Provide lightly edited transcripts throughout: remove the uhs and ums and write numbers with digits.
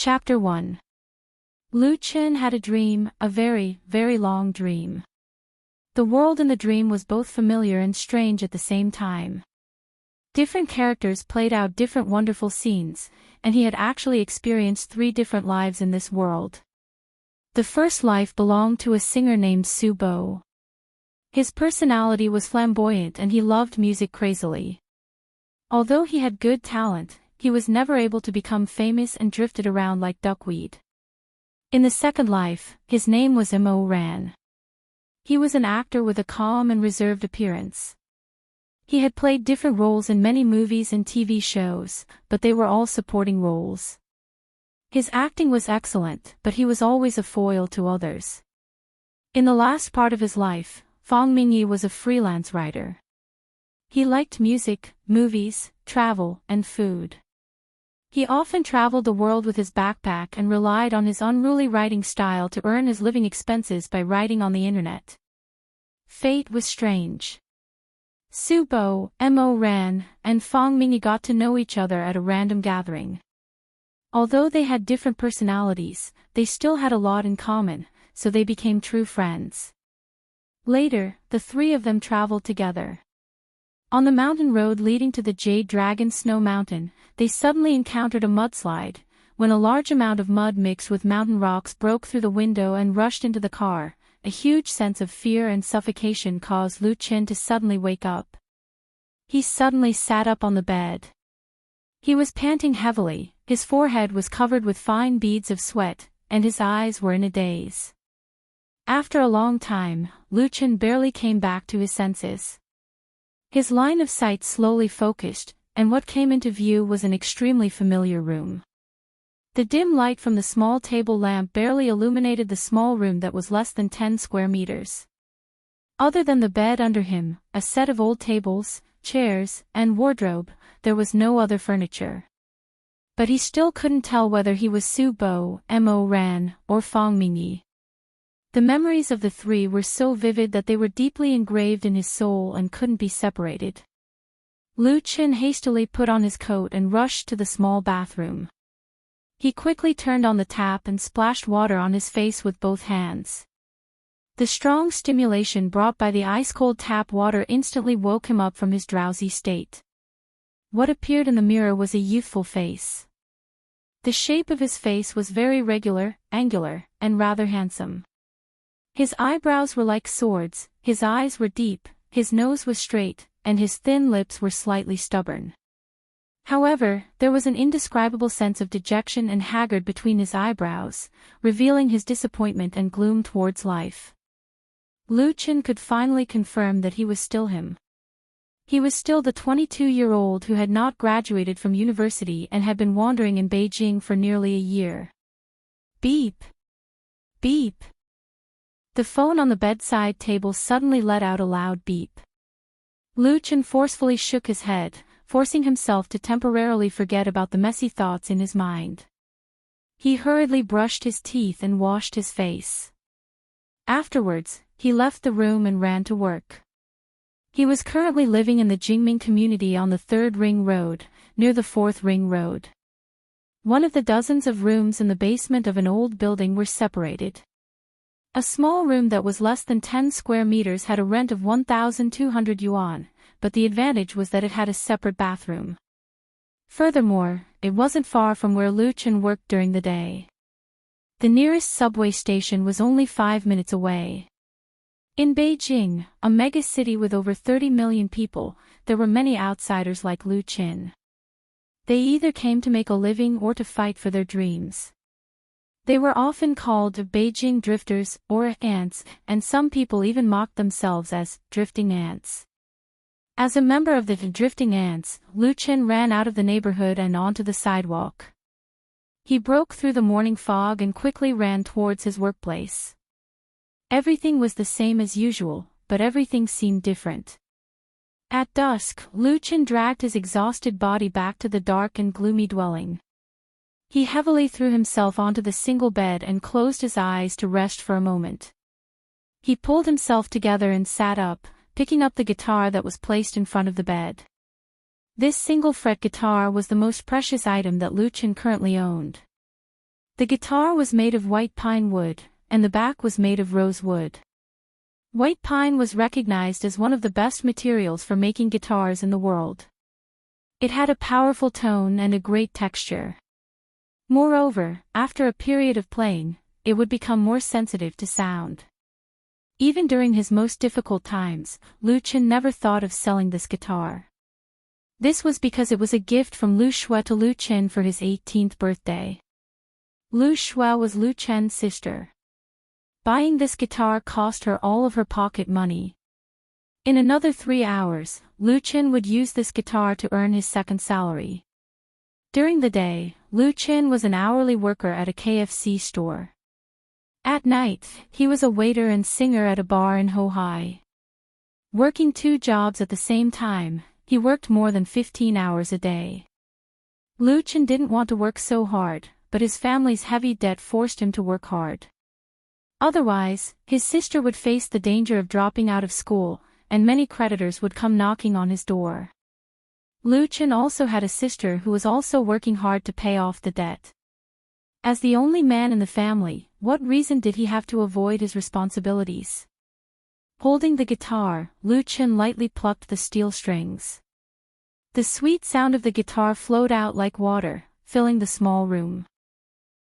Chapter 1. Lu Chen had a dream, a very, very long dream. The world in the dream was both familiar and strange at the same time. Different characters played out different wonderful scenes, and he had actually experienced 3 different lives in this world. The first life belonged to a singer named Su Bo. His personality was flamboyant and he loved music crazily. Although he had good talent, he was never able to become famous and drifted around like duckweed. In the second life, his name was Mo Ran. He was an actor with a calm and reserved appearance. He had played different roles in many movies and TV shows, but they were all supporting roles. His acting was excellent, but he was always a foil to others. In the last part of his life, Fang Mingyi was a freelance writer. He liked music, movies, travel, and food. He often traveled the world with his backpack and relied on his unruly writing style to earn his living expenses by writing on the internet. Fate was strange. Su Bo, Mo Ran, and Fang Mingyi got to know each other at a random gathering. Although they had different personalities, they still had a lot in common, so they became true friends. Later, the 3 of them traveled together. On the mountain road leading to the Jade Dragon Snow Mountain, they suddenly encountered a mudslide, when a large amount of mud mixed with mountain rocks broke through the window and rushed into the car. A huge sense of fear and suffocation caused Lu Chen to suddenly wake up. He suddenly sat up on the bed. He was panting heavily, his forehead was covered with fine beads of sweat, and his eyes were in a daze. After a long time, Lu Chen barely came back to his senses. His line of sight slowly focused, and what came into view was an extremely familiar room. The dim light from the small table lamp barely illuminated the small room that was less than 10 square meters. Other than the bed under him, a set of old tables, chairs, and wardrobe, there was no other furniture. But he still couldn't tell whether he was Su Bo, Mo Ran, or Fang Mingyi. The memories of the 3 were so vivid that they were deeply engraved in his soul and couldn't be separated. Lu Chen hastily put on his coat and rushed to the small bathroom. He quickly turned on the tap and splashed water on his face with both hands. The strong stimulation brought by the ice-cold tap water instantly woke him up from his drowsy state. What appeared in the mirror was a youthful face. The shape of his face was very regular, angular, and rather handsome. His eyebrows were like swords, his eyes were deep, his nose was straight, and his thin lips were slightly stubborn. However, there was an indescribable sense of dejection and haggard between his eyebrows, revealing his disappointment and gloom towards life. Lu Chen could finally confirm that he was still him. He was still the 22-year-old who had not graduated from university and had been wandering in Beijing for nearly a year. Beep! Beep! The phone on the bedside table suddenly let out a loud beep. Lu Chen forcefully shook his head, forcing himself to temporarily forget about the messy thoughts in his mind. He hurriedly brushed his teeth and washed his face. Afterwards, he left the room and ran to work. He was currently living in the Jingming community on the 3rd Ring Road, near the 4th Ring Road. One of the dozens of rooms in the basement of an old building were separated. A small room that was less than 10 square meters had a rent of 1,200 yuan, but the advantage was that it had a separate bathroom. Furthermore, it wasn't far from where Lu Chen worked during the day. The nearest subway station was only 5 minutes away. In Beijing, a mega city with over 30 million people, there were many outsiders like Lu Chen. They either came to make a living or to fight for their dreams. They were often called Beijing drifters or ants, and some people even mocked themselves as drifting ants. As a member of the drifting ants, Lu Chen ran out of the neighborhood and onto the sidewalk. He broke through the morning fog and quickly ran towards his workplace. Everything was the same as usual, but everything seemed different. At dusk, Lu Chen dragged his exhausted body back to the dark and gloomy dwelling. He heavily threw himself onto the single bed and closed his eyes to rest for a moment. He pulled himself together and sat up, picking up the guitar that was placed in front of the bed. This single-fret guitar was the most precious item that Lu Chen currently owned. The guitar was made of white pine wood, and the back was made of rose wood. White pine was recognized as one of the best materials for making guitars in the world. It had a powerful tone and a great texture. Moreover, after a period of playing, it would become more sensitive to sound. Even during his most difficult times, Lu Chen never thought of selling this guitar. This was because it was a gift from Lu Shui to Lu Chen for his 18th birthday. Lu Shui was Lu Chen's sister. Buying this guitar cost her all of her pocket money. In another 3 hours, Lu Chen would use this guitar to earn his second salary. During the day, Lu Chen was an hourly worker at a KFC store. At night, he was a waiter and singer at a bar in Hohai. Working 2 jobs at the same time, he worked more than 15 hours a day. Lu Chen didn't want to work so hard, but his family's heavy debt forced him to work hard. Otherwise, his sister would face the danger of dropping out of school, and many creditors would come knocking on his door. Lu Chen also had a sister who was also working hard to pay off the debt. As the only man in the family, what reason did he have to avoid his responsibilities? Holding the guitar, Lu Chen lightly plucked the steel strings. The sweet sound of the guitar flowed out like water, filling the small room.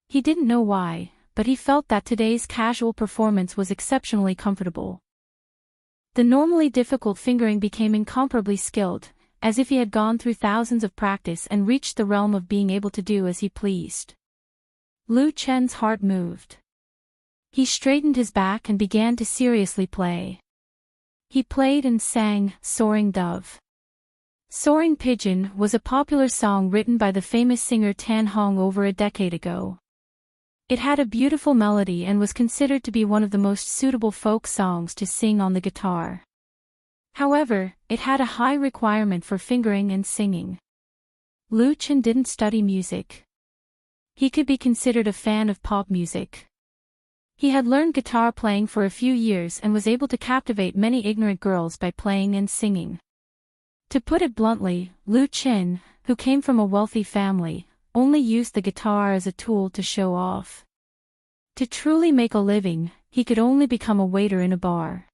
He didn't know why, but he felt that today's casual performance was exceptionally comfortable. The normally difficult fingering became incomparably skilled, as if he had gone through thousands of practice and reached the realm of being able to do as he pleased. Lu Chen's heart moved. He straightened his back and began to seriously play. He played and sang Soaring Dove. Soaring Pigeon was a popular song written by the famous singer Tan Hong over a decade ago. It had a beautiful melody and was considered to be one of the most suitable folk songs to sing on the guitar. However, it had a high requirement for fingering and singing. Lu Chen didn't study music. He could be considered a fan of pop music. He had learned guitar playing for a few years and was able to captivate many ignorant girls by playing and singing. To put it bluntly, Lu Chen, who came from a wealthy family, only used the guitar as a tool to show off. To truly make a living, he could only become a waiter in a bar.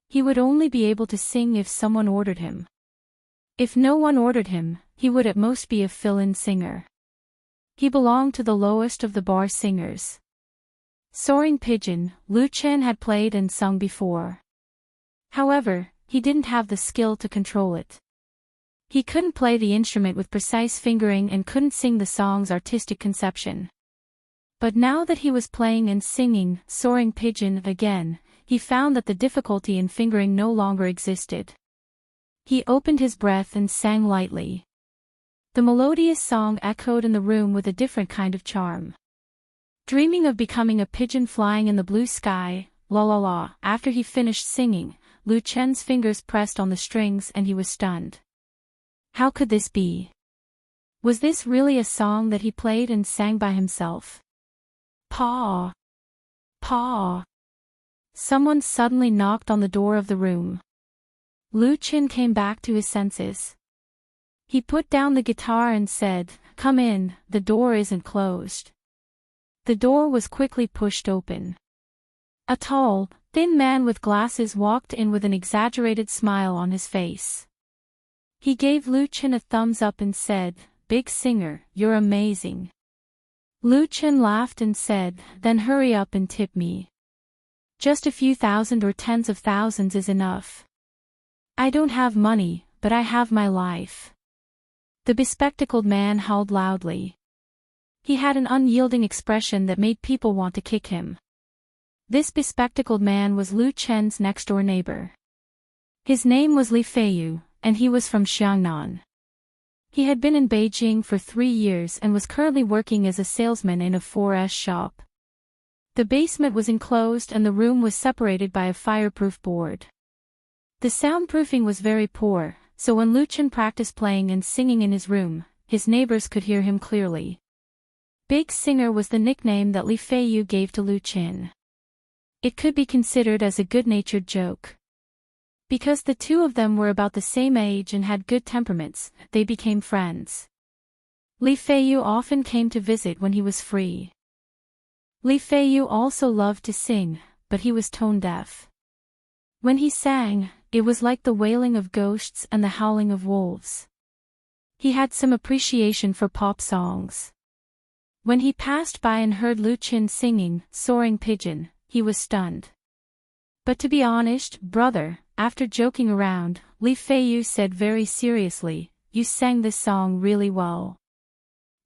He would only be able to sing if someone ordered him. If no one ordered him, he would at most be a fill-in singer. He belonged to the lowest of the bar singers. Soaring Pigeon, Lu Chen had played and sung before. However, he didn't have the skill to control it. He couldn't play the instrument with precise fingering and couldn't sing the song's artistic conception. But now that he was playing and singing Soaring Pigeon again, he found that the difficulty in fingering no longer existed. He opened his breath and sang lightly. The melodious song echoed in the room with a different kind of charm. Dreaming of becoming a pigeon flying in the blue sky, la la la. After he finished singing, Lu Chen's fingers pressed on the strings and he was stunned. How could this be? Was this really a song that he played and sang by himself? Paw! Paw! Someone suddenly knocked on the door of the room. Lu Chen came back to his senses. He put down the guitar and said, "Come in, the door isn't closed." The door was quickly pushed open. A tall, thin man with glasses walked in with an exaggerated smile on his face. He gave Lu Chen a thumbs up and said, "Big singer, you're amazing." Lu Chen laughed and said, "Then hurry up and tip me. Just a few thousand or tens of thousands is enough. I don't have money, but I have my life." The bespectacled man howled loudly. He had an unyielding expression that made people want to kick him. This bespectacled man was Lu Chen's next-door neighbor. His name was Li Feiyu, and he was from Xiangnan. He had been in Beijing for 3 years and was currently working as a salesman in a 4S shop. The basement was enclosed and the room was separated by a fireproof board. The soundproofing was very poor, so when Lu Chen practiced playing and singing in his room, his neighbors could hear him clearly. Big Singer was the nickname that Li Feiyu gave to Lu Chen. It could be considered as a good-natured joke. Because the two of them were about the same age and had good temperaments, they became friends. Li Feiyu often came to visit when he was free. Li Feiyu also loved to sing, but he was tone deaf. When he sang, it was like the wailing of ghosts and the howling of wolves. He had some appreciation for pop songs. When he passed by and heard Lu Qin singing Soaring Pigeon, he was stunned. But to be honest, brother, after joking around, Li Feiyu said very seriously, "You sang this song really well.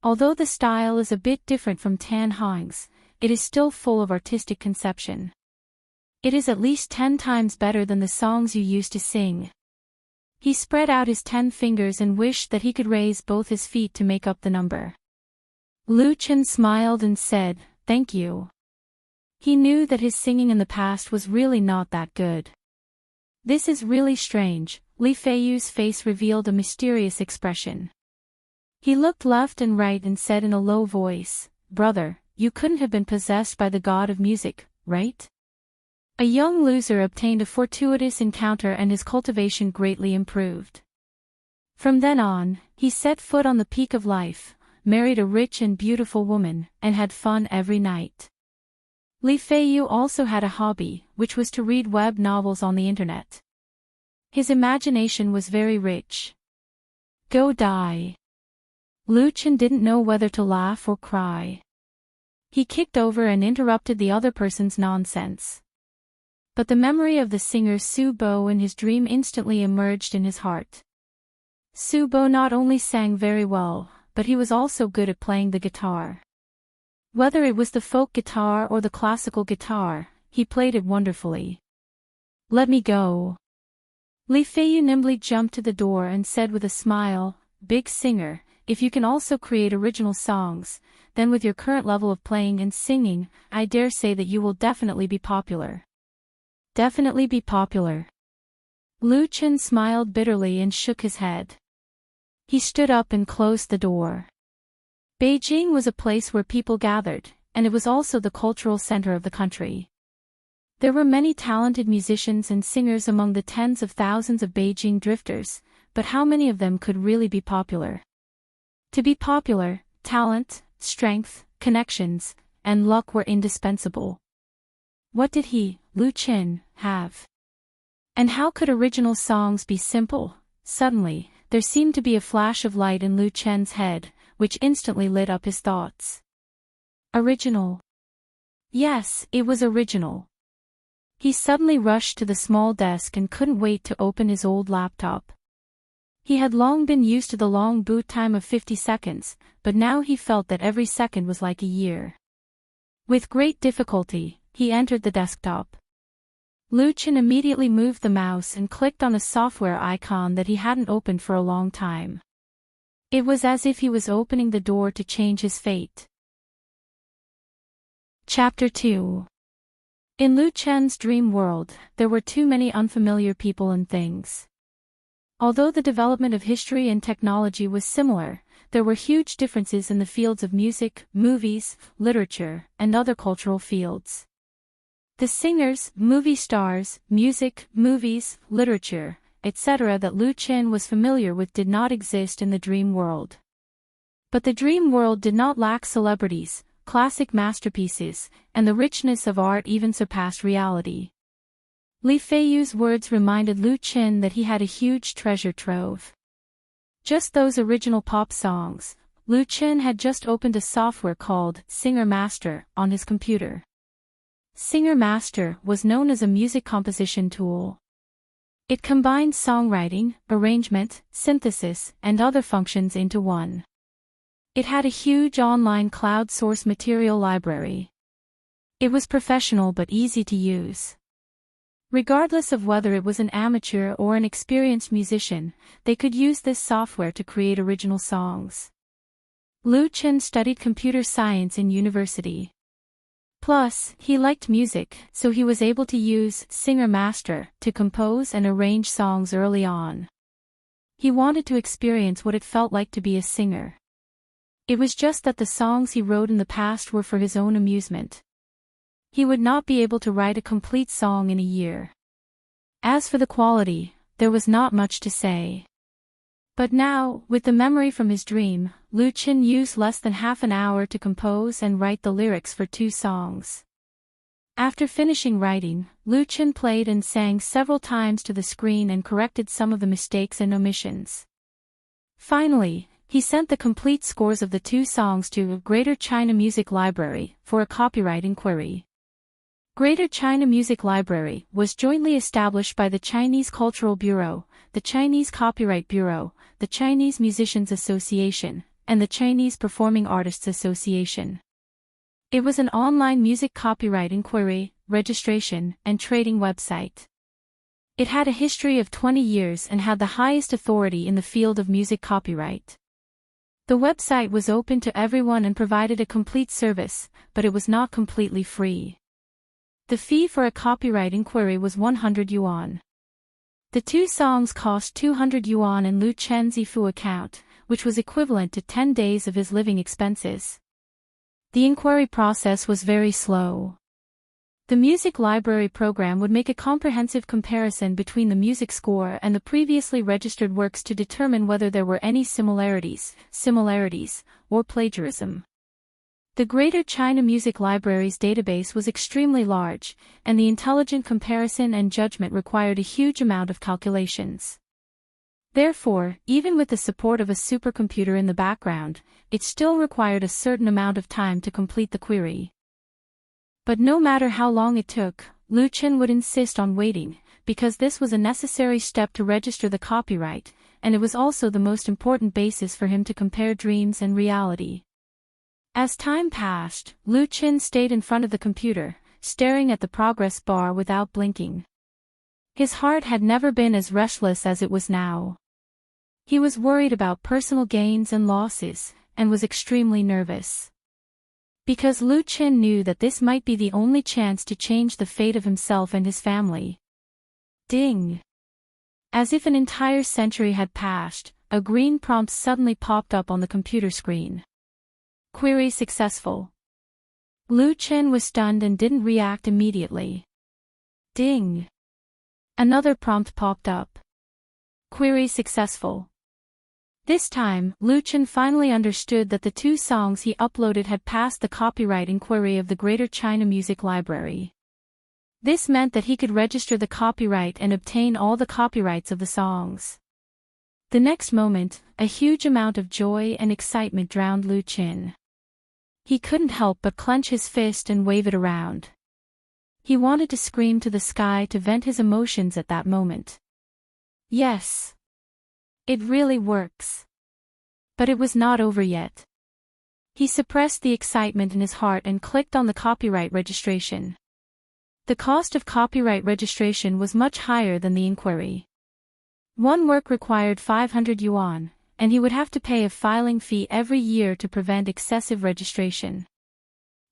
Although the style is a bit different from Tan Hong's, it is still full of artistic conception. It is at least 10 times better than the songs you used to sing." He spread out his 10 fingers and wished that he could raise both his feet to make up the number. Lu Qin smiled and said, "Thank you." He knew that his singing in the past was really not that good. "This is really strange." Li Feiyu's face revealed a mysterious expression. He looked left and right and said in a low voice, "Brother, you couldn't have been possessed by the god of music, right?" A young loser obtained a fortuitous encounter and his cultivation greatly improved. From then on, he set foot on the peak of life, married a rich and beautiful woman, and had fun every night. Li Feiyu also had a hobby, which was to read web novels on the internet. His imagination was very rich. Go die. Lu Qin didn't know whether to laugh or cry. He kicked over and interrupted the other person's nonsense. But the memory of the singer Su Bo in his dream instantly emerged in his heart. Su Bo not only sang very well, but he was also good at playing the guitar. Whether it was the folk guitar or the classical guitar, he played it wonderfully. "Let me go." Li Feiyu nimbly jumped to the door and said with a smile, "Big singer, if you can also create original songs, then with your current level of playing and singing, I dare say that you will definitely be popular." Definitely be popular. Lu Qin smiled bitterly and shook his head. He stood up and closed the door. Beijing was a place where people gathered, and it was also the cultural center of the country. There were many talented musicians and singers among the tens of thousands of Beijing drifters, but how many of them could really be popular? To be popular, talent, strength, connections, and luck were indispensable. What did he, Lu Qin, have? And how could original songs be simple? Suddenly, there seemed to be a flash of light in Lu Qin's head, which instantly lit up his thoughts. Original. Yes, it was original. He suddenly rushed to the small desk and couldn't wait to open his old laptop. He had long been used to the long boot time of 50 seconds, but now he felt that every second was like a year. With great difficulty, he entered the desktop. Lu Qin immediately moved the mouse and clicked on a software icon that he hadn't opened for a long time. It was as if he was opening the door to change his fate. Chapter 2. In Lu Qin's dream world, there were too many unfamiliar people and things. Although the development of history and technology was similar, there were huge differences in the fields of music, movies, literature, and other cultural fields. The singers, movie stars, music, movies, literature, etc. that Lu Qin was familiar with did not exist in the dream world. But the dream world did not lack celebrities, classic masterpieces, and the richness of art even surpassed reality. Li Feiyu's words reminded Lu Qin that he had a huge treasure trove. Just those original pop songs. Lu Qin had just opened a software called Singer Master on his computer. Singer Master was known as a music composition tool. It combined songwriting, arrangement, synthesis, and other functions into one. It had a huge online cloud source material library. It was professional but easy to use. Regardless of whether it was an amateur or an experienced musician, they could use this software to create original songs. Lu Qin studied computer science in university. Plus, he liked music, so he was able to use Singer Master to compose and arrange songs early on. He wanted to experience what it felt like to be a singer. It was just that the songs he wrote in the past were for his own amusement. He would not be able to write a complete song in a year. As for the quality, there was not much to say. But now, with the memory from his dream, Lu Qin used less than half an hour to compose and write the lyrics for 2 songs. After finishing writing, Lu Qin played and sang several times to the screen and corrected some of the mistakes and omissions. Finally, he sent the complete scores of the 2 songs to Greater China Music Library for a copyright inquiry. Greater China Music Library was jointly established by the Chinese Cultural Bureau, the Chinese Copyright Bureau, the Chinese Musicians Association, and the Chinese Performing Artists Association. It was an online music copyright inquiry, registration, and trading website. It had a history of 20 years and had the highest authority in the field of music copyright. The website was open to everyone and provided a complete service, but it was not completely free. The fee for a copyright inquiry was 100 yuan. The 2 songs cost 200 yuan in Lu Chen's Yifu account, which was equivalent to 10 days of his living expenses. The inquiry process was very slow. The music library program would make a comprehensive comparison between the music score and the previously registered works to determine whether there were any similarities, or plagiarism. The Greater China Music Library's database was extremely large, and the intelligent comparison and judgment required a huge amount of calculations. Therefore, even with the support of a supercomputer in the background, it still required a certain amount of time to complete the query. But no matter how long it took, Lu Qin would insist on waiting, because this was a necessary step to register the copyright, and it was also the most important basis for him to compare dreams and reality. As time passed, Lu Qin stayed in front of the computer, staring at the progress bar without blinking. His heart had never been as restless as it was now. He was worried about personal gains and losses, and was extremely nervous. Because Lu Qin knew that this might be the only chance to change the fate of himself and his family. Ding! As if an entire century had passed, a green prompt suddenly popped up on the computer screen. Query successful. Lu Qin was stunned and didn't react immediately. Ding! Another prompt popped up. Query successful. This time, Lu Qin finally understood that the 2 songs he uploaded had passed the copyright inquiry of the Greater China Music Library. This meant that he could register the copyright and obtain all the copyrights of the songs. The next moment, a huge amount of joy and excitement drowned Lu Qin. He couldn't help but clench his fist and wave it around. He wanted to scream to the sky to vent his emotions at that moment. Yes! It really works. But it was not over yet. He suppressed the excitement in his heart and clicked on the copyright registration. The cost of copyright registration was much higher than the inquiry. One work required 500 yuan, and he would have to pay a filing fee every year to prevent excessive registration.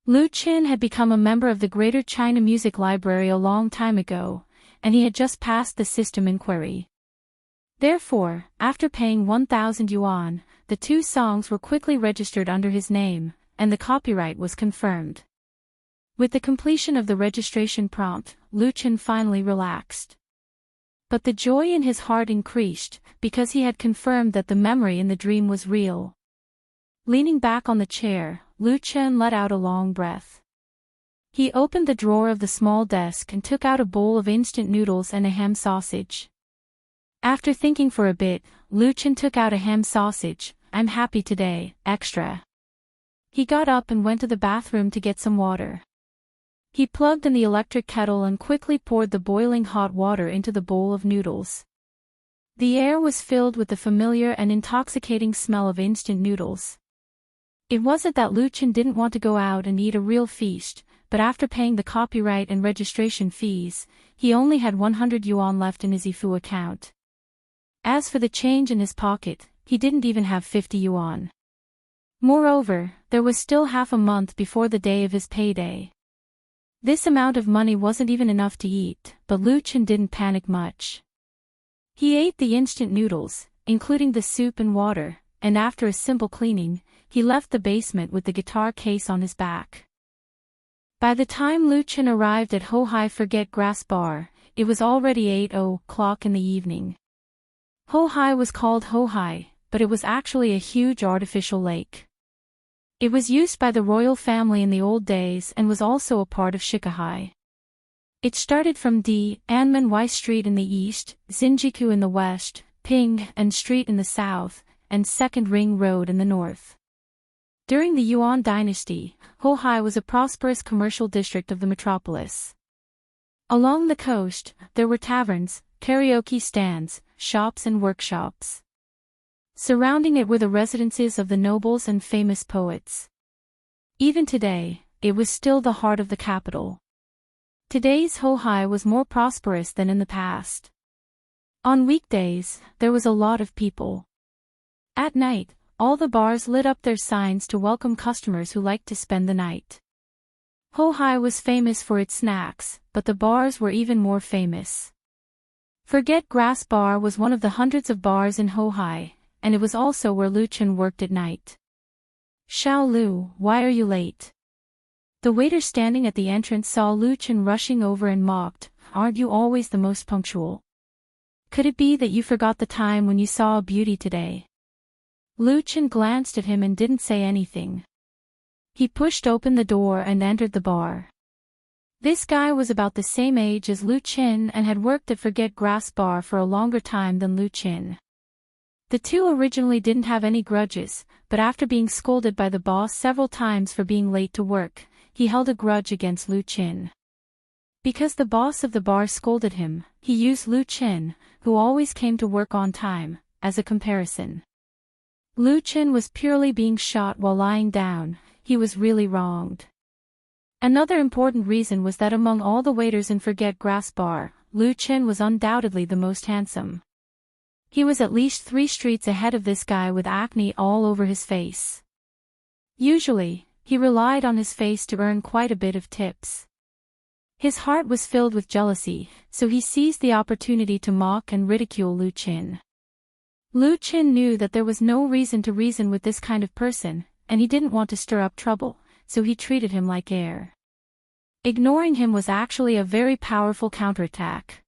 Lu Qin had become a member of the Greater China Music Library a long time ago, and he had just passed the system inquiry. Therefore, after paying 1,000 yuan, the 2 songs were quickly registered under his name, and the copyright was confirmed. With the completion of the registration prompt, Lu Qin finally relaxed. But the joy in his heart increased, because he had confirmed that the memory in the dream was real. Leaning back on the chair, Lu Qin let out a long breath. He opened the drawer of the small desk and took out a bowl of instant noodles and a ham sausage. After thinking for a bit, Lu Qin took out a ham sausage. I'm happy today, extra. He got up and went to the bathroom to get some water. He plugged in the electric kettle and quickly poured the boiling hot water into the bowl of noodles. The air was filled with the familiar and intoxicating smell of instant noodles. It wasn't that Lu Qin didn't want to go out and eat a real feast, but after paying the copyright and registration fees, he only had 100 yuan left in his Yifu account. As for the change in his pocket, he didn't even have 50 yuan. Moreover, there was still half a month before the day of his payday. This amount of money wasn't even enough to eat, but Lu Qin didn't panic much. He ate the instant noodles, including the soup and water, and after a simple cleaning, he left the basement with the guitar case on his back. By the time Lu Qin arrived at Ho Hai Forget Grass Bar, it was already 8:00 o'clock in the evening. Ho-Hai was called Ho-Hai, but it was actually a huge artificial lake. It was used by the royal family in the old days and was also a part of Shikahai. It started from Anmen Y Street in the east, Zinjiku in the west, Ping and Street in the south, and Second Ring Road in the north. During the Yuan dynasty, Ho-Hai was a prosperous commercial district of the metropolis. Along the coast, there were taverns, karaoke stands, shops and workshops. Surrounding it were the residences of the nobles and famous poets. Even today, it was still the heart of the capital. Today's Ho-Hai was more prosperous than in the past. On weekdays, there was a lot of people. At night, all the bars lit up their signs to welcome customers who liked to spend the night. Ho-Hai was famous for its snacks, but the bars were even more famous. Forget Grass Bar was one of the hundreds of bars in Ho-Hai, and it was also where Lu Chen worked at night. "Xiao Lu, why are you late?" The waiter standing at the entrance saw Lu Chen rushing over and mocked, "Aren't you always the most punctual? Could it be that you forgot the time when you saw a beauty today?" Lu Chen glanced at him and didn't say anything. He pushed open the door and entered the bar. This guy was about the same age as Lu Chen and had worked at Forget Grass Bar for a longer time than Lu Chen. The two originally didn't have any grudges, but after being scolded by the boss several times for being late to work, he held a grudge against Lu Chen. Because the boss of the bar scolded him, he used Lu Chen, who always came to work on time, as a comparison. Lu Chen was purely being shot while lying down. He was really wronged. Another important reason was that among all the waiters in Forget Grass Bar, Lu Chen was undoubtedly the most handsome. He was at least 3 streets ahead of this guy with acne all over his face. Usually, he relied on his face to earn quite a bit of tips. His heart was filled with jealousy, so he seized the opportunity to mock and ridicule Lu Chen. Lu Chen knew that there was no reason to reason with this kind of person, and he didn't want to stir up trouble, so he treated him like air. Ignoring him was actually a very powerful counterattack.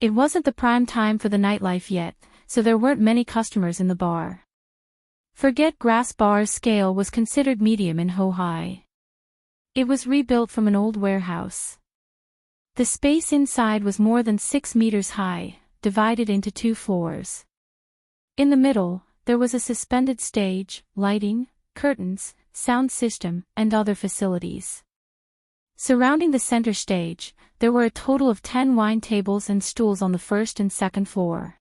It wasn't the prime time for the nightlife yet, so there weren't many customers in the bar. Forget Grass Bar's scale was considered medium in Ho-Hai. It was rebuilt from an old warehouse. The space inside was more than 6 meters high, divided into 2 floors. In the middle, there was a suspended stage, lighting, curtains, sound system, and other facilities. Surrounding the center stage, there were a total of 10 wine tables and stools on the first and second floor.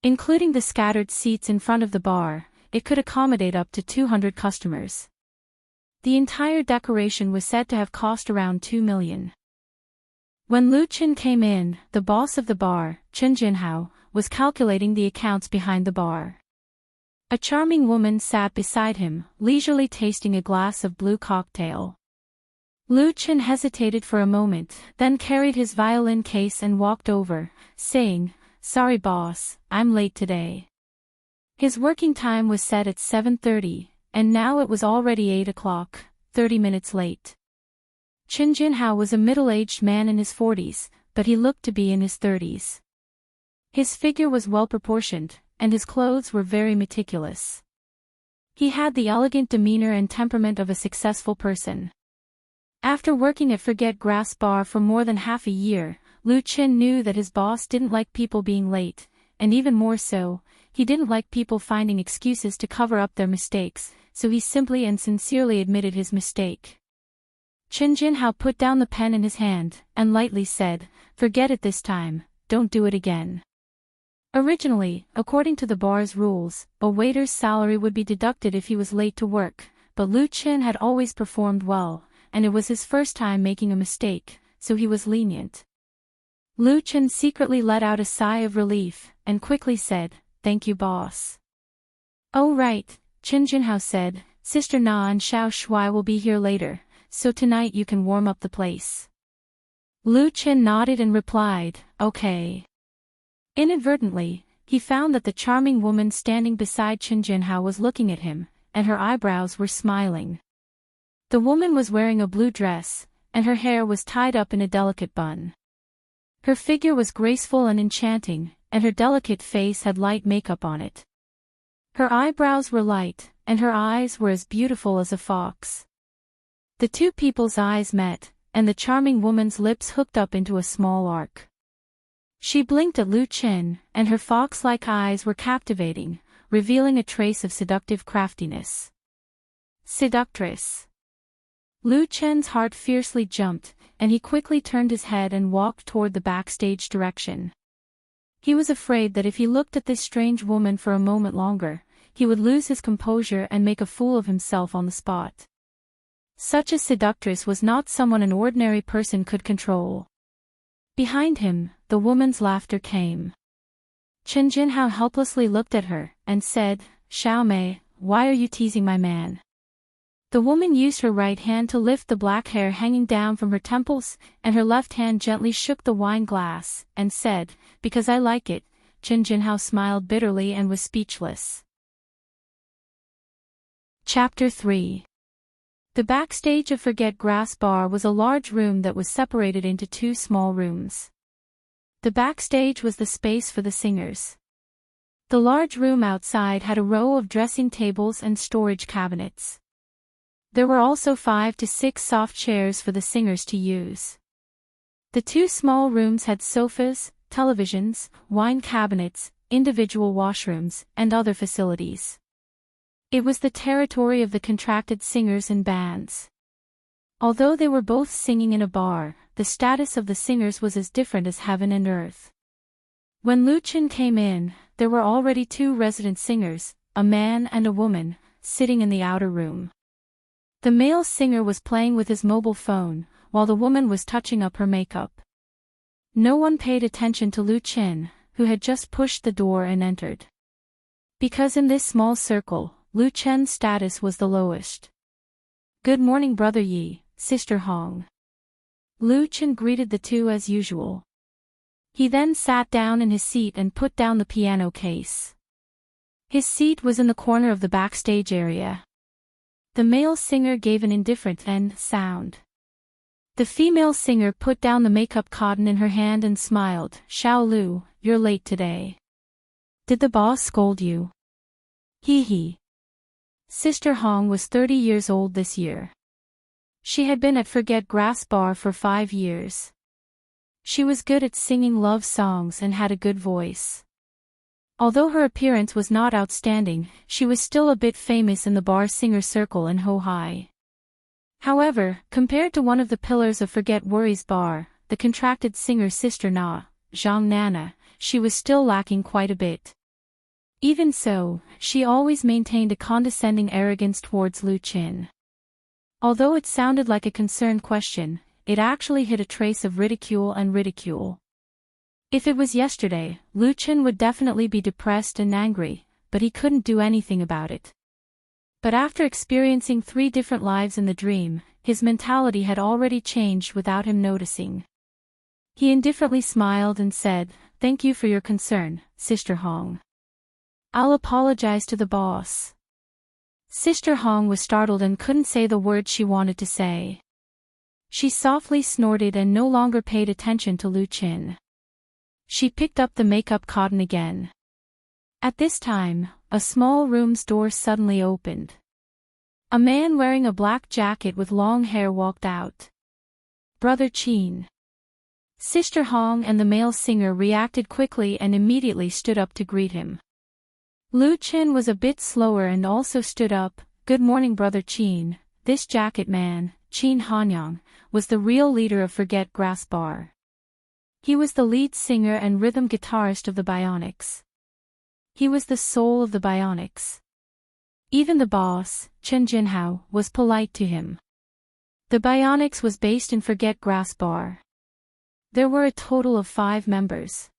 Including the scattered seats in front of the bar, it could accommodate up to 200 customers. The entire decoration was said to have cost around 2 million. When Lu Chen came in, the boss of the bar, Chen Jinhao, was calculating the accounts behind the bar. A charming woman sat beside him, leisurely tasting a glass of blue cocktail. Lu Chen hesitated for a moment, then carried his violin case and walked over, saying, "Sorry boss, I'm late today." His working time was set at 7:30, and now it was already 8 o'clock, 30 minutes late. Chen Jinhao was a middle-aged man in his 40s, but he looked to be in his 30s. His figure was well-proportioned, and his clothes were very meticulous. He had the elegant demeanor and temperament of a successful person. After working at Forget Grass Bar for more than half a year, Lu Chen knew that his boss didn't like people being late, and even more so, he didn't like people finding excuses to cover up their mistakes, so he simply and sincerely admitted his mistake. Chen Jinhao put down the pen in his hand, and lightly said, "Forget it this time, don't do it again." Originally, according to the bar's rules, a waiter's salary would be deducted if he was late to work, but Lu Chen had always performed well, and it was his first time making a mistake, so he was lenient. Lu Chen secretly let out a sigh of relief, and quickly said, "Thank you boss." "Oh right," Chen Jinhao said, "Sister Na and Xiao Shui will be here later, so tonight you can warm up the place." Lu Chen nodded and replied, "Okay." Inadvertently, he found that the charming woman standing beside Chen Jinhao was looking at him, and her eyebrows were smiling. The woman was wearing a blue dress, and her hair was tied up in a delicate bun. Her figure was graceful and enchanting, and her delicate face had light makeup on it. Her eyebrows were light, and her eyes were as beautiful as a fox. The two people's eyes met, and the charming woman's lips hooked up into a small arc. She blinked at Lu Qin, and her fox-like eyes were captivating, revealing a trace of seductive craftiness. Seductress. Lu Chen's heart fiercely jumped, and he quickly turned his head and walked toward the backstage direction. He was afraid that if he looked at this strange woman for a moment longer, he would lose his composure and make a fool of himself on the spot. Such a seductress was not someone an ordinary person could control. Behind him, the woman's laughter came. Chen Jinhao helplessly looked at her, and said, "Xiao Mei, why are you teasing my man?" The woman used her right hand to lift the black hair hanging down from her temples, and her left hand gently shook the wine glass, and said, "Because I like it." Chen Jinhao smiled bitterly and was speechless. Chapter 3. The backstage of Forget Grass Bar was a large room that was separated into two small rooms. The backstage was the space for the singers. The large room outside had a row of dressing tables and storage cabinets. There were also 5 to 6 soft chairs for the singers to use. The two small rooms had sofas, televisions, wine cabinets, individual washrooms, and other facilities. It was the territory of the contracted singers and bands. Although they were both singing in a bar, the status of the singers was as different as heaven and earth. When Lu Qin came in, there were already 2 resident singers, a man and a woman, sitting in the outer room. The male singer was playing with his mobile phone, while the woman was touching up her makeup. No one paid attention to Lu Qin, who had just pushed the door and entered. Because in this small circle, Lu Chen's status was the lowest. "Good morning, Brother Yi, Sister Hong." Lu Chen greeted the two as usual. He then sat down in his seat and put down the piano case. His seat was in the corner of the backstage area. The male singer gave an indifferent sound. The female singer put down the makeup cotton in her hand and smiled. "Xiao Lu, you're late today. Did the boss scold you?" "Hee hee." Sister Hong was 30 years old this year. She had been at Forget Grass Bar for 5 years. She was good at singing love songs and had a good voice. Although her appearance was not outstanding, she was still a bit famous in the bar singer circle in Ho-Hai. However, compared to one of the pillars of Forget Worries Bar, the contracted singer Sister Na, Zhang Nana, she was still lacking quite a bit. Even so, she always maintained a condescending arrogance towards Lu Qin. Although it sounded like a concerned question, it actually hid a trace of ridicule. If it was yesterday, Lu Qin would definitely be depressed and angry, but he couldn't do anything about it. But after experiencing 3 different lives in the dream, his mentality had already changed without him noticing. He indifferently smiled and said, "Thank you for your concern, Sister Hong. I'll apologize to the boss." Sister Hong was startled and couldn't say the words she wanted to say. She softly snorted and no longer paid attention to Lu Qin. She picked up the makeup cotton again. At this time, a small room's door suddenly opened. A man wearing a black jacket with long hair walked out. "Brother Qin." Sister Hong and the male singer reacted quickly and immediately stood up to greet him. Lu Qin was a bit slower and also stood up. "Good morning, Brother Qin." This jacket man, Qin Hanyang, was the real leader of Forget Grass Bar. He was the lead singer and rhythm guitarist of the Bionics. He was the soul of the Bionics. Even the boss, Chen Jinhao, was polite to him. The Bionics was based in Forget Grass Bar. There were a total of 5 members.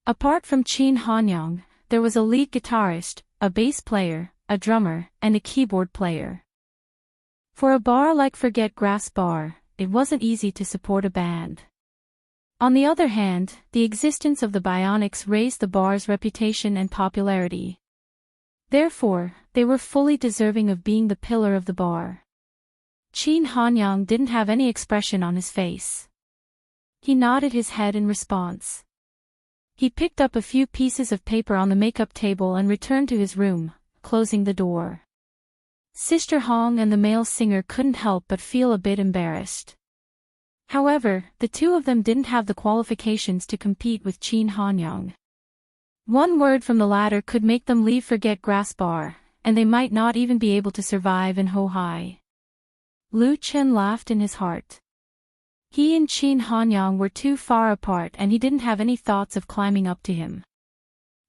Apart from Qin Hanyang, there was a lead guitarist, a bass player, a drummer, and a keyboard player. For a bar like Forget Grass Bar, it wasn't easy to support a band. On the other hand, the existence of the Bionics raised the bar's reputation and popularity. Therefore, they were fully deserving of being the pillar of the bar. Qin Hanyang didn't have any expression on his face. He nodded his head in response. He picked up a few pieces of paper on the makeup table and returned to his room, closing the door. Sister Hong and the male singer couldn't help but feel a bit embarrassed. However, the two of them didn't have the qualifications to compete with Qin Hanyang. One word from the latter could make them leave for Get Grass Bar, and they might not even be able to survive in Hohai. Lu Chen laughed in his heart. He and Qin Hanyang were too far apart and he didn't have any thoughts of climbing up to him.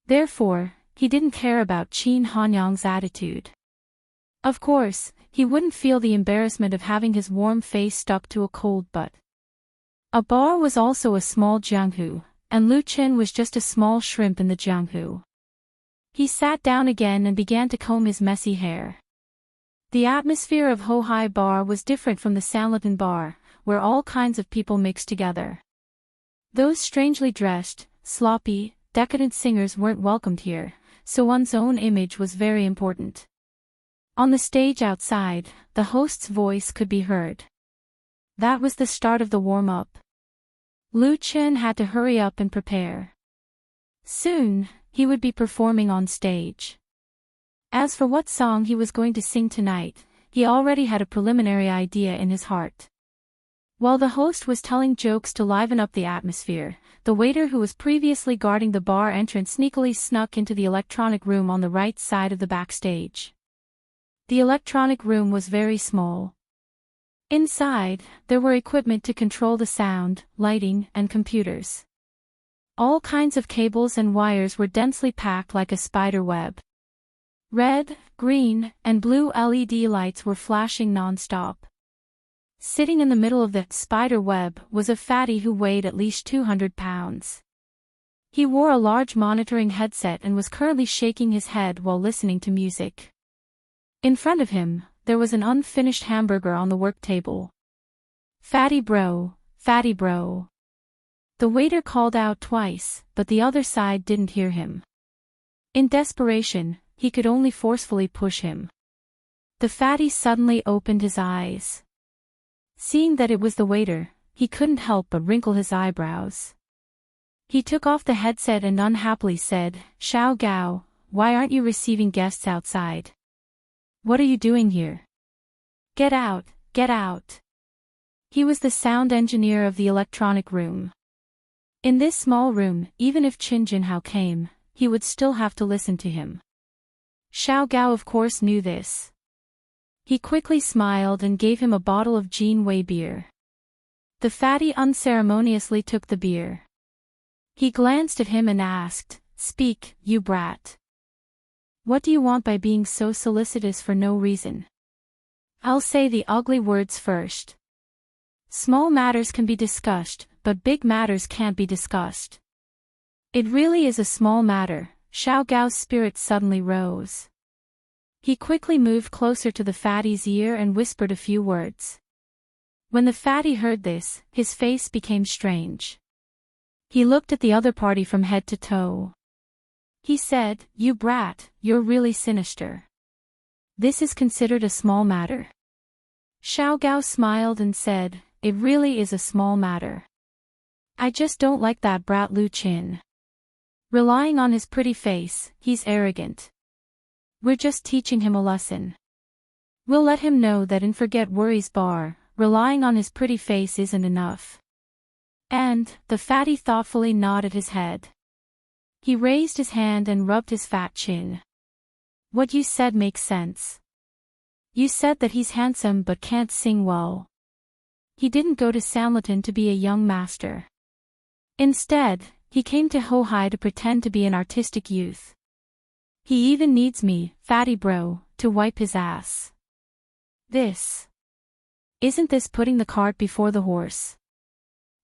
Therefore, he didn't care about Qin Hanyang's attitude. Of course, he wouldn't feel the embarrassment of having his warm face stuck to a cold butt. A bar was also a small jianghu, and Lu Chen was just a small shrimp in the jianghu. He sat down again and began to comb his messy hair. The atmosphere of Hohai Bar was different from the Sanlitun Bar, where all kinds of people mixed together. Those strangely dressed, sloppy, decadent singers weren't welcomed here, so one's own image was very important. On the stage outside, the host's voice could be heard. That was the start of the warm-up. Lu Chen had to hurry up and prepare. Soon, he would be performing on stage. As for what song he was going to sing tonight, he already had a preliminary idea in his heart. While the host was telling jokes to liven up the atmosphere, the waiter who was previously guarding the bar entrance sneakily snuck into the electronic room on the right side of the backstage. The electronic room was very small. Inside, there were equipment to control the sound, lighting, and computers. All kinds of cables and wires were densely packed like a spider web. Red, green, and blue LED lights were flashing non-stop. Sitting in the middle of the spider web was a fatty who weighed at least 200 pounds. He wore a large monitoring headset and was currently shaking his head while listening to music. In front of him, there was an unfinished hamburger on the work table. "Fatty bro, fatty bro." The waiter called out twice, but the other side didn't hear him. In desperation, he could only forcefully push him. The fatty suddenly opened his eyes. Seeing that it was the waiter, he couldn't help but wrinkle his eyebrows. He took off the headset and unhappily said, "Xiao Gao, why aren't you receiving guests outside? What are you doing here? Get out, get out." He was the sound engineer of the electronic room. In this small room, even if Qin Jinhao came, he would still have to listen to him. Xiao Gao of course knew this. He quickly smiled and gave him a bottle of Jinwei beer. The fatty unceremoniously took the beer. He glanced at him and asked, "Speak, you brat. What do you want by being so solicitous for no reason?" "I'll say the ugly words first. Small matters can be discussed, but big matters can't be discussed." "It really is a small matter." Xiao Gao's spirit suddenly rose. He quickly moved closer to the fatty's ear and whispered a few words. When the fatty heard this, his face became strange. He looked at the other party from head to toe. He said, "You brat, you're really sinister. This is considered a small matter." Xiao Gao smiled and said, "It really is a small matter. I just don't like that brat Lu Qin. Relying on his pretty face, he's arrogant. We're just teaching him a lesson. We'll let him know that in Forget Worries Bar, relying on his pretty face isn't enough." And, the fatty thoughtfully nodded his head. He raised his hand and rubbed his fat chin. "What you said makes sense. You said that he's handsome but can't sing well. He didn't go to Sanlitun to be a young master. Instead, he came to Hohai to pretend to be an artistic youth. He even needs me, fatty bro, to wipe his ass. Isn't this putting the cart before the horse?"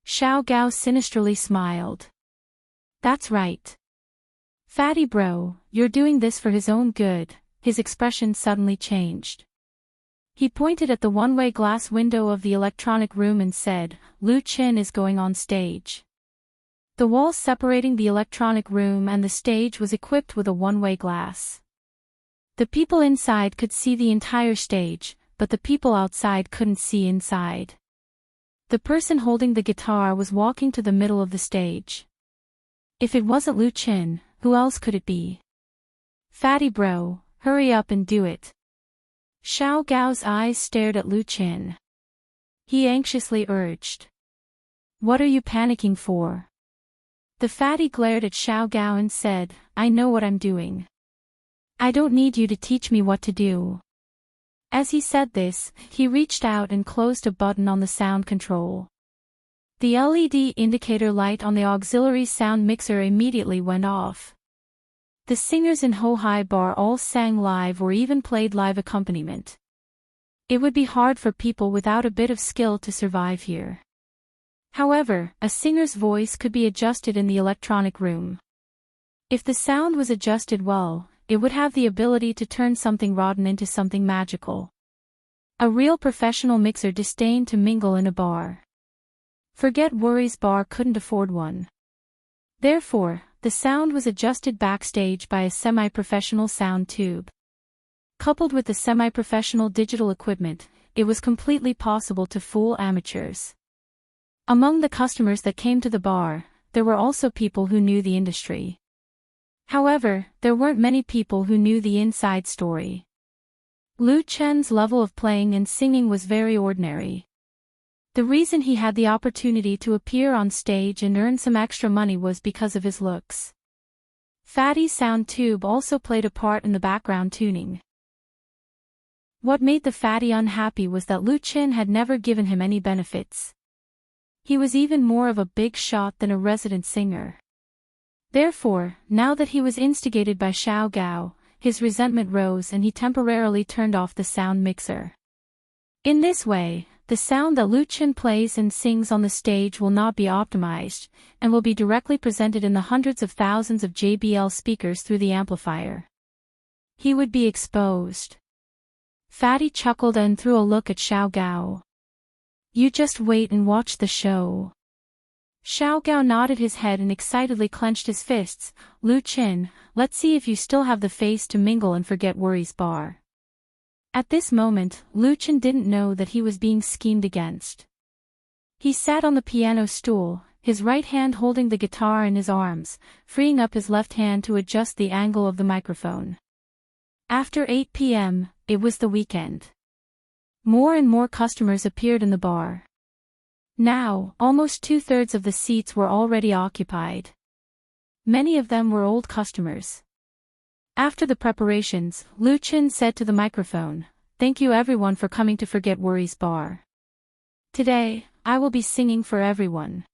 Xiao Gao sinisterly smiled. "That's right. Fatty bro, you're doing this for his own good." His expression suddenly changed. He pointed at the one-way glass window of the electronic room and said, "Lu Qin is going on stage." The wall separating the electronic room and the stage was equipped with a one-way glass. The people inside could see the entire stage, but the people outside couldn't see inside. The person holding the guitar was walking to the middle of the stage. If it wasn't Lu Chin, who else could it be? Fatty bro, hurry up and do it. Xiao Gao's eyes stared at Lu Chin. He anxiously urged. What are you panicking for? The fatty glared at Xiao Gao and said, I know what I'm doing. I don't need you to teach me what to do. As he said this, he reached out and closed a button on the sound control. The LED indicator light on the auxiliary sound mixer immediately went off. The singers in Ho Hai Bar all sang live or even played live accompaniment. It would be hard for people without a bit of skill to survive here. However, a singer's voice could be adjusted in the electronic room. If the sound was adjusted well, it would have the ability to turn something rotten into something magical. A real professional mixer disdained to mingle in a bar. Forget worries, bar couldn't afford one. Therefore, the sound was adjusted backstage by a semi-professional sound tube. Coupled with the semi-professional digital equipment, it was completely possible to fool amateurs. Among the customers that came to the bar, there were also people who knew the industry. However, there weren't many people who knew the inside story. Lu Chen's level of playing and singing was very ordinary. The reason he had the opportunity to appear on stage and earn some extra money was because of his looks. Fatty's sound tube also played a part in the background tuning. What made the fatty unhappy was that Lu Chen had never given him any benefits. He was even more of a big shot than a resident singer. Therefore, now that he was instigated by Xiao Gao, his resentment rose and he temporarily turned off the sound mixer. In this way, the sound that Lu Chen plays and sings on the stage will not be optimized, and will be directly presented in the hundreds of thousands of JBL speakers through the amplifier. He would be exposed. Fatty chuckled and threw a look at Xiao Gao. You just wait and watch the show. Xiao Gao nodded his head and excitedly clenched his fists. Lu Chen, let's see if you still have the face to mingle and forget worries, bar. At this moment, Lu Chen didn't know that he was being schemed against. He sat on the piano stool, his right hand holding the guitar in his arms, freeing up his left hand to adjust the angle of the microphone. After 8 p.m., it was the weekend. More and more customers appeared in the bar. Now, almost 2/3 of the seats were already occupied. Many of them were old customers. After the preparations, Lu Chen said to the microphone, "Thank you everyone for coming to Forget Worries Bar. Today, I will be singing for everyone.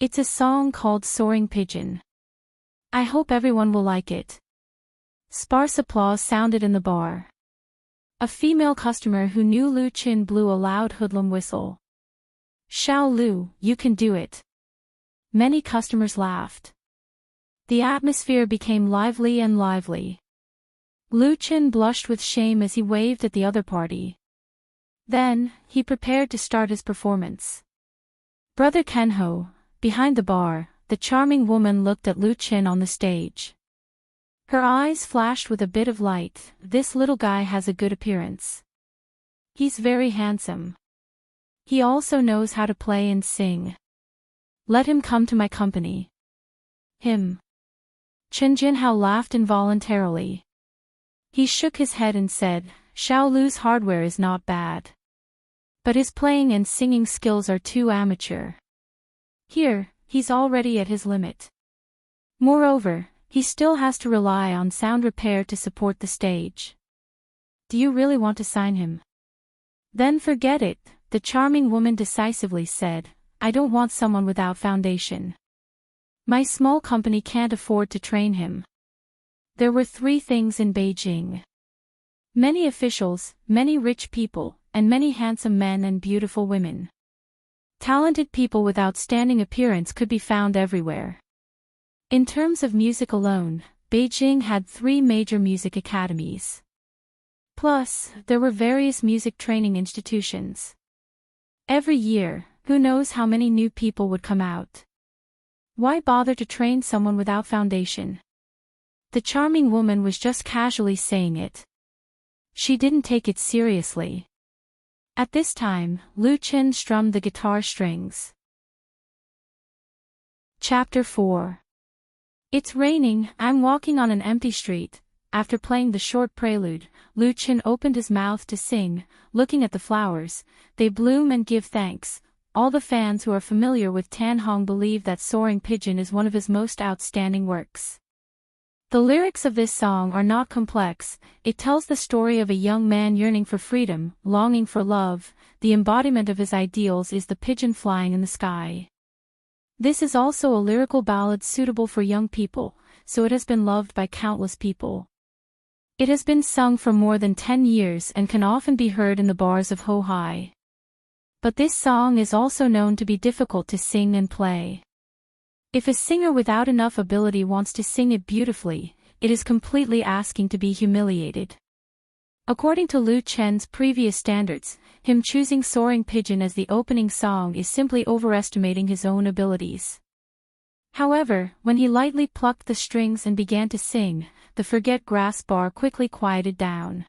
It's a song called Soaring Pigeon. I hope everyone will like it." Sparse applause sounded in the bar. A female customer who knew Lu Chen blew a loud hoodlum whistle. "Xiao Lu, you can do it." Many customers laughed. The atmosphere became lively and lively. Lu Chen blushed with shame as he waved at the other party. Then, he prepared to start his performance. Brother Kenho, behind the bar, the charming woman looked at Lu Chen on the stage. Her eyes flashed with a bit of light. This little guy has a good appearance. He's very handsome. He also knows how to play and sing. Let him come to my company. Him. Chen Jinhao laughed involuntarily. He shook his head and said, "Xiao Lu's hardware is not bad. But his playing and singing skills are too amateur. Here, he's already at his limit. Moreover, he still has to rely on sound repair to support the stage. Do you really want to sign him?" "Then forget it," the charming woman decisively said. "I don't want someone without foundation. My small company can't afford to train him." There were 3 things in Beijing. Many officials, many rich people, and many handsome men and beautiful women. Talented people with outstanding appearance could be found everywhere. In terms of music alone, Beijing had 3 major music academies. Plus, there were various music training institutions. Every year, who knows how many new people would come out. Why bother to train someone without foundation? The charming woman was just casually saying it. She didn't take it seriously. At this time, Lu Chen strummed the guitar strings. Chapter 4. It's raining, I'm walking on an empty street. After playing the short prelude, Lu Chen opened his mouth to sing, looking at the flowers. They bloom and give thanks. All the fans who are familiar with Tan Hong believe that Soaring Pigeon is one of his most outstanding works. The lyrics of this song are not complex. It tells the story of a young man yearning for freedom, longing for love. The embodiment of his ideals is the pigeon flying in the sky. This is also a lyrical ballad suitable for young people, so it has been loved by countless people. It has been sung for more than 10 years and can often be heard in the bars of Ho-Hai. But this song is also known to be difficult to sing and play. If a singer without enough ability wants to sing it beautifully, it is completely asking to be humiliated. According to Lu Chen's previous standards, him choosing Soaring Pigeon as the opening song is simply overestimating his own abilities. However, when he lightly plucked the strings and began to sing, the Forget Grass bar quickly quieted down.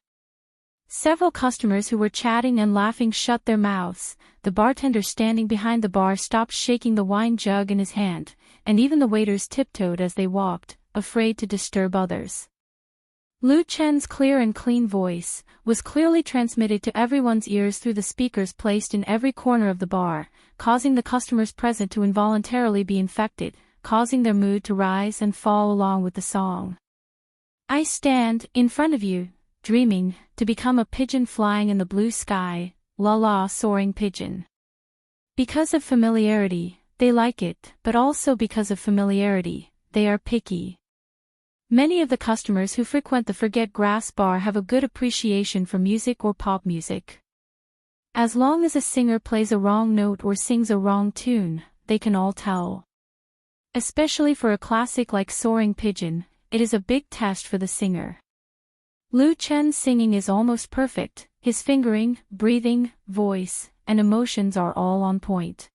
Several customers who were chatting and laughing shut their mouths. The bartender standing behind the bar stopped shaking the wine jug in his hand, and even the waiters tiptoed as they walked, afraid to disturb others. Lu Chen's clear and clean voice was clearly transmitted to everyone's ears through the speakers placed in every corner of the bar, causing the customers present to involuntarily be infected, causing their mood to rise and fall along with the song. I stand in front of you, dreaming, to become a pigeon flying in the blue sky, la la soaring pigeon. Because of familiarity, they like it, but also because of familiarity, they are picky. Many of the customers who frequent the Forget Grass bar have a good appreciation for music or pop music. As long as a singer plays a wrong note or sings a wrong tune, they can all tell. Especially for a classic like Soaring Pigeon, it is a big test for the singer. Lu Chen's singing is almost perfect, his fingering, breathing, voice, and emotions are all on point.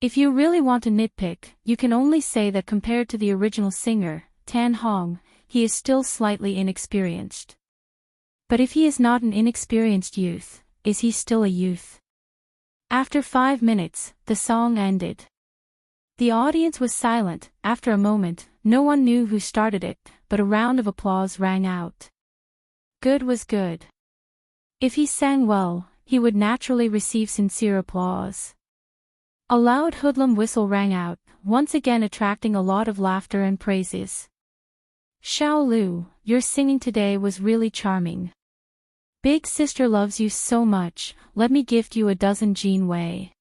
If you really want to nitpick, you can only say that compared to the original singer, Tan Hong, he is still slightly inexperienced. But if he is not an inexperienced youth, is he still a youth? After 5 minutes, the song ended. The audience was silent. After a moment, no one knew who started it, but a round of applause rang out. Good was good. If he sang well, he would naturally receive sincere applause. A loud hoodlum whistle rang out, once again attracting a lot of laughter and praises. Xiao Lu, your singing today was really charming. Big sister loves you so much, let me gift you a dozen Jean Wei.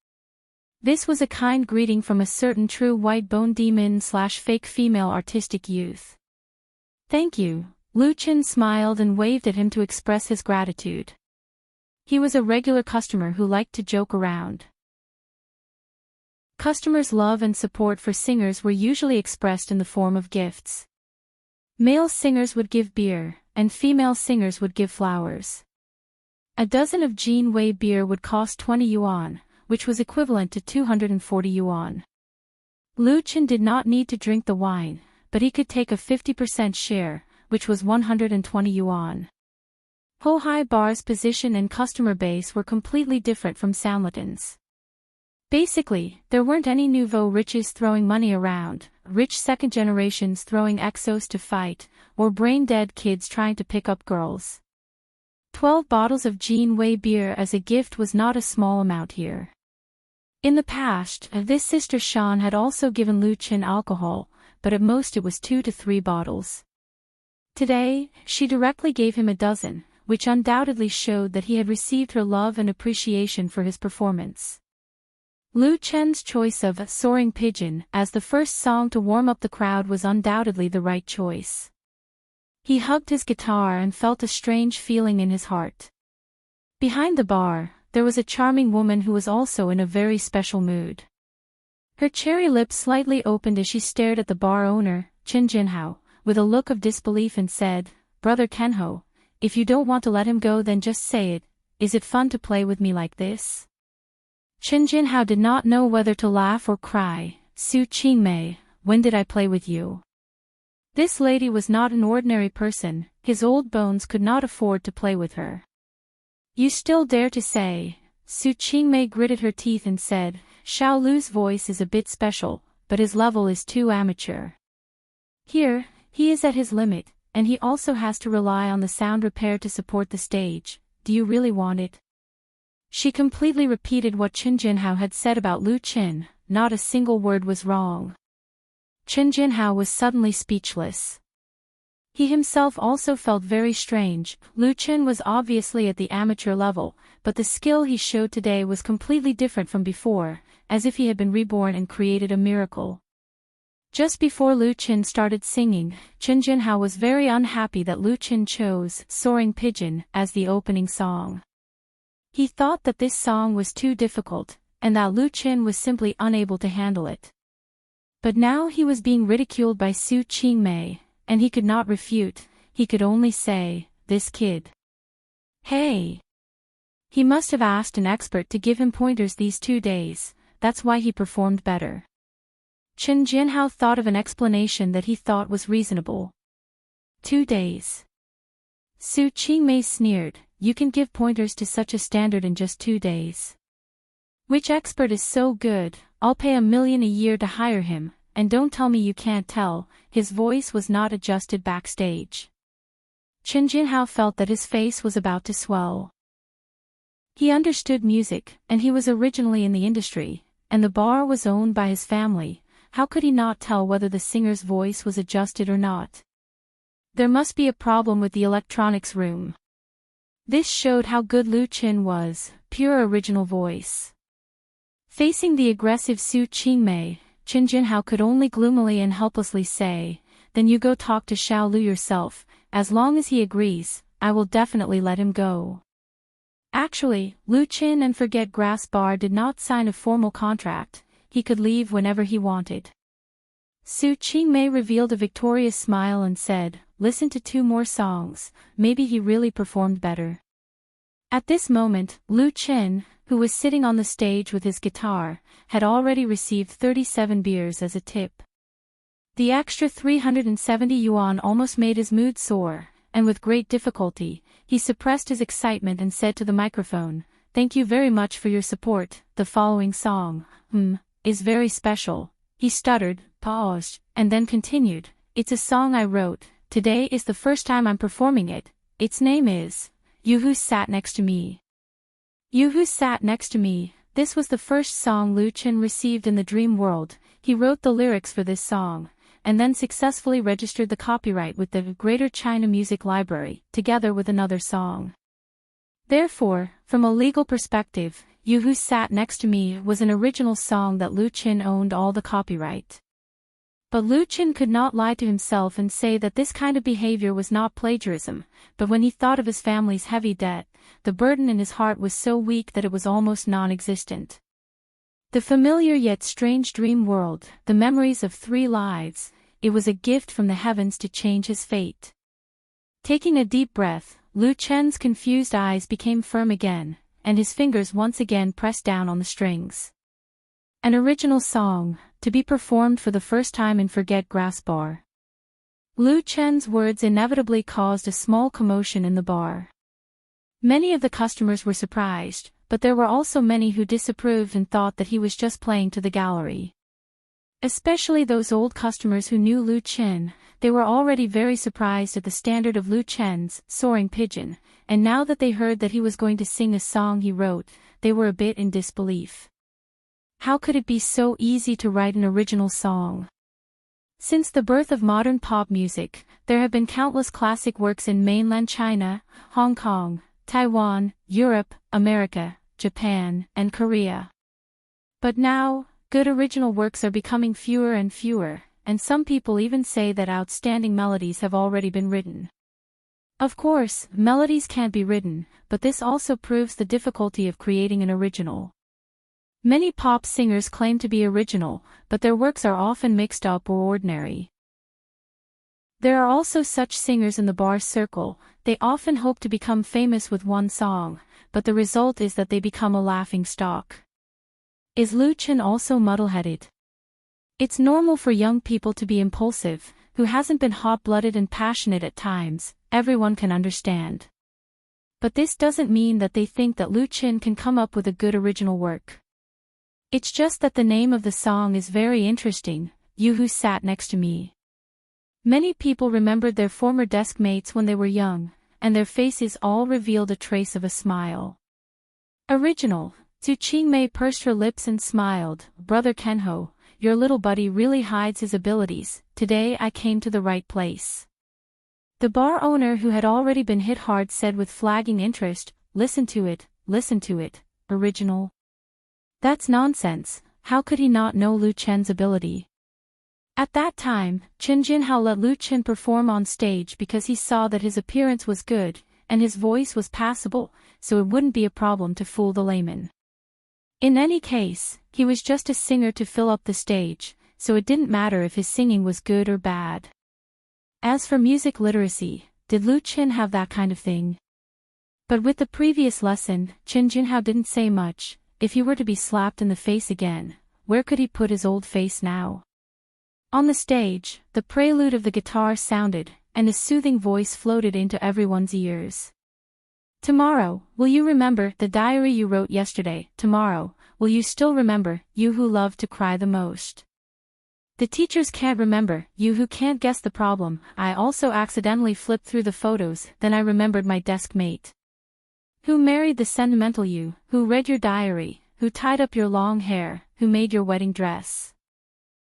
This was a kind greeting from a certain true white bone demon/fake female artistic youth. Thank you, Lu Chen smiled and waved at him to express his gratitude. He was a regular customer who liked to joke around. Customers' love and support for singers were usually expressed in the form of gifts. Male singers would give beer, and female singers would give flowers. A dozen of Jean Wei beer would cost 20 yuan, which was equivalent to 240 yuan. Lu Chen did not need to drink the wine, but he could take a 50% share, which was 120 yuan. Ho-Hai Bar's position and customer base were completely different from Sanlaton's. Basically, there weren't any nouveau riches throwing money around, rich second generations throwing exos to fight, or brain-dead kids trying to pick up girls. 12 bottles of Jean Wei beer as a gift was not a small amount here. In the past, this sister Shan had also given Lu Chen alcohol, but at most it was 2 to 3 bottles. Today, she directly gave him a dozen, which undoubtedly showed that he had received her love and appreciation for his performance. Lu Chen's choice of Soaring Pigeon as the first song to warm up the crowd was undoubtedly the right choice. He hugged his guitar and felt a strange feeling in his heart. Behind the bar, there was a charming woman who was also in a very special mood. Her cherry lips slightly opened as she stared at the bar owner, Chen Jinhao, with a look of disbelief and said, "Brother Kenho, if you don't want to let him go then just say it, is it fun to play with me like this?" Chen Jinhao did not know whether to laugh or cry. "Su Qingmei, when did I play with you?" This lady was not an ordinary person, his old bones could not afford to play with her. "You still dare to say?" Su Qingmei gritted her teeth and said, "Xiao Lu's voice is a bit special, but his level is too amateur." Here, he is at his limit, and he also has to rely on the sound repair to support the stage. Do you really want it? She completely repeated what Qin Jinhao had said about Lu Qin, not a single word was wrong. Qin Jinhao was suddenly speechless. He himself also felt very strange. Lu Qin was obviously at the amateur level, but the skill he showed today was completely different from before, as if he had been reborn and created a miracle. Just before Lu Qin started singing, Qin Jinhao was very unhappy that Lu Qin chose Soaring Pigeon as the opening song. He thought that this song was too difficult, and that Lu Qin was simply unable to handle it. But now he was being ridiculed by Su Qingmei, and he could not refute. He could only say, "This kid. Hey." He must have asked an expert to give him pointers these 2 days, that's why he performed better. Qin Jinhao thought of an explanation that he thought was reasonable. 2 days. Su Qingmei sneered, "You can give pointers to such a standard in just 2 days. Which expert is so good? I'll pay $1 million a year to hire him, and don't tell me you can't tell." His voice was not adjusted backstage. Qin Jinhao felt that his face was about to swell. He understood music, and he was originally in the industry, and the bar was owned by his family. How could he not tell whether the singer's voice was adjusted or not? There must be a problem with the electronics room. This showed how good Lu Qin was, pure original voice. Facing the aggressive Su Qingmei, Qin Jinhao could only gloomily and helplessly say, "Then you go talk to Xiao Lu yourself. As long as he agrees, I will definitely let him go." Actually, Lu Qin and Forget Grass Bar did not sign a formal contract. He could leave whenever he wanted. Su Qingmei revealed a victorious smile and said, "Listen to 2 more songs, maybe he really performed better." At this moment, Lu Qin, who was sitting on the stage with his guitar, had already received 37 beers as a tip. The extra 370 yuan almost made his mood soar, and with great difficulty, he suppressed his excitement and said to the microphone, "Thank you very much for your support. The following song, is very special." He stuttered, paused, and then continued, "It's a song I wrote. Today is the first time I'm performing it. Its name is, You Who Sat Next to Me." You Who Sat Next to Me. This was the first song Lu Qin received in the dream world. He wrote the lyrics for this song, and then successfully registered the copyright with the Greater China Music Library, together with another song. Therefore, from a legal perspective, You Who Sat Next to Me was an original song that Lu Qin owned all the copyright. But Lu Qin could not lie to himself and say that this kind of behavior was not plagiarism, but when he thought of his family's heavy debt, the burden in his heart was so weak that it was almost non-existent. The familiar yet strange dream world, the memories of 3 lives, it was a gift from the heavens to change his fate. Taking a deep breath, Lu Qin's confused eyes became firm again, and his fingers once again pressed down on the strings. An original song, to be performed for the first time in Forget Grass Bar. Lu Qin's words inevitably caused a small commotion in the bar. Many of the customers were surprised, but there were also many who disapproved and thought that he was just playing to the gallery. Especially those old customers who knew Lu Qin, they were already very surprised at the standard of Lu Qin's Soaring Pigeon, and now that they heard that he was going to sing a song he wrote, they were a bit in disbelief. How could it be so easy to write an original song? Since the birth of modern pop music, there have been countless classic works in mainland China, Hong Kong, Taiwan, Europe, America, Japan, and Korea. But now, good original works are becoming fewer and fewer, and some people even say that outstanding melodies have already been written. Of course, melodies can't be written, but this also proves the difficulty of creating an original. Many pop singers claim to be original, but their works are often mixed up or ordinary. There are also such singers in the bar circle. They often hope to become famous with one song, but the result is that they become a laughing stock. Is Lu Qin also muddle-headed? It's normal for young people to be impulsive, who hasn't been hot-blooded and passionate at times, everyone can understand. But this doesn't mean that they think that Lu Qin can come up with a good original work. It's just that the name of the song is very interesting, You Who Sat Next to Me. Many people remembered their former desk mates when they were young, and their faces all revealed a trace of a smile. Original. Su Qingmei pursed her lips and smiled. Brother Kenho, your little buddy really hides his abilities. Today I came to the right place. The bar owner, who had already been hit hard, said with flagging interest, listen to it, Original. That's nonsense. How could he not know Lu Chen's ability? At that time, Chen Jinhao let Lu Chen perform on stage because he saw that his appearance was good, and his voice was passable, so it wouldn't be a problem to fool the layman. In any case, he was just a singer to fill up the stage, so it didn't matter if his singing was good or bad. As for music literacy, did Lu Chen have that kind of thing? But with the previous lesson, Chen Jinhao didn't say much. If he were to be slapped in the face again, where could he put his old face now? On the stage, the prelude of the guitar sounded, and his soothing voice floated into everyone's ears. Tomorrow, will you remember the diary you wrote yesterday? Tomorrow, will you still remember, you who love to cry the most? The teachers can't remember, you who can't guess the problem. I also accidentally flipped through the photos, then I remembered my desk mate. Who married the sentimental you, who read your diary, who tied up your long hair, who made your wedding dress.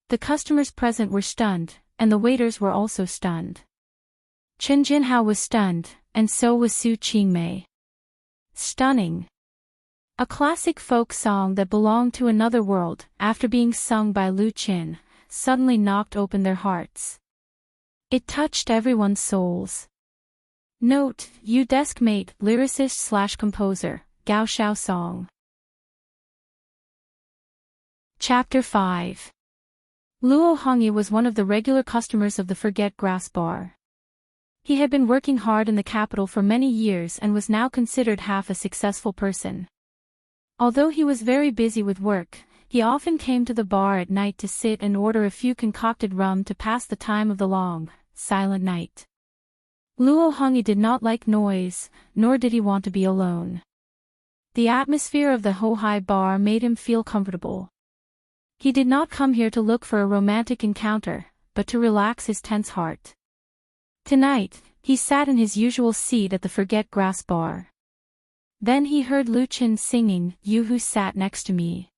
The customers present were stunned, and the waiters were also stunned. Chen Jinhao was stunned, and so was Su Qingmei. Stunning. A classic folk song that belonged to another world, after being sung by Lu Chen, suddenly knocked open their hearts. It touched everyone's souls. Note, you desk mate, lyricist/composer, Gao Xiao Song. Chapter 5. Luo Hongyi was one of the regular customers of the Forget Grass Bar. He had been working hard in the capital for many years and was now considered half a successful person. Although he was very busy with work, he often came to the bar at night to sit and order a few concocted rum to pass the time of the long, silent night. Luo Hongyi did not like noise, nor did he want to be alone. The atmosphere of the Hohai bar made him feel comfortable. He did not come here to look for a romantic encounter, but to relax his tense heart. Tonight, he sat in his usual seat at the Forget Grass Bar. Then he heard Lu Chen singing, "You who sat next to me.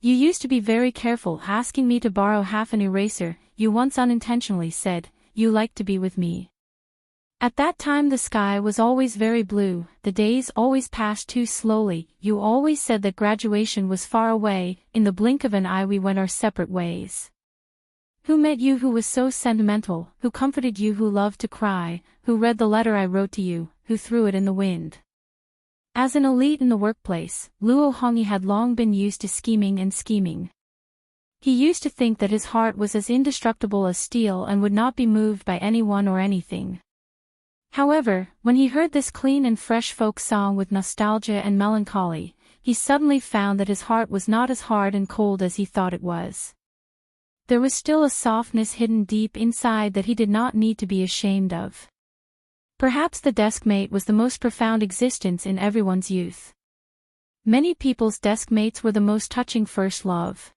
You used to be very careful asking me to borrow half an eraser, you once unintentionally said, you liked to be with me. At that time the sky was always very blue, the days always passed too slowly, you always said that graduation was far away, in the blink of an eye we went our separate ways. Who met you who was so sentimental, who comforted you who loved to cry, who read the letter I wrote to you, who threw it in the wind?" As an elite in the workplace, Luo Hongyi had long been used to scheming. He used to think that his heart was as indestructible as steel and would not be moved by anyone or anything. However, when he heard this clean and fresh folk song with nostalgia and melancholy, he suddenly found that his heart was not as hard and cold as he thought it was. There was still a softness hidden deep inside that he did not need to be ashamed of. Perhaps the desk mate was the most profound existence in everyone's youth. Many people's desk mates were the most touching first love.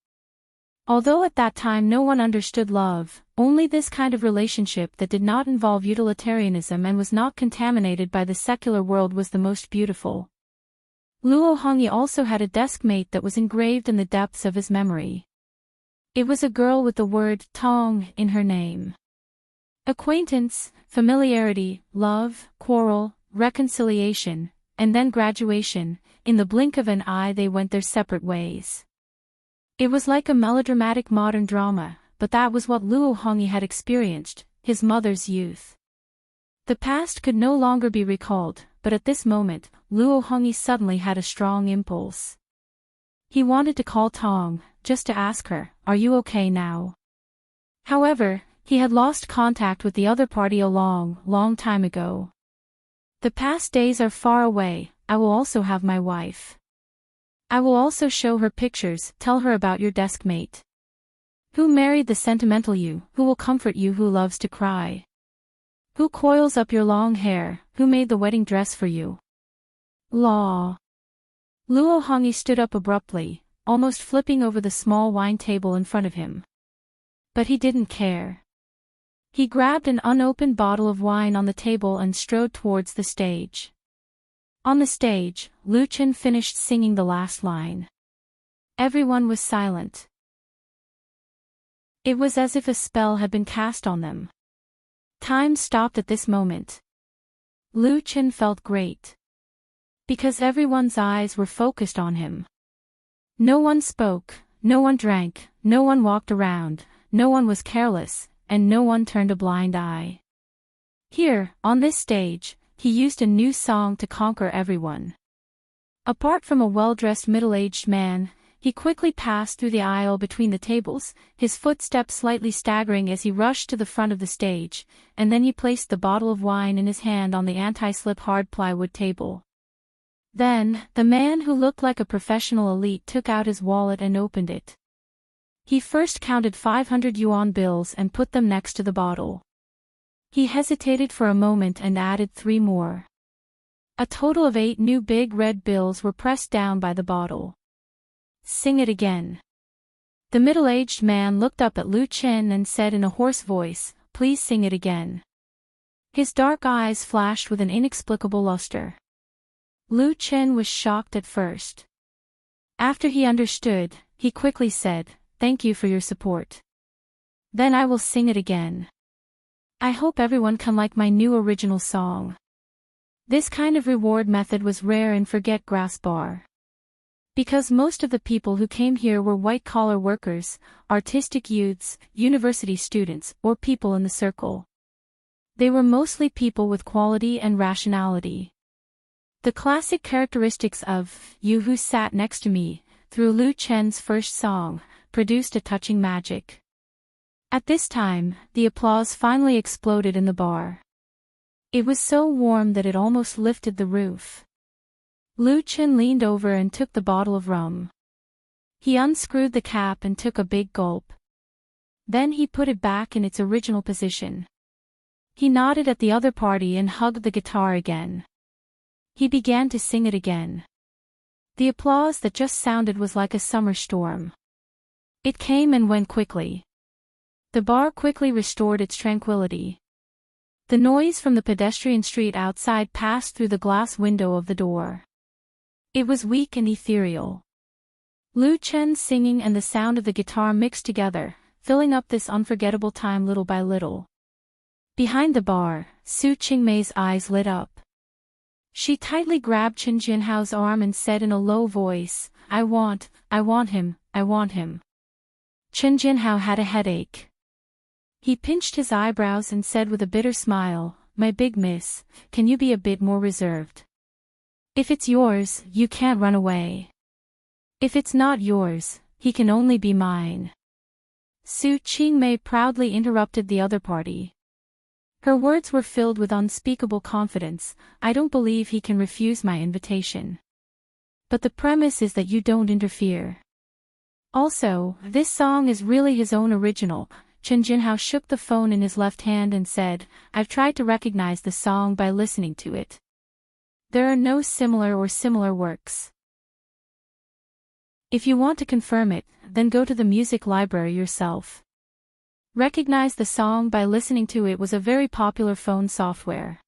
Although at that time no one understood love, only this kind of relationship that did not involve utilitarianism and was not contaminated by the secular world was the most beautiful. Luo Hongyi also had a desk mate that was engraved in the depths of his memory. It was a girl with the word Tong in her name. Acquaintance, familiarity, love, quarrel, reconciliation, and then graduation, in the blink of an eye they went their separate ways. It was like a melodramatic modern drama, but that was what Luo Hongyi had experienced, his mother's youth. The past could no longer be recalled, but at this moment, Luo Hongyi suddenly had a strong impulse. He wanted to call Tong, just to ask her, "Are you okay now?" However, he had lost contact with the other party a long time ago. The past days are far away, I will also have my wife. I will also show her pictures, tell her about your desk mate. Who married the sentimental you, who will comfort you who loves to cry? Who coils up your long hair, who made the wedding dress for you? Law. Luo Hongyi stood up abruptly, almost flipping over the small wine table in front of him. But he didn't care. He grabbed an unopened bottle of wine on the table and strode towards the stage. On the stage, Lu Chen finished singing the last line. Everyone was silent. It was as if a spell had been cast on them. Time stopped at this moment. Lu Chen felt great. Because everyone's eyes were focused on him. No one spoke, no one drank, no one walked around, no one was careless, and no one turned a blind eye. Here, on this stage, he used a new song to conquer everyone. Apart from a well-dressed middle-aged man, he quickly passed through the aisle between the tables, his footsteps slightly staggering as he rushed to the front of the stage, and then he placed the bottle of wine in his hand on the anti-slip hard plywood table. Then, the man who looked like a professional elite took out his wallet and opened it. He first counted 500 yuan bills and put them next to the bottle. He hesitated for a moment and added 3 more. A total of 8 new big red bills were pressed down by the bottle. Sing it again. The middle-aged man looked up at Lu Chen and said in a hoarse voice, "Please sing it again." His dark eyes flashed with an inexplicable luster. Lu Chen was shocked at first. After he understood, he quickly said, "Thank you for your support. Then I will sing it again. I hope everyone can like my new original song." This kind of reward method was rare in Forget Grass Bar. Because most of the people who came here were white-collar workers, artistic youths, university students, or people in the circle. They were mostly people with quality and rationality. The classic characteristics of "You Who Sat Next to Me," through Lu Chen's first song, produced a touching magic. At this time, the applause finally exploded in the bar. It was so warm that it almost lifted the roof. Lu Chen leaned over and took the bottle of rum. He unscrewed the cap and took a big gulp. Then he put it back in its original position. He nodded at the other party and hugged the guitar again. He began to sing it again. The applause that just sounded was like a summer storm. It came and went quickly. The bar quickly restored its tranquility. The noise from the pedestrian street outside passed through the glass window of the door. It was weak and ethereal. Lu Chen's singing and the sound of the guitar mixed together, filling up this unforgettable time little by little. Behind the bar, Su Qingmei's eyes lit up. She tightly grabbed Chen Jinhao's arm and said in a low voice, I want him, I want him." Chen Jinhao had a headache. He pinched his eyebrows and said with a bitter smile, "My big miss, can you be a bit more reserved? If it's yours, you can't run away. If it's not yours, he can only be mine." Su Qingmei proudly interrupted the other party. Her words were filled with unspeakable confidence. "I don't believe he can refuse my invitation. But the premise is that you don't interfere. Also, this song is really his own original." Chen Jinhao shook the phone in his left hand and said, "I've tried to recognize the song by listening to it. There are no similar works. If you want to confirm it, then go to the music library yourself." Recognize the song by listening to it was a very popular phone software.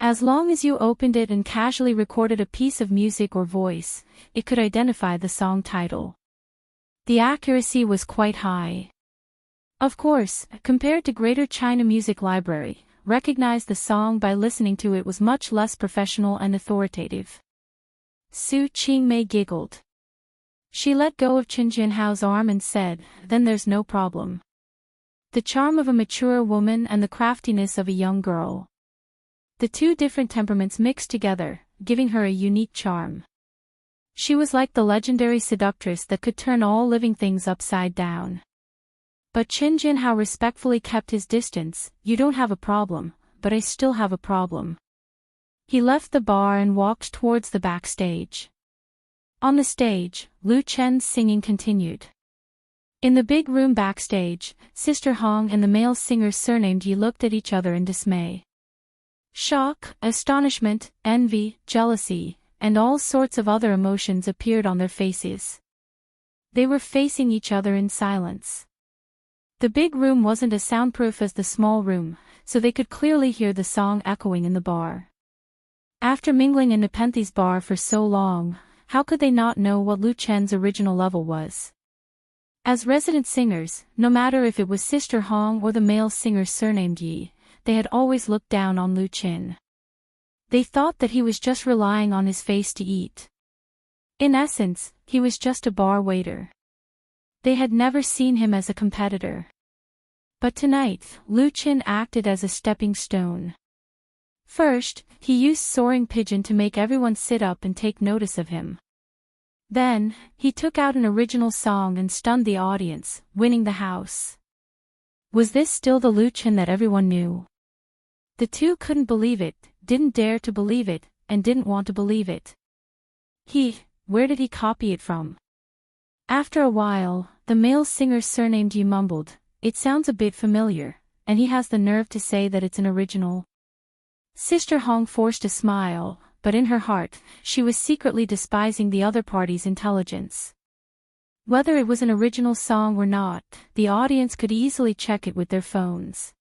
As long as you opened it and casually recorded a piece of music or voice, it could identify the song title. The accuracy was quite high. Of course, compared to Greater China Music Library, recognize the song by listening to it was much less professional and authoritative. Su Qingmei giggled. She let go of Chen Jinhao's arm and said, "Then there's no problem." The charm of a mature woman and the craftiness of a young girl. The two different temperaments mixed together, giving her a unique charm. She was like the legendary seductress that could turn all living things upside down. But Chen Jinhao respectfully kept his distance. "You don't have a problem, but I still have a problem." He left the bar and walked towards the backstage. On the stage, Lu Chen's singing continued. In the big room backstage, Sister Hong and the male singer surnamed Yi looked at each other in dismay. Shock, astonishment, envy, jealousy, and all sorts of other emotions appeared on their faces. They were facing each other in silence. The big room wasn't as soundproof as the small room, so they could clearly hear the song echoing in the bar. After mingling in Nepenthe's bar for so long, how could they not know what Lu Chen's original level was? As resident singers, no matter if it was Sister Hong or the male singer surnamed Yi, they had always looked down on Lu Chen. They thought that he was just relying on his face to eat. In essence, he was just a bar waiter. They had never seen him as a competitor. But tonight, Lu Chen acted as a stepping stone. First, he used Soaring Pigeon to make everyone sit up and take notice of him. Then, he took out an original song and stunned the audience, winning the house. Was this still the Lu Chen that everyone knew? The two couldn't believe it, didn't dare to believe it, and didn't want to believe it. Where did he copy it from? After a while, the male singer surnamed Yi mumbled, "It sounds a bit familiar, and he has the nerve to say that it's an original." Sister Hong forced a smile, but in her heart, she was secretly despising the other party's intelligence. Whether it was an original song or not, the audience could easily check it with their phones.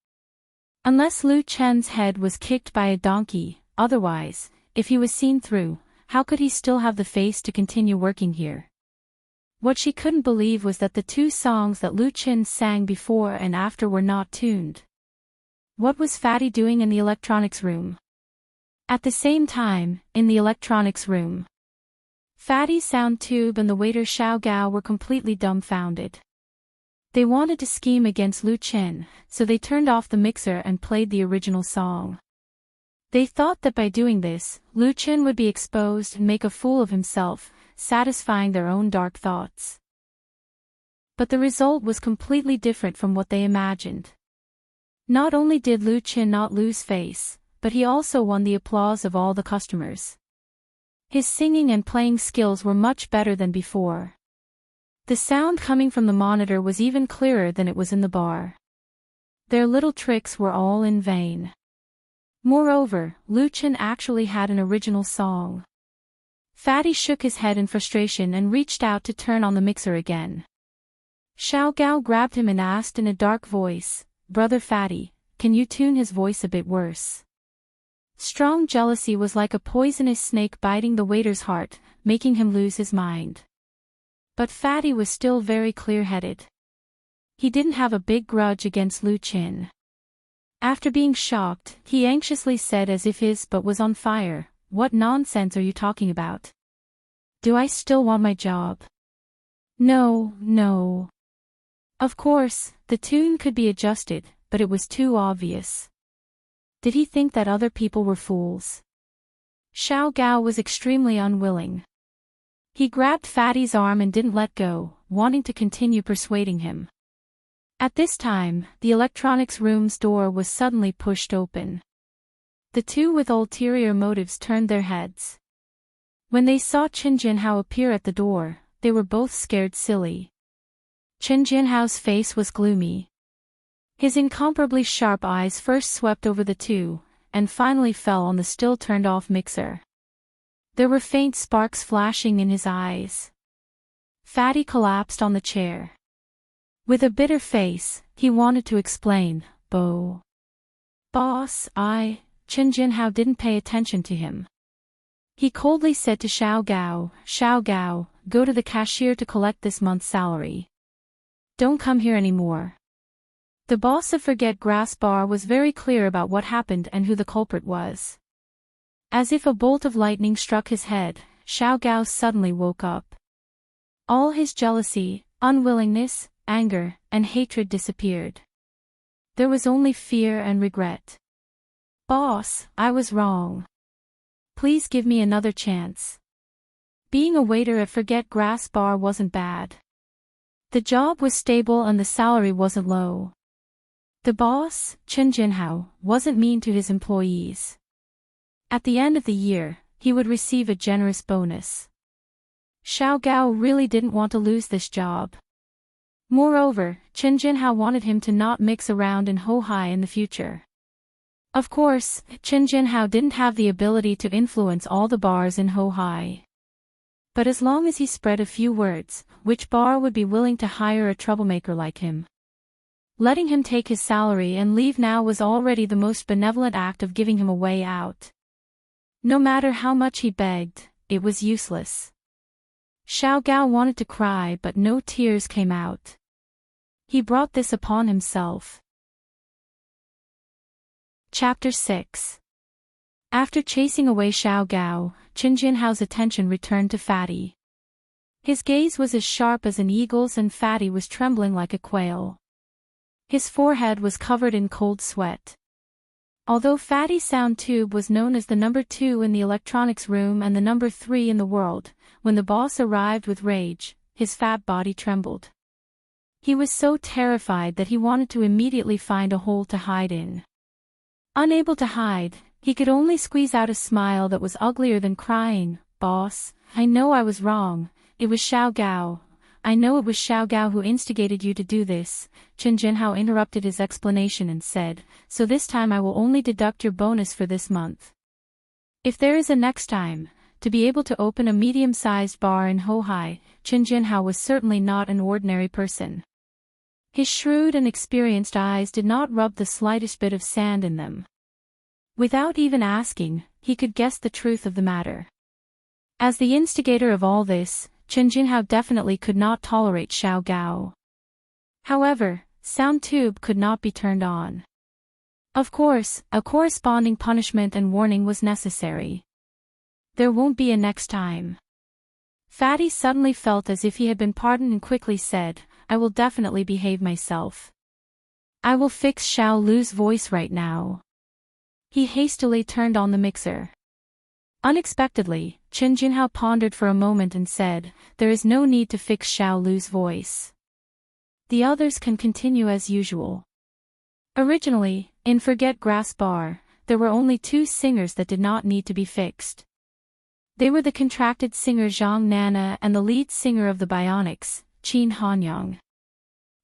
Unless Lu Chen's head was kicked by a donkey, otherwise, if he was seen through, how could he still have the face to continue working here? What she couldn't believe was that the two songs that Lu Chen sang before and after were not tuned. What was Fatty doing in the electronics room? At the same time, in the electronics room, Fatty's sound tube and the waiter Xiao Gao were completely dumbfounded. They wanted to scheme against Lu Chen, so they turned off the mixer and played the original song. They thought that by doing this, Lu Chen would be exposed and make a fool of himself, satisfying their own dark thoughts. But the result was completely different from what they imagined. Not only did Lu Chen not lose face, but he also won the applause of all the customers. His singing and playing skills were much better than before. The sound coming from the monitor was even clearer than it was in the bar. Their little tricks were all in vain. Moreover, Lu Chen actually had an original song. Fatty shook his head in frustration and reached out to turn on the mixer again. Xiao Gao grabbed him and asked in a dark voice, "Brother Fatty, can you tune his voice a bit worse?" Strong jealousy was like a poisonous snake biting the waiter's heart, making him lose his mind. But Fatty was still very clear-headed. He didn't have a big grudge against Lu Chen. After being shocked, he anxiously said as if his butt was on fire, "What nonsense are you talking about? Do I still want my job? No. Of course, the tune could be adjusted, but it was too obvious. Did he think that other people were fools?" Xiao Gao was extremely unwilling. He grabbed Fatty's arm and didn't let go, wanting to continue persuading him. At this time, the electronics room's door was suddenly pushed open. The two with ulterior motives turned their heads. When they saw Chen Jinhao appear at the door, they were both scared silly. Chen Jinhao's face was gloomy. His incomparably sharp eyes first swept over the two, and finally fell on the still turned-off mixer. There were faint sparks flashing in his eyes. Fatty collapsed on the chair. With a bitter face, he wanted to explain, "Boss, Chen Jinhao didn't pay attention to him." He coldly said to Xiao Gao, "Go to the cashier to collect this month's salary. Don't come here anymore." The boss of Forget Grass Bar was very clear about what happened and who the culprit was. As if a bolt of lightning struck his head, Xiao Gao suddenly woke up. All his jealousy, unwillingness, anger, and hatred disappeared. There was only fear and regret. "Boss, I was wrong. Please give me another chance." Being a waiter at Forget Grass Bar wasn't bad. The job was stable and the salary wasn't low. The boss, Chen Jinhao, wasn't mean to his employees. At the end of the year, he would receive a generous bonus. Xiao Gao really didn't want to lose this job. Moreover, Chen Jinhao wanted him to not mix around in Hohai in the future. Of course, Chen Jinhao didn't have the ability to influence all the bars in Hohai. But as long as he spread a few words, which bar would be willing to hire a troublemaker like him? Letting him take his salary and leave now was already the most benevolent act of giving him a way out. No matter how much he begged, it was useless. Xiao Gao wanted to cry but no tears came out. He brought this upon himself. Chapter 6. After chasing away Xiao Gao, Qin Jinhao's attention returned to Fatty. His gaze was as sharp as an eagle's and Fatty was trembling like a quail. His forehead was covered in cold sweat. Although Fatty's sound tube was known as the number 2 in the electronics room and the number 3 in the world, when the boss arrived with rage, his fat body trembled. He was so terrified that he wanted to immediately find a hole to hide in. Unable to hide, he could only squeeze out a smile that was uglier than crying. "Boss, I know I was wrong. It was Xiao Gao. I know it was Xiao Gao who instigated you to do this." Qin Jinhao interrupted his explanation and said, "So this time I will only deduct your bonus for this month. If there is a next time," to be able to open a medium-sized bar in Hohai, Qin Jinhao was certainly not an ordinary person. His shrewd and experienced eyes did not rub the slightest bit of sand in them. Without even asking, he could guess the truth of the matter. As the instigator of all this, Qin Jinhao definitely could not tolerate Xiao Gao. However, sound tube could not be turned on. Of course, a corresponding punishment and warning was necessary. There won't be a next time. Fatty suddenly felt as if he had been pardoned and quickly said, "I will definitely behave myself. I will fix Xiao Lu's voice right now." He hastily turned on the mixer. Unexpectedly, Qin Jinhao pondered for a moment and said, "There is no need to fix Xiao Lu's voice. The others can continue as usual." Originally, in Forget Grass Bar, there were only 2 singers that did not need to be fixed. They were the contracted singer Zhang Nana and the lead singer of the Bionics, Qin Hanyang.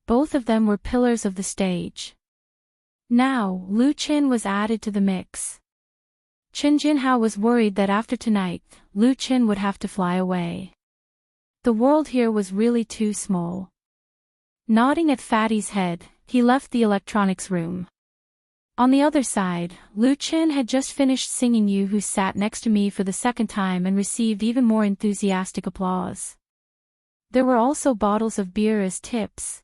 Both of them were pillars of the stage. Now, Lu Qin was added to the mix. Qin Jinhao was worried that after tonight, Lu Qin would have to fly away. The world here was really too small. Nodding at Fatty's head, he left the electronics room. On the other side, Lu Qin had just finished singing You Who Sat Next to Me for the second time and received even more enthusiastic applause. There were also bottles of beer as tips.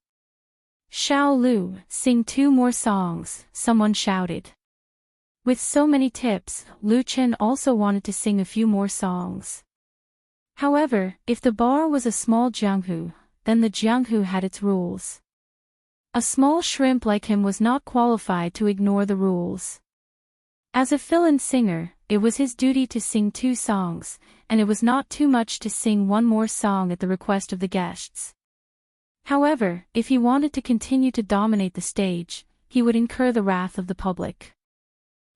"Xiao Lu, sing 2 more songs," someone shouted. With so many tips, Lu Qin also wanted to sing a few more songs. However, if the bar was a small jianghu, then the jianghu had its rules. A small shrimp like him was not qualified to ignore the rules. As a fill-in singer, it was his duty to sing 2 songs, and it was not too much to sing 1 more song at the request of the guests. However, if he wanted to continue to dominate the stage, he would incur the wrath of the public.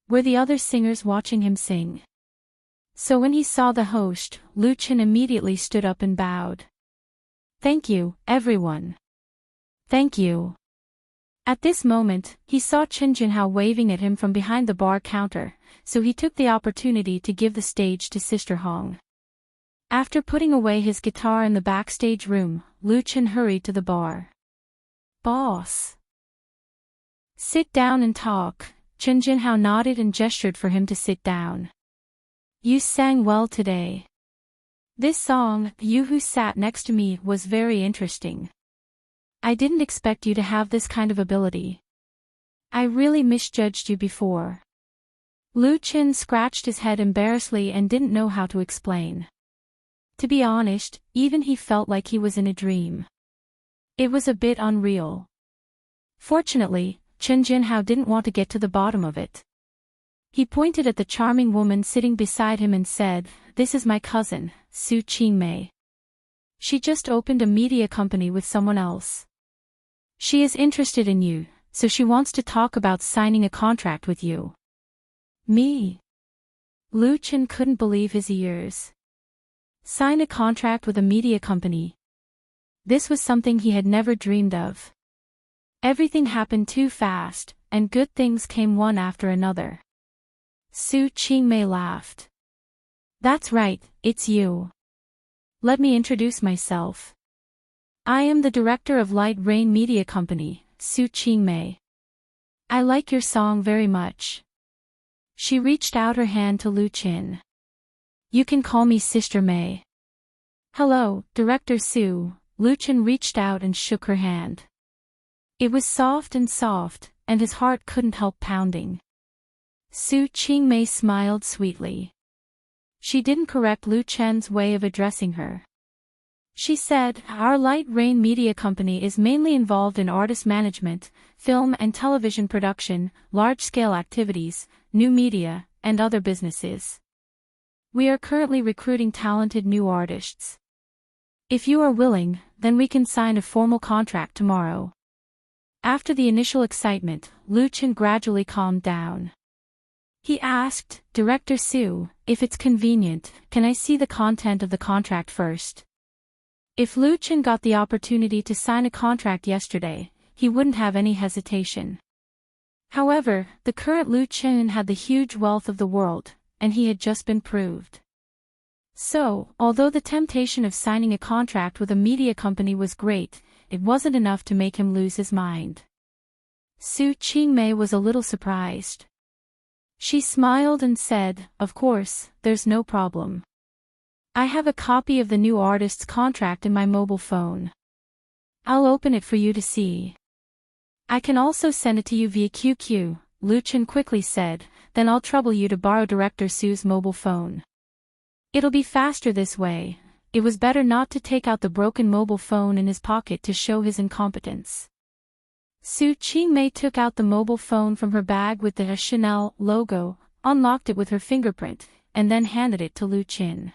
Were the other singers watching him sing? So when he saw the host, Lu Qin immediately stood up and bowed. "Thank you, everyone. Thank you." At this moment, he saw Qin Jinhao waving at him from behind the bar counter, so he took the opportunity to give the stage to Sister Hong. After putting away his guitar in the backstage room, Lu Qin hurried to the bar. "Boss. Sit down and talk." Qin Jinhao nodded and gestured for him to sit down. "You sang well today. This song, You Who Sat Next to Me, was very interesting. I didn't expect you to have this kind of ability. I really misjudged you before." Lu Qin scratched his head embarrassedly and didn't know how to explain. To be honest, even he felt like he was in a dream. It was a bit unreal. Fortunately, Qin Jinhao didn't want to get to the bottom of it. He pointed at the charming woman sitting beside him and said, "This is my cousin, Su Qingmei. She just opened a media company with someone else. She is interested in you, so she wants to talk about signing a contract with you." "Me?" Lu Qin couldn't believe his ears. Sign a contract with a media company. This was something he had never dreamed of. Everything happened too fast, and good things came one after another. Su Qingmei laughed. "That's right, it's you. Let me introduce myself. I am the director of Light Rain Media Company, Su Qingmei. I like your song very much. She reached out her hand to Lu Qin. You can call me Sister Mei. Hello, Director Su. Lu Qin reached out and shook her hand. It was soft, and his heart couldn't help pounding. Su Qingmei smiled sweetly. She didn't correct Lu Chen's way of addressing her. She said, our Light Rain Media Company is mainly involved in artist management, film and television production, large-scale activities, new media, and other businesses. We are currently recruiting talented new artists. If you are willing, then we can sign a formal contract tomorrow. After the initial excitement, Lu Chen gradually calmed down. He asked, Director Su, if it's convenient, can I see the content of the contract first? If Lu Chen got the opportunity to sign a contract yesterday, he wouldn't have any hesitation. However, the current Lu Chen had the huge wealth of the world, and he had just been proved. So, although the temptation of signing a contract with a media company was great, it wasn't enough to make him lose his mind. Su Qingmei was a little surprised. She smiled and said, of course, there's no problem. I have a copy of the new artist's contract in my mobile phone. I'll open it for you to see. I can also send it to you via QQ, Lu Chen quickly said, then I'll trouble you to borrow Director Su's mobile phone. It'll be faster this way. It was better not to take out the broken mobile phone in his pocket to show his incompetence. Su Qingmei took out the mobile phone from her bag with the Chanel logo, unlocked it with her fingerprint, and then handed it to Lu Chen.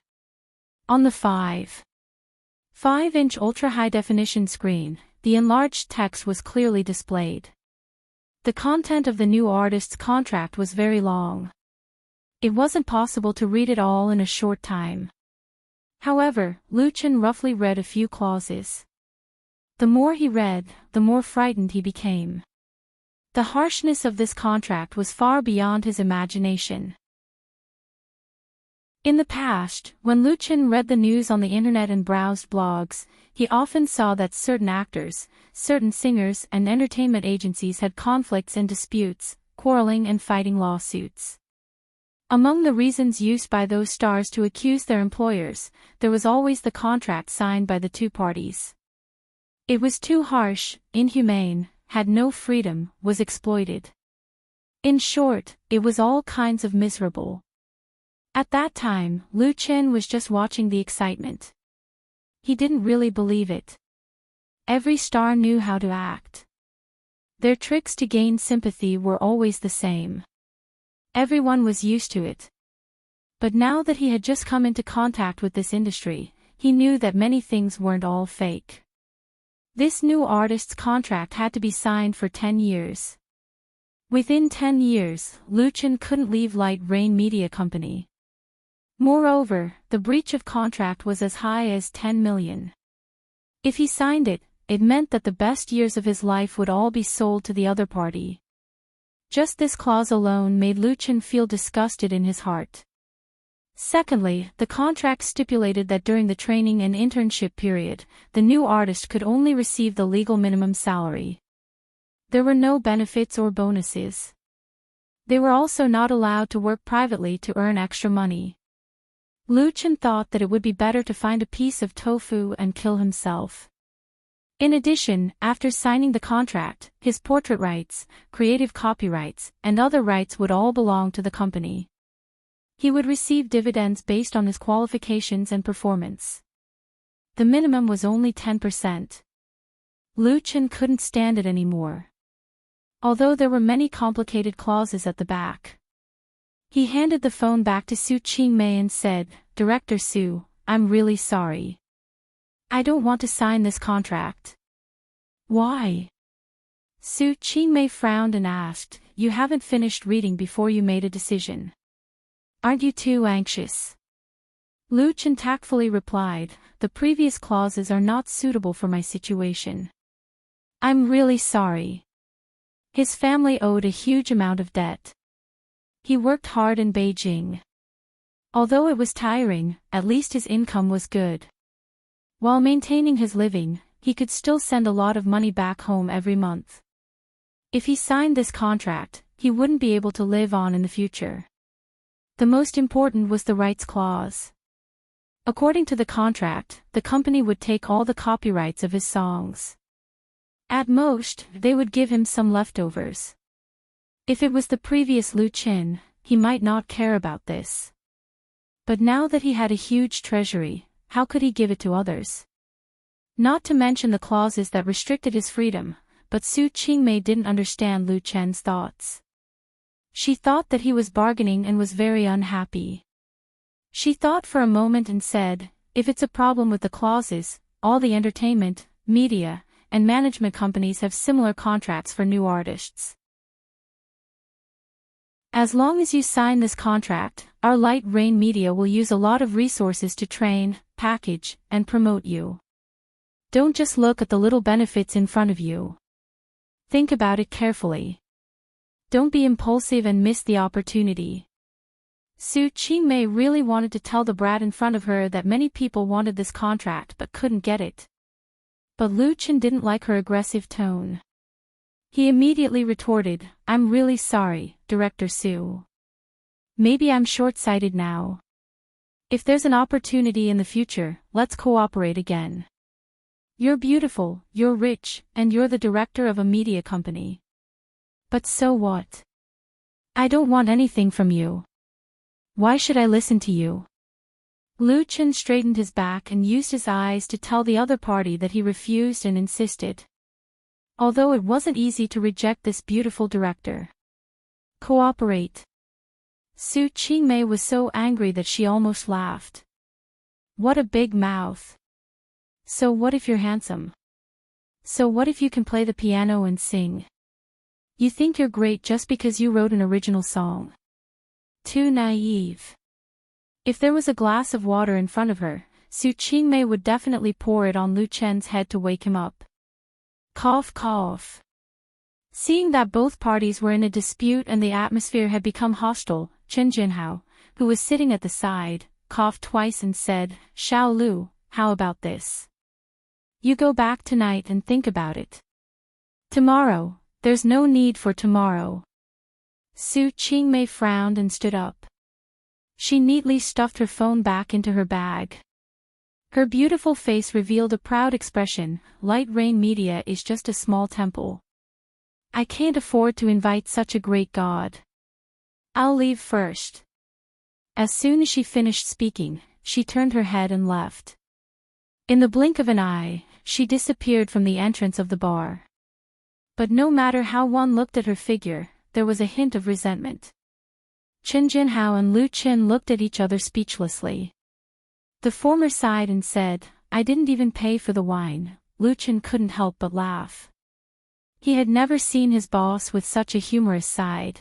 On the 5.5-inch ultra-high-definition screen, the enlarged text was clearly displayed. The content of the new artist's contract was very long. It wasn't possible to read it all in a short time. However, Lu Chen roughly read a few clauses. The more he read, the more frightened he became. The harshness of this contract was far beyond his imagination. In the past, when Lu Chen read the news on the internet and browsed blogs, he often saw that certain actors, certain singers and entertainment agencies had conflicts and disputes, quarreling and fighting lawsuits. Among the reasons used by those stars to accuse their employers, there was always the contract signed by the two parties. It was too harsh, inhumane, had no freedom, was exploited. In short, it was all kinds of miserable. At that time, Lu Chen was just watching the excitement. He didn't really believe it. Every star knew how to act. Their tricks to gain sympathy were always the same. Everyone was used to it. But now that he had just come into contact with this industry, he knew that many things weren't all fake. This new artist's contract had to be signed for 10 years. Within 10 years, Lu Chen couldn't leave Light Rain Media Company. Moreover, the breach of contract was as high as 10 million. If he signed it, it meant that the best years of his life would all be sold to the other party. Just this clause alone made Lu Chen feel disgusted in his heart. Secondly, the contract stipulated that during the training and internship period, the new artist could only receive the legal minimum salary. There were no benefits or bonuses. They were also not allowed to work privately to earn extra money. Lu Chen thought that it would be better to find a piece of tofu and kill himself. In addition, after signing the contract, his portrait rights, creative copyrights, and other rights would all belong to the company. He would receive dividends based on his qualifications and performance. The minimum was only 10%. Lu Chen couldn't stand it anymore. Although there were many complicated clauses at the back. He handed the phone back to Su Qingmei and said, Director Su, I'm really sorry. I don't want to sign this contract. Why? Su Qingmei frowned and asked, You haven't finished reading before you made a decision. Aren't you too anxious? Lu Chen tactfully replied, The previous clauses are not suitable for my situation. I'm really sorry. His family owed a huge amount of debt. He worked hard in Beijing. Although it was tiring, at least his income was good. While maintaining his living, he could still send a lot of money back home every month. If he signed this contract, he wouldn't be able to live on in the future. The most important was the rights clause. According to the contract, the company would take all the copyrights of his songs. At most, they would give him some leftovers. If it was the previous Lu Qin, he might not care about this. But now that he had a huge treasury, how could he give it to others? Not to mention the clauses that restricted his freedom, but Su Qingmei didn't understand Lu Chen's thoughts. She thought that he was bargaining and was very unhappy. She thought for a moment and said, if it's a problem with the clauses, all the entertainment, media, and management companies have similar contracts for new artists. As long as you sign this contract, our Light Rain Media will use a lot of resources to train, package, and promote you. Don't just look at the little benefits in front of you. Think about it carefully. Don't be impulsive and miss the opportunity. Su Qingmei really wanted to tell the brat in front of her that many people wanted this contract but couldn't get it. But Lu Qin didn't like her aggressive tone. He immediately retorted, I'm really sorry, Director Su. Maybe I'm short-sighted now. If there's an opportunity in the future, let's cooperate again. You're beautiful, you're rich, and you're the director of a media company. But so what? I don't want anything from you. Why should I listen to you? Lu Qin straightened his back and used his eyes to tell the other party that he refused and insisted. Although it wasn't easy to reject this beautiful director. Cooperate. Su Qingmei was so angry that she almost laughed. What a big mouth. So what if you're handsome? So what if you can play the piano and sing? You think you're great just because you wrote an original song. Too naive. If there was a glass of water in front of her, Su Qingmei would definitely pour it on Lu Chen's head to wake him up. Cough cough. Seeing that both parties were in a dispute and the atmosphere had become hostile, Chen Jinhao, who was sitting at the side, coughed twice and said, Xiao Lu, how about this? You go back tonight and think about it. Tomorrow, there's no need for tomorrow. Su Qingmei frowned and stood up. She neatly stuffed her phone back into her bag. Her beautiful face revealed a proud expression, Light Rain Media is just a small temple. I can't afford to invite such a great god. I'll leave first. As soon as she finished speaking, she turned her head and left. In the blink of an eye, she disappeared from the entrance of the bar. But no matter how one looked at her figure, there was a hint of resentment. Chen Jinhao and Lu Qin looked at each other speechlessly. The former sighed and said, I didn't even pay for the wine. Lu Qin couldn't help but laugh. He had never seen his boss with such a humorous side.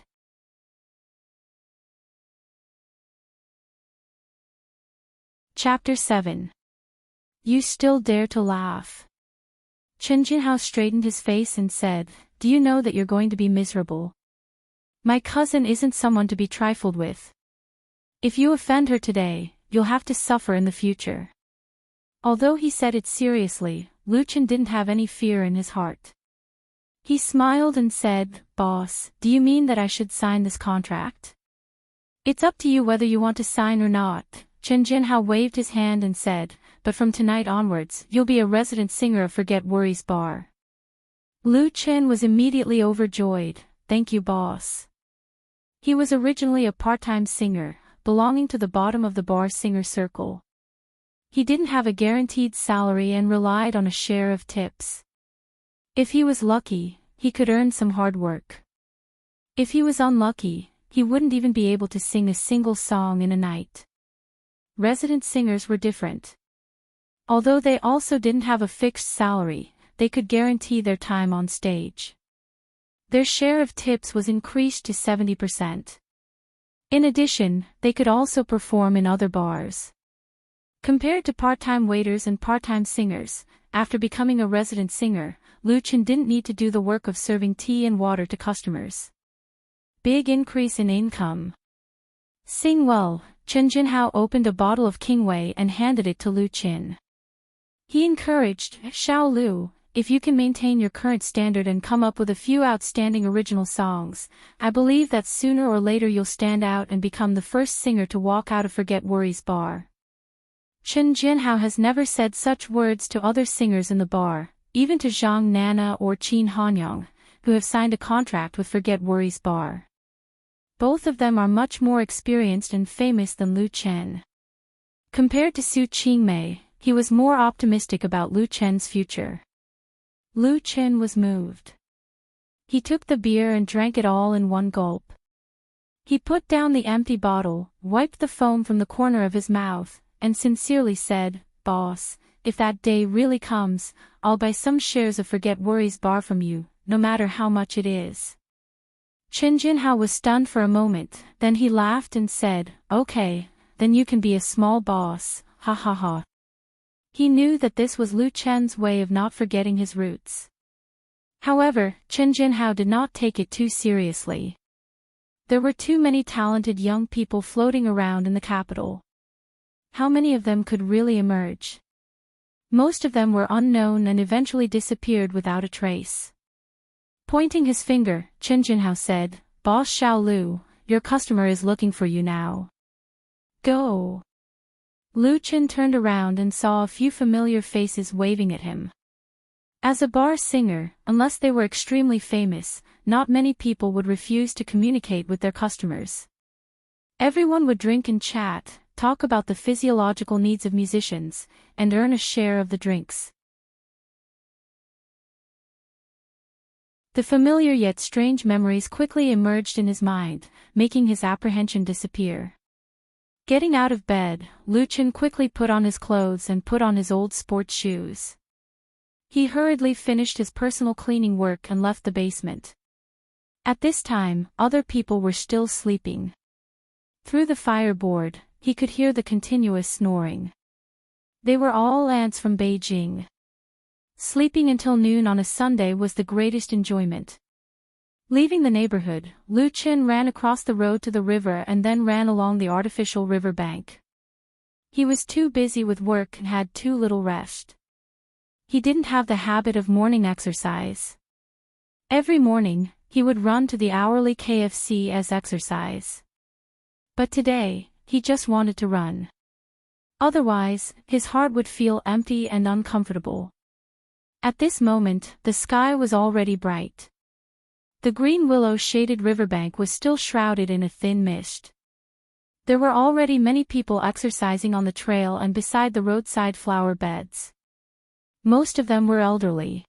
Chapter 7. You still dare to laugh. Chen Jinhao straightened his face and said, do you know that you're going to be miserable? My cousin isn't someone to be trifled with. If you offend her today, you'll have to suffer in the future. Although he said it seriously, Lu Qin didn't have any fear in his heart. He smiled and said, Boss, do you mean that I should sign this contract? It's up to you whether you want to sign or not. Chen Jinhao waved his hand and said, but from tonight onwards, you'll be a resident singer of Forget Worries Bar. Lu Qin was immediately overjoyed, thank you boss. He was originally a part-time singer, belonging to the bottom of the bar singer circle. He didn't have a guaranteed salary and relied on a share of tips. If he was lucky, he could earn some hard work. If he was unlucky, he wouldn't even be able to sing a single song in a night. Resident singers were different. Although they also didn't have a fixed salary, they could guarantee their time on stage. Their share of tips was increased to 70%. In addition, they could also perform in other bars. Compared to part-time waiters and part-time singers, after becoming a resident singer, Lu Qin didn't need to do the work of serving tea and water to customers. Big increase in income. Sing well. Chen Jinhao opened a bottle of Qingwei and handed it to Lu Qin. He encouraged, Xiao Lu, if you can maintain your current standard and come up with a few outstanding original songs, I believe that sooner or later you'll stand out and become the first singer to walk out of Forget Worries bar. Chen Jinhao has never said such words to other singers in the bar, even to Zhang Nana or Qin Hanyang, who have signed a contract with Forget Worries bar. Both of them are much more experienced and famous than Lu Chen. Compared to Su Qingmei, he was more optimistic about Lu Chen's future. Lu Chen was moved. He took the beer and drank it all in one gulp. He put down the empty bottle, wiped the foam from the corner of his mouth, and sincerely said, "Boss, if that day really comes, I'll buy some shares of Forget Worries bar from you, no matter how much it is." Chen Jinhao was stunned for a moment, then he laughed and said, "Okay, then you can be a small boss, ha ha ha." He knew that this was Lu Chen's way of not forgetting his roots. However, Chen Jinhao did not take it too seriously. There were too many talented young people floating around in the capital. How many of them could really emerge? Most of them were unknown and eventually disappeared without a trace. Pointing his finger, Chen Jinhao said, "Boss Xiao Lu, your customer is looking for you now. Go." Lu Chen turned around and saw a few familiar faces waving at him. As a bar singer, unless they were extremely famous, not many people would refuse to communicate with their customers. Everyone would drink and chat, talk about the physiological needs of musicians, and earn a share of the drinks. The familiar yet strange memories quickly emerged in his mind, making his apprehension disappear. Getting out of bed, Lu Chen quickly put on his clothes and put on his old sports shoes. He hurriedly finished his personal cleaning work and left the basement. At this time, other people were still sleeping. Through the fireboard, he could hear the continuous snoring. They were all ants from Beijing. Sleeping until noon on a Sunday was the greatest enjoyment. Leaving the neighborhood, Lu Chen ran across the road to the river and then ran along the artificial river bank. He was too busy with work and had too little rest. He didn't have the habit of morning exercise. Every morning, he would run to the hourly KFC as exercise. But today, he just wanted to run. Otherwise, his heart would feel empty and uncomfortable. At this moment, the sky was already bright. The green willow-shaded riverbank was still shrouded in a thin mist. There were already many people exercising on the trail and beside the roadside flower beds. Most of them were elderly.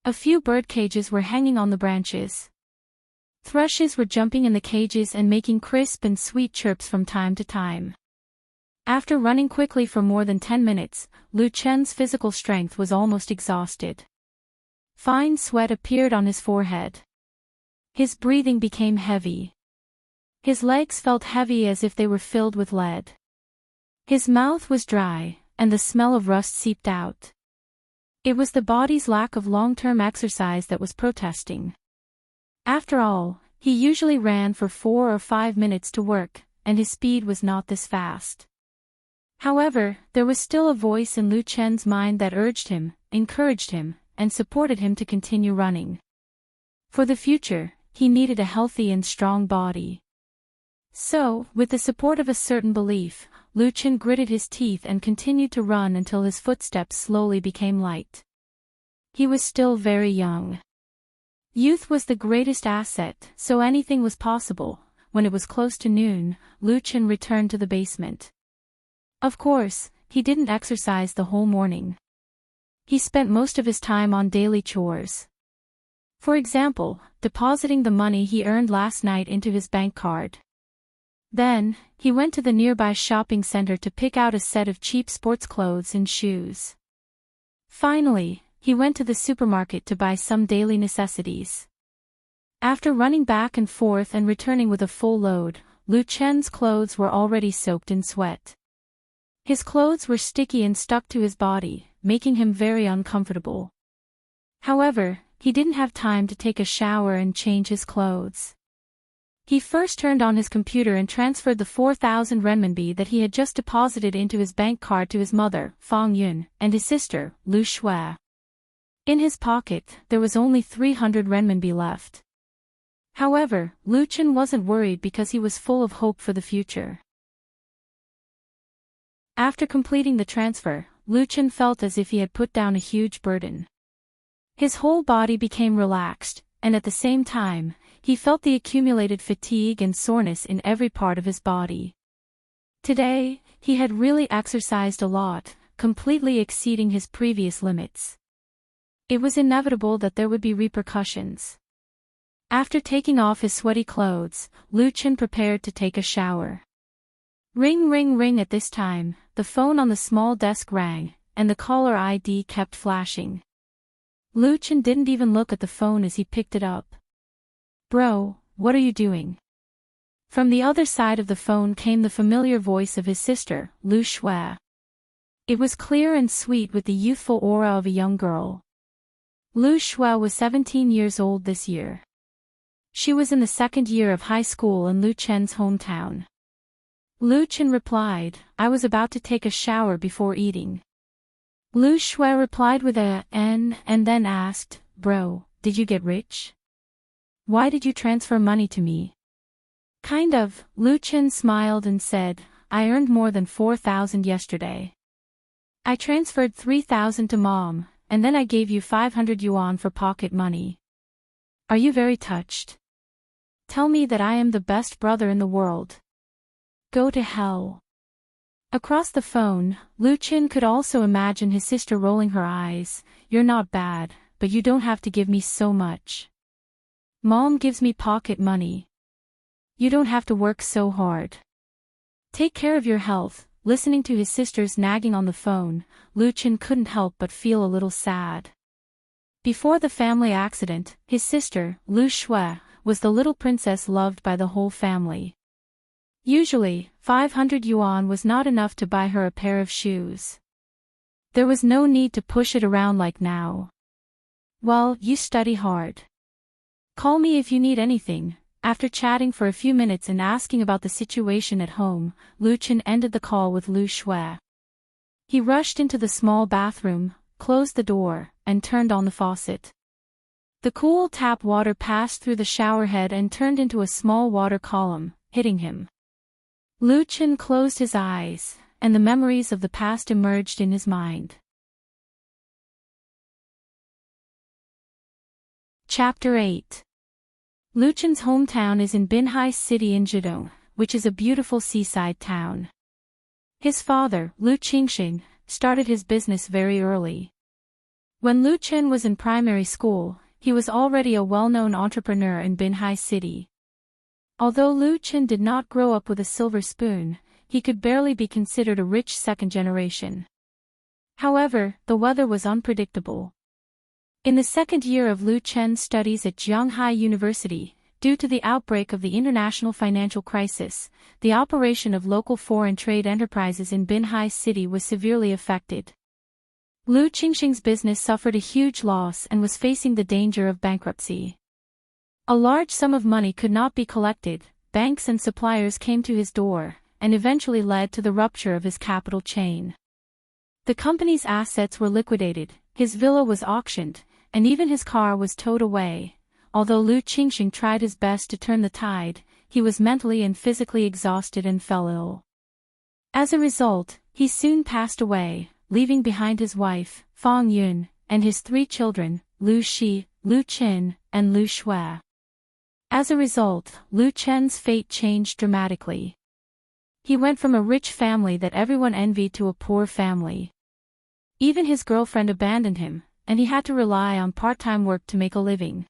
A few bird cages were hanging on the branches. Thrushes were jumping in the cages and making crisp and sweet chirps from time to time. After running quickly for more than 10 minutes, Lu Chen's physical strength was almost exhausted. Fine sweat appeared on his forehead. His breathing became heavy. His legs felt heavy as if they were filled with lead. His mouth was dry, and the smell of rust seeped out. It was the body's lack of long-term exercise that was protesting. After all, he usually ran for 4 or 5 minutes to work, and his speed was not this fast. However, there was still a voice in Lu Chen's mind that urged him, encouraged him, and supported him to continue running. For the future, he needed a healthy and strong body. So, with the support of a certain belief, Lu Chen gritted his teeth and continued to run until his footsteps slowly became light. He was still very young. Youth was the greatest asset, so anything was possible. When it was close to noon, Lu Chen returned to the basement. Of course, he didn't exercise the whole morning. He spent most of his time on daily chores. For example, depositing the money he earned last night into his bank card. Then, he went to the nearby shopping center to pick out a set of cheap sports clothes and shoes. Finally, he went to the supermarket to buy some daily necessities. After running back and forth and returning with a full load, Lu Chen's clothes were already soaked in sweat. His clothes were sticky and stuck to his body, making him very uncomfortable. However, he didn't have time to take a shower and change his clothes. He first turned on his computer and transferred the 4,000 renminbi that he had just deposited into his bank card to his mother, Fang Yun, and his sister, Lu Shui. In his pocket, there was only 300 renminbi left. However, Lu Chen wasn't worried because he was full of hope for the future. After completing the transfer, Lu Chen felt as if he had put down a huge burden. His whole body became relaxed, and at the same time, he felt the accumulated fatigue and soreness in every part of his body. Today, he had really exercised a lot, completely exceeding his previous limits. It was inevitable that there would be repercussions. After taking off his sweaty clothes, Lu Chen prepared to take a shower. Ring ring ring. At this time, the phone on the small desk rang, and the caller ID kept flashing. Lu Chen didn't even look at the phone as he picked it up. "Bro, what are you doing?" From the other side of the phone came the familiar voice of his sister, Lu Shui. It was clear and sweet with the youthful aura of a young girl. Lu Shui was 17 years old this year. She was in the second year of high school in Lu Chen's hometown. Lu Chen replied, "I was about to take a shower before eating." Lu Shui replied with a "n" and then asked, "Bro, did you get rich? Why did you transfer money to me?" "Kind of," Lu Chen smiled and said, "I earned more than 4,000 yesterday. I transferred 3,000 to mom, and then I gave you 500 yuan for pocket money. Are you very touched? Tell me that I am the best brother in the world. Go to hell." Across the phone, Lu Chen could also imagine his sister rolling her eyes. "You're not bad, but you don't have to give me so much. Mom gives me pocket money. You don't have to work so hard. Take care of your health." Listening to his sister's nagging on the phone, Lu Chen couldn't help but feel a little sad. Before the family accident, his sister, Lu Shui, was the little princess loved by the whole family. Usually, 500 yuan was not enough to buy her a pair of shoes. There was no need to push it around like now. "Well, you study hard. Call me if you need anything." After chatting for a few minutes and asking about the situation at home, Lu Chen ended the call with Lu Shui. He rushed into the small bathroom, closed the door, and turned on the faucet. The cool tap water passed through the shower head and turned into a small water column, hitting him. Lu Chen closed his eyes, and the memories of the past emerged in his mind. Chapter 8. Lu Chen's hometown is in Binhai City in Zhejiang, which is a beautiful seaside town. His father, Lu Qingxing, started his business very early. When Lu Chen was in primary school, he was already a well-known entrepreneur in Binhai City. Although Lu Chen did not grow up with a silver spoon, he could barely be considered a rich second generation. However, the weather was unpredictable. In the second year of Lu Chen's studies at Zhonghai University, due to the outbreak of the international financial crisis, the operation of local foreign trade enterprises in Binhai City was severely affected. Lu Qingxing's business suffered a huge loss and was facing the danger of bankruptcy. A large sum of money could not be collected, banks and suppliers came to his door, and eventually led to the rupture of his capital chain. The company's assets were liquidated, his villa was auctioned, and even his car was towed away. Although Lu Qingxing tried his best to turn the tide, he was mentally and physically exhausted and fell ill. As a result, he soon passed away, leaving behind his wife, Fang Yun, and his 3 children, Lu Shi, Lu Qin, and Lu Shui. As a result, Lu Chen's fate changed dramatically. He went from a rich family that everyone envied to a poor family. Even his girlfriend abandoned him, and he had to rely on part-time work to make a living.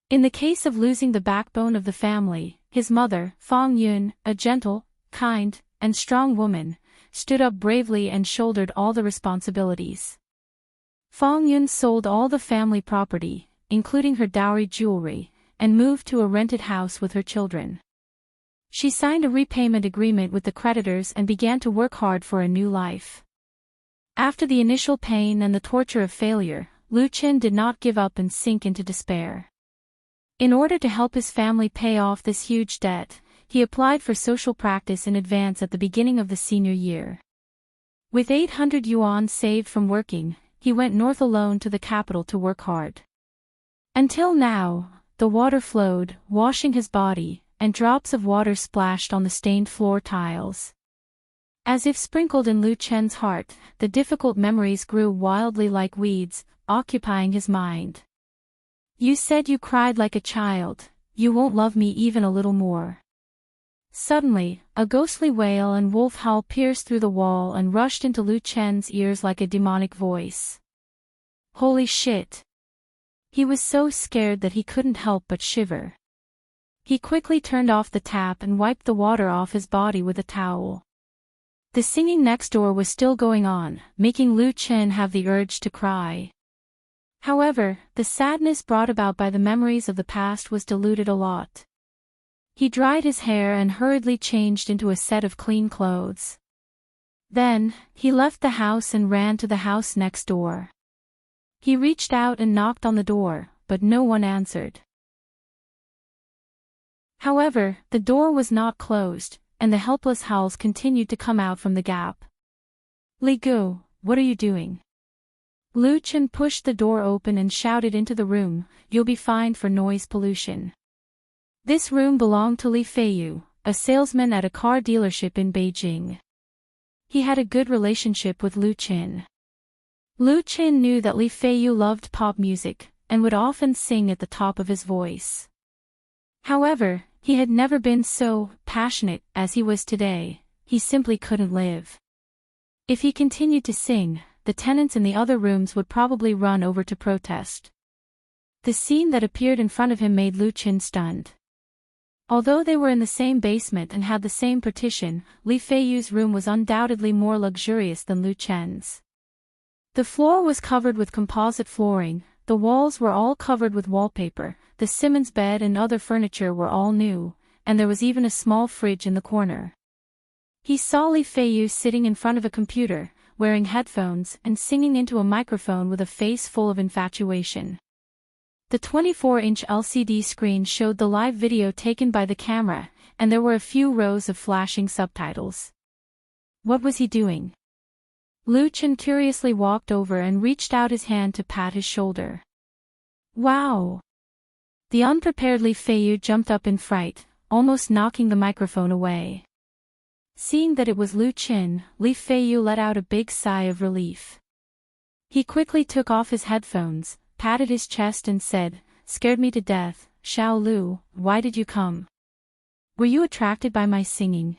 In the case of losing the backbone of the family, his mother, Fang Yun, a gentle, kind, and strong woman, stood up bravely and shouldered all the responsibilities. Fang Yun sold all the family property, including her dowry jewelry, and moved to a rented house with her children. She signed a repayment agreement with the creditors and began to work hard for a new life. After the initial pain and the torture of failure, Lu Chen did not give up and sink into despair. In order to help his family pay off this huge debt, he applied for social practice in advance at the beginning of the senior year. With 800 yuan saved from working, he went north alone to the capital to work hard. Until now, the water flowed, washing his body, and drops of water splashed on the stained floor tiles. As if sprinkled in Lu Chen's heart, the difficult memories grew wildly like weeds, occupying his mind. You said you cried like a child, you won't love me even a little more. Suddenly, a ghostly wail and wolf howl pierced through the wall and rushed into Lu Chen's ears like a demonic voice. Holy shit! He was so scared that he couldn't help but shiver. He quickly turned off the tap and wiped the water off his body with a towel. The singing next door was still going on, making Lu Chen have the urge to cry. However, the sadness brought about by the memories of the past was diluted a lot. He dried his hair and hurriedly changed into a set of clean clothes. Then, he left the house and ran to the house next door. He reached out and knocked on the door, but no one answered. However, the door was not closed, and the helpless howls continued to come out from the gap. Li Gu, what are you doing? Lu Chen pushed the door open and shouted into the room, you'll be fined for noise pollution. This room belonged to Li Feiyu, a salesman at a car dealership in Beijing. He had a good relationship with Lu Chen. Lu Chen knew that Li Feiyu loved pop music, and would often sing at the top of his voice. However, he had never been so passionate as he was today. He simply couldn't live. If he continued to sing, the tenants in the other rooms would probably run over to protest. The scene that appeared in front of him made Lu Chen stunned. Although they were in the same basement and had the same partition, Li Feiyu's room was undoubtedly more luxurious than Lu Chen's. The floor was covered with composite flooring, the walls were all covered with wallpaper, the Simmons bed and other furniture were all new, and there was even a small fridge in the corner. He saw Li Feiyu sitting in front of a computer, wearing headphones and singing into a microphone with a face full of infatuation. The 24-inch LCD screen showed the live video taken by the camera, and there were a few rows of flashing subtitles. What was he doing? Lu Chen curiously walked over and reached out his hand to pat his shoulder. Wow! The unprepared Li Feiyu jumped up in fright, almost knocking the microphone away. Seeing that it was Lu Chen, Li Feiyu let out a big sigh of relief. He quickly took off his headphones, patted his chest and said, "Scared me to death, Xiao Lu, why did you come? Were you attracted by my singing?"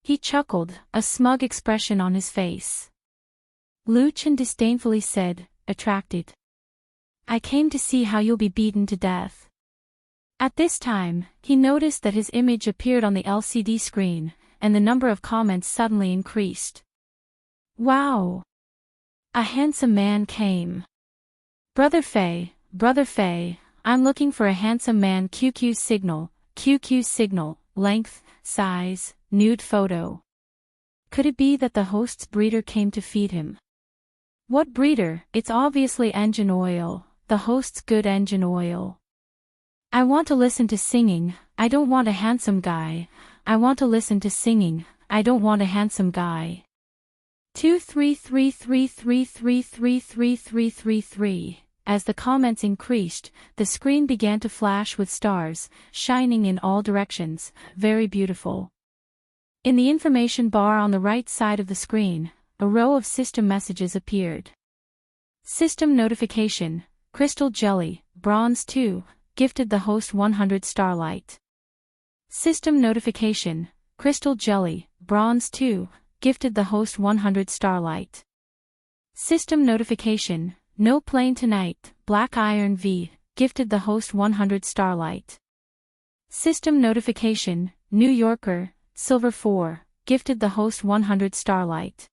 He chuckled, a smug expression on his face. Lu Chen disdainfully said, "Attracted? I came to see how you'll be beaten to death." At this time, he noticed that his image appeared on the LCD screen, and the number of comments suddenly increased. Wow! A handsome man came. Brother Fei, I'm looking for a handsome man. QQ signal, length, size, nude photo. Could it be that the host's breeder came to feed him? What breeder? It's obviously engine oil, the host's good engine oil. I want to listen to singing, I don't want a handsome guy. I want to listen to singing, I don't want a handsome guy. 23333333333. As the comments increased, the screen began to flash with stars, shining in all directions, very beautiful. In the information bar on the right side of the screen, a row of system messages appeared. System notification, Crystal Jelly, Bronze 2, gifted the host 100 starlight. System notification, Crystal Jelly, Bronze 2, gifted the host 100 starlight. System notification, No Plane Tonight, Black Iron V, gifted the host 100 starlight. System notification, New Yorker, Silver 4, gifted the host 100 starlight.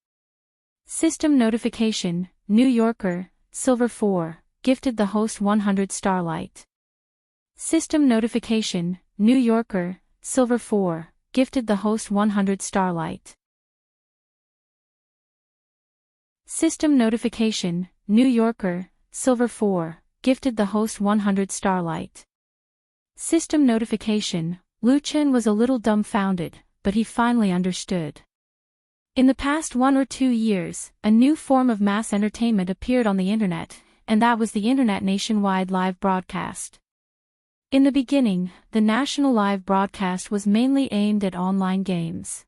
System notification, New Yorker, Silver 4, gifted the host 100 starlight. System notification, New Yorker, Silver 4, gifted the host 100 starlight. System notification, New Yorker, Silver 4, gifted the host 100 starlight. System notification, Lu Chen was a little dumbfounded, but he finally understood. In the past 1 or 2 years, a new form of mass entertainment appeared on the internet, and that was the internet nationwide live broadcast. In the beginning, the national live broadcast was mainly aimed at online games.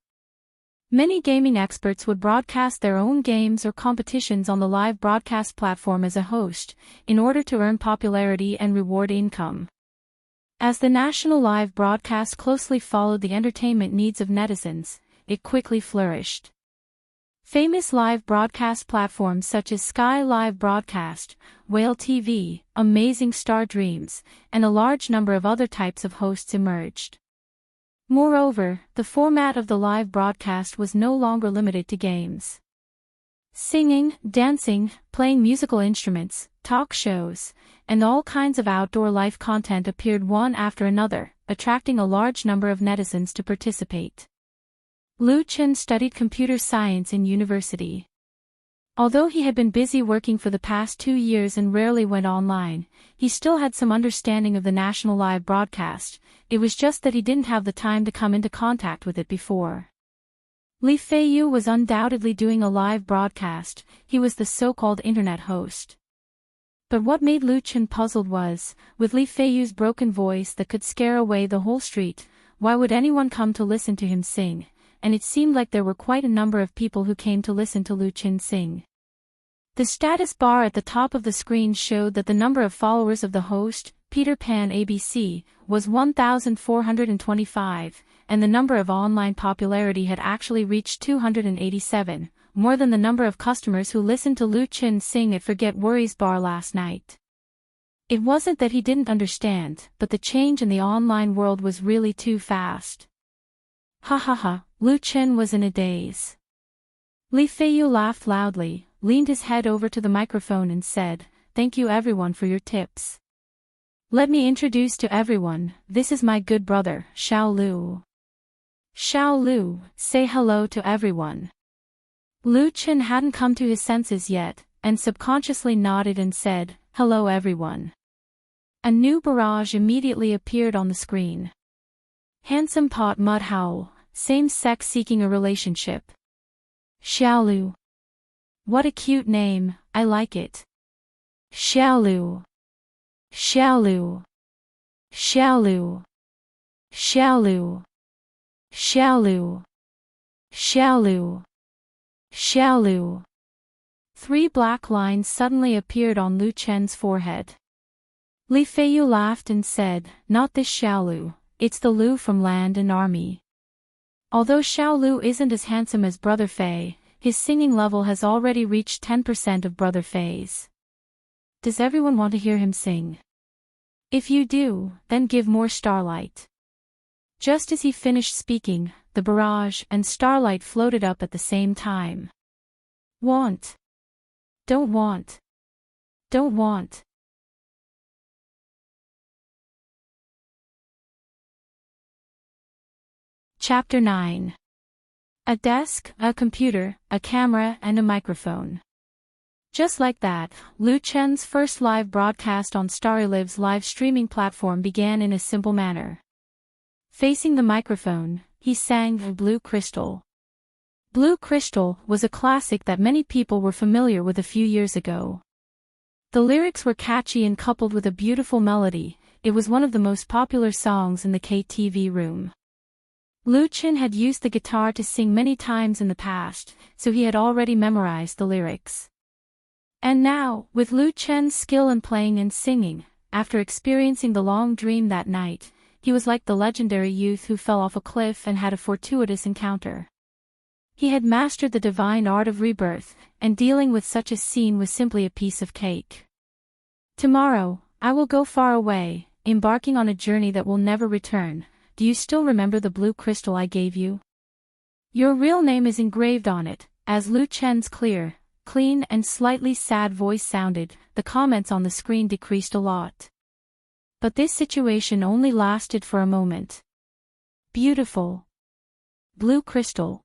Many gaming experts would broadcast their own games or competitions on the live broadcast platform as a host, in order to earn popularity and reward income. As the national live broadcast closely followed the entertainment needs of netizens, it quickly flourished. Famous live broadcast platforms such as Sky Live Broadcast, Whale TV, Amazing Star Dreams, and a large number of other types of hosts emerged. Moreover, the format of the live broadcast was no longer limited to games. Singing, dancing, playing musical instruments, talk shows, and all kinds of outdoor life content appeared one after another, attracting a large number of netizens to participate. Lu Chen studied computer science in university. Although he had been busy working for the past 2 years and rarely went online, he still had some understanding of the national live broadcast. It was just that he didn't have the time to come into contact with it before. Li Feiyu was undoubtedly doing a live broadcast. He was the so-called internet host. But what made Lu Chen puzzled was, with Li Feiyu's broken voice that could scare away the whole street, why would anyone come to listen to him sing? And it seemed like there were quite a number of people who came to listen to Lu Chen sing. The status bar at the top of the screen showed that the number of followers of the host, Peter Pan ABC, was 1,425, and the number of online popularity had actually reached 287, more than the number of customers who listened to Lu Chen sing at Forget Worries Bar last night. It wasn't that he didn't understand, but the change in the online world was really too fast. Ha ha ha, Lu Chen was in a daze. Li Feiyu laughed loudly, leaned his head over to the microphone and said, "Thank you everyone for your tips. Let me introduce to everyone, this is my good brother, Xiao Lu. Xiao Lu, say hello to everyone." Lu Chen hadn't come to his senses yet, and subconsciously nodded and said, "Hello everyone." A new barrage immediately appeared on the screen. Handsome pot mud howl, same sex seeking a relationship. Xiaolu. What a cute name, I like it. Xiaolu. Xiaolu. Xiaolu. Xiaolu. Xiaolu. Xiaolu. Xiaolu. 3 black lines suddenly appeared on Lu Chen's forehead. Li Feiyu laughed and said, "Not this Xiaolu, it's the Lu from Land and Army." Although Xiao Lu isn't as handsome as Brother Fei, his singing level has already reached 10% of Brother Fei's. Does everyone want to hear him sing? If you do, then give more starlight. Just as he finished speaking, the barrage and starlight floated up at the same time. Want. Don't want. Don't want. Chapter 9. A desk, a computer, a camera, and a microphone. Just like that, Lu Chen's first live broadcast on StarryLive's live streaming platform began in a simple manner. Facing the microphone, he sang Blue Crystal. Blue Crystal was a classic that many people were familiar with a few years ago. The lyrics were catchy and coupled with a beautiful melody. It was one of the most popular songs in the KTV room. Lu Chen had used the guitar to sing many times in the past, so he had already memorized the lyrics. And now, with Lu Chen's skill in playing and singing, after experiencing the long dream that night, he was like the legendary youth who fell off a cliff and had a fortuitous encounter. He had mastered the divine art of rebirth, and dealing with such a scene was simply a piece of cake. Tomorrow, I will go far away, embarking on a journey that will never return. Do you still remember the blue crystal I gave you? Your real name is engraved on it. As Lu Chen's clear, clean and slightly sad voice sounded, the comments on the screen decreased a lot. But this situation only lasted for a moment. Beautiful. Blue Crystal.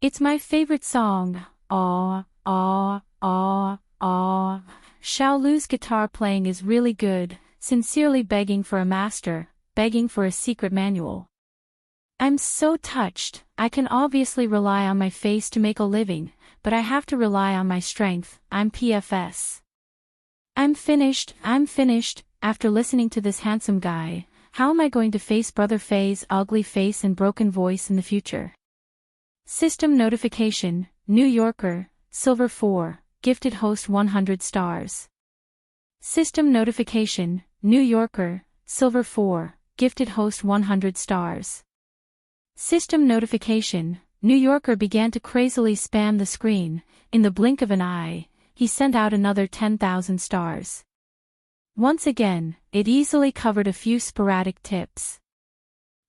It's my favorite song. Ah, ah, ah, ah. Xiao Lu's guitar playing is really good, sincerely begging for a master, begging for a secret manual. I'm so touched. I can obviously rely on my face to make a living, but I have to rely on my strength. I'm PFS. I'm finished. After listening to this handsome guy, how am I going to face Brother Faye's ugly face and broken voice in the future? System notification, New Yorker, Silver 4, gifted host 100 stars. System notification, New Yorker, Silver 4, gifted host 100 stars. System notification, New Yorker began to crazily spam the screen. In the blink of an eye, he sent out another 10,000 stars. Once again, it easily covered a few sporadic tips.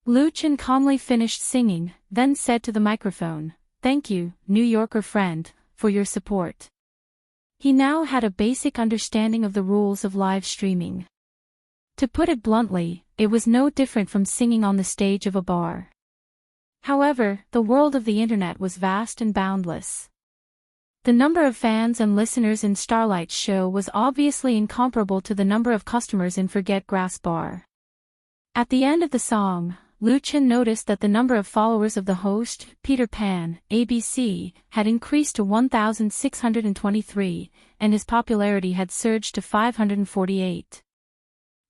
Luchan calmly finished singing, then said to the microphone, "Thank you, New Yorker friend, for your support." He now had a basic understanding of the rules of live streaming. To put it bluntly, it was no different from singing on the stage of a bar. However, the world of the internet was vast and boundless. The number of fans and listeners in Starlight's show was obviously incomparable to the number of customers in Forget Grass Bar. At the end of the song, Luchan noticed that the number of followers of the host, Peter Pan, ABC, had increased to 1,623, and his popularity had surged to 548.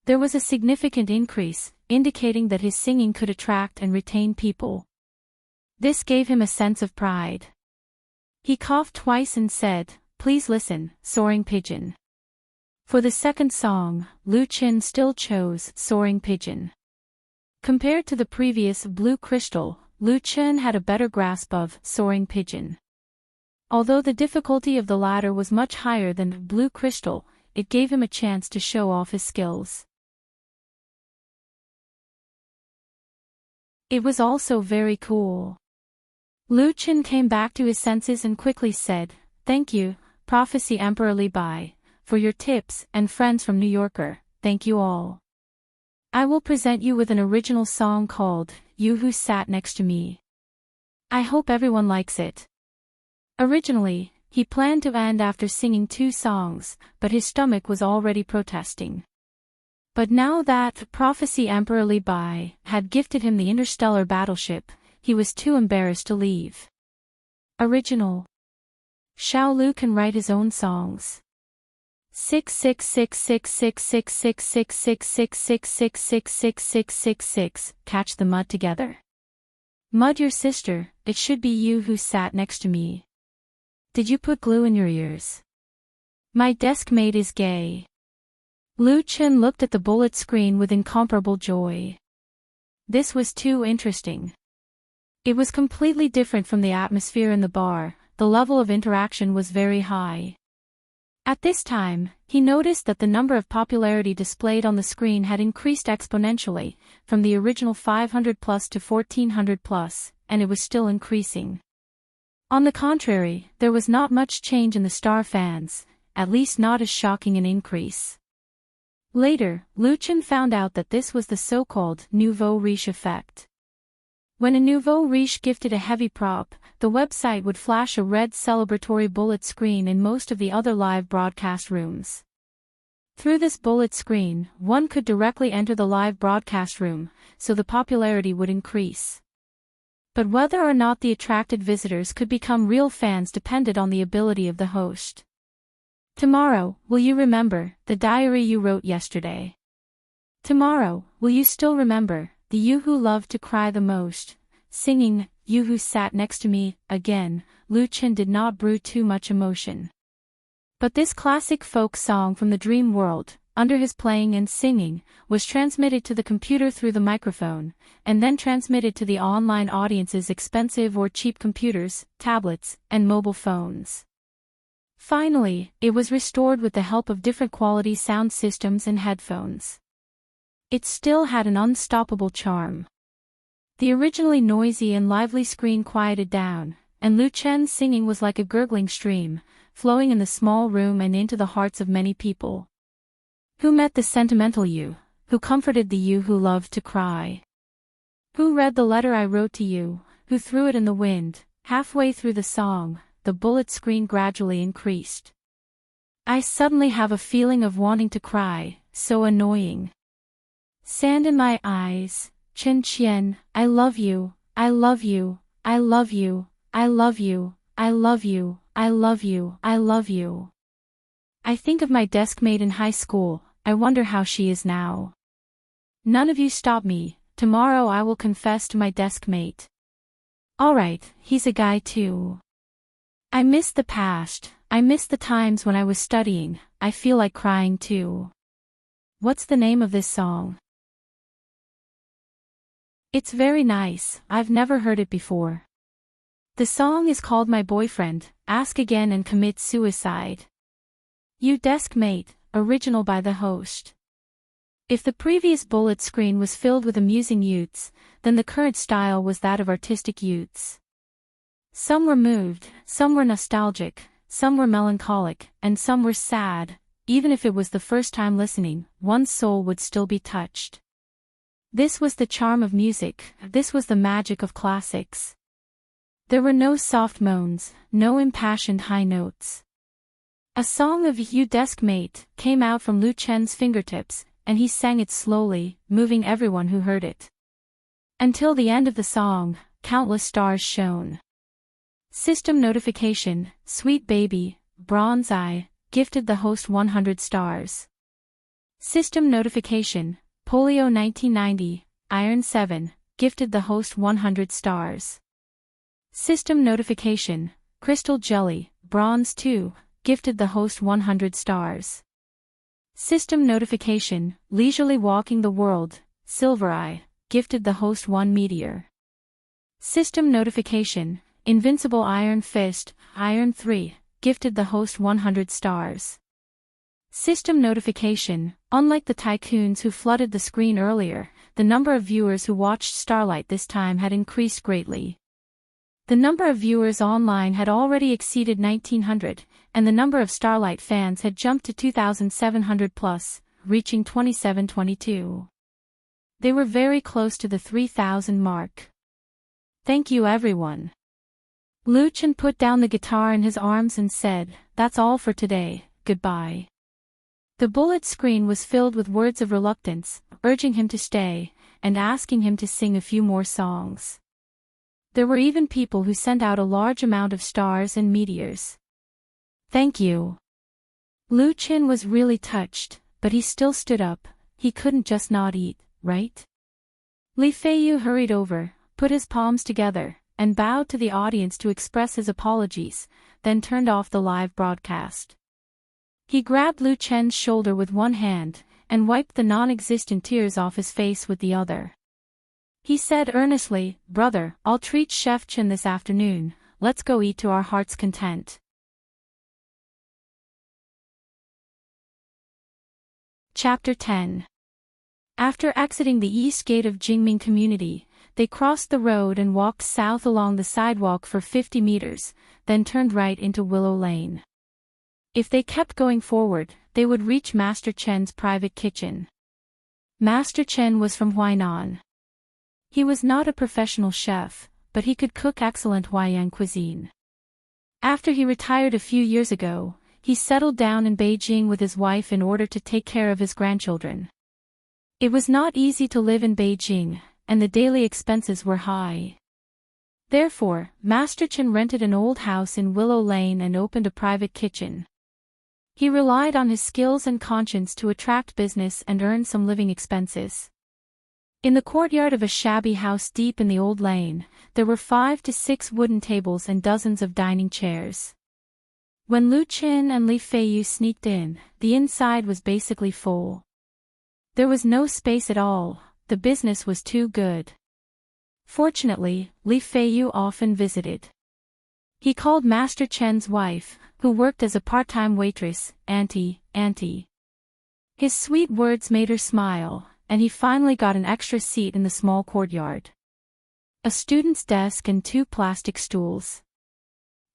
There was a significant increase, indicating that his singing could attract and retain people. This gave him a sense of pride. He coughed twice and said, "Please listen, Soaring Pigeon." For the second song, Luchan still chose Soaring Pigeon. Compared to the previous Blue Crystal, Luchan had a better grasp of Soaring Pigeon. Although the difficulty of the latter was much higher than Blue Crystal, it gave him a chance to show off his skills. It was also very cool. Luchan came back to his senses and quickly said, "Thank you, Prophecy Emperor Li Bai, for your tips, and friends from New Yorker, thank you all. I will present you with an original song called, You Who Sat Next to Me. I hope everyone likes it." Originally, he planned to end after singing 2 songs, but his stomach was already protesting. But now that Prophecy Emperor Li Bai had gifted him the interstellar battleship, he was too embarrassed to leave. Original. Xiao Lu can write his own songs. 6666666666666666666. Catch the mud together. Mud your sister, it should be you who sat next to me. Did you put glue in your ears? My desk mate is gay. Luchan looked at the bullet screen with incomparable joy. This was too interesting. It was completely different from the atmosphere in the bar. The level of interaction was very high. At this time, he noticed that the number of popularity displayed on the screen had increased exponentially, from the original 500 plus to 1400 plus, and it was still increasing. On the contrary, there was not much change in the star fans, at least not as shocking an increase. Later, Luchan found out that this was the so-called nouveau riche effect. When a nouveau riche gifted a heavy prop, the website would flash a red celebratory bullet screen in most of the other live broadcast rooms. Through this bullet screen, one could directly enter the live broadcast room, so the popularity would increase. But whether or not the attracted visitors could become real fans depended on the ability of the host. Tomorrow, will you remember the diary you wrote yesterday? Tomorrow, will you still remember the you who loved to cry the most? Singing, You Who Sat Next to Me, again, Luchan did not brew too much emotion. But this classic folk song from the dream world, under his playing and singing, was transmitted to the computer through the microphone, and then transmitted to the online audience's expensive or cheap computers, tablets, and mobile phones. Finally, it was restored with the help of different quality sound systems and headphones. It still had an unstoppable charm. The originally noisy and lively screen quieted down, and Luchan's singing was like a gurgling stream, flowing in the small room and into the hearts of many people. Who met the sentimental you, who comforted the you who loved to cry? Who read the letter I wrote to you, who threw it in the wind? Halfway through the song, the bullet screen gradually increased. I suddenly have a feeling of wanting to cry, so annoying. Sand in my eyes, Chen Qian, I love you, I love you, I love you, I love you, I love you, I love you, I love you. I think of my deskmate in high school, I wonder how she is now. None of you stop me, tomorrow I will confess to my deskmate. Alright, he's a guy too. I miss the past, I miss the times when I was studying, I feel like crying too. What's the name of this song? It's very nice, I've never heard it before. The song is called My Boyfriend, Ask Again and Commit Suicide. You Deskmate, original by the host. If the previous bullet screen was filled with amusing youths, then the current style was that of artistic youths. Some were moved, some were nostalgic, some were melancholic, and some were sad. Even if it was the first time listening, one's soul would still be touched. This was the charm of music, this was the magic of classics. There were no soft moans, no impassioned high notes. A song of You Deskmate came out from Lu Chen's fingertips, and he sang it slowly, moving everyone who heard it. Until the end of the song, countless stars shone. System notification, Sweet Baby, Bronze Eye, gifted the host 100 stars. System notification, Polio 1990, Iron 7, gifted the host 100 stars. System notification, Crystal Jelly, Bronze 2, gifted the host 100 stars. System notification, Leisurely Walking the World, Silver Eye, gifted the host 1 meteor. System notification, Invincible Iron Fist, Iron 3, gifted the host 100 stars. System notification, unlike the tycoons who flooded the screen earlier, the number of viewers who watched Starlight this time had increased greatly. The number of viewers online had already exceeded 1900, and the number of Starlight fans had jumped to 2,700 plus, reaching 2722. They were very close to the 3,000 mark. Thank you everyone. Lu Chen put down the guitar in his arms and said, "That's all for today, goodbye." The bullet screen was filled with words of reluctance, urging him to stay, and asking him to sing a few more songs. There were even people who sent out a large amount of stars and meteors. Thank you. Lu Chen was really touched, but he still stood up, he couldn't just not eat, right? Li Feiyu hurried over, put his palms together, and bowed to the audience to express his apologies, then turned off the live broadcast. He grabbed Lu Chen's shoulder with one hand, and wiped the non-existent tears off his face with the other. He said earnestly, "Brother, I'll treat Chef Chen this afternoon, let's go eat to our heart's content." Chapter 10. After exiting the east gate of Jingming Community, they crossed the road and walked south along the sidewalk for 50 meters, then turned right into Willow Lane. If they kept going forward, they would reach Master Chen's private kitchen. Master Chen was from Huainan. He was not a professional chef, but he could cook excellent Huaiyan cuisine. After he retired a few years ago, he settled down in Beijing with his wife in order to take care of his grandchildren. It was not easy to live in Beijing, and the daily expenses were high. Therefore, Master Chen rented an old house in Willow Lane and opened a private kitchen. He relied on his skills and conscience to attract business and earn some living expenses. In the courtyard of a shabby house deep in the old lane, there were 5 to 6 wooden tables and dozens of dining chairs. When Lu Chen and Li Feiyu sneaked in, the inside was basically full. There was no space at all, the business was too good. Fortunately, Li Feiyu often visited. He called Master Chen's wife, who worked as a part-time waitress, Auntie. His sweet words made her smile, and he finally got an extra seat in the small courtyard. A student's desk and 2 plastic stools.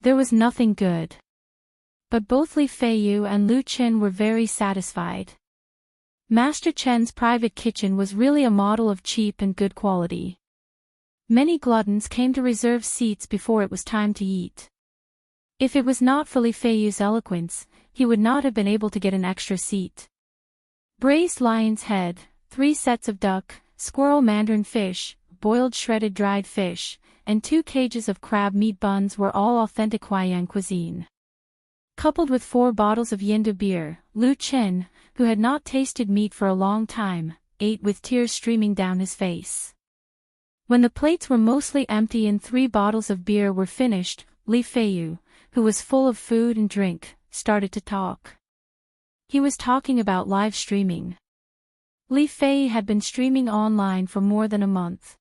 There was nothing good. But both Li Feiyu and Lu Chen were very satisfied. Master Chen's private kitchen was really a model of cheap and good quality. Many gluttons came to reserve seats before it was time to eat. If it was not for Li Feiyu's eloquence, he would not have been able to get an extra seat. Braised lion's head, 3 sets of duck, squirrel mandarin fish, boiled shredded dried fish, and 2 cages of crab meat buns were all authentic Huayan cuisine. Coupled with 4 bottles of Yinda beer, Lu Chen, who had not tasted meat for a long time, ate with tears streaming down his face. When the plates were mostly empty and 3 bottles of beer were finished, Li Feiyu, who was full of food and drink, started to talk. He was talking about live streaming. Li Fei had been streaming online for more than a month.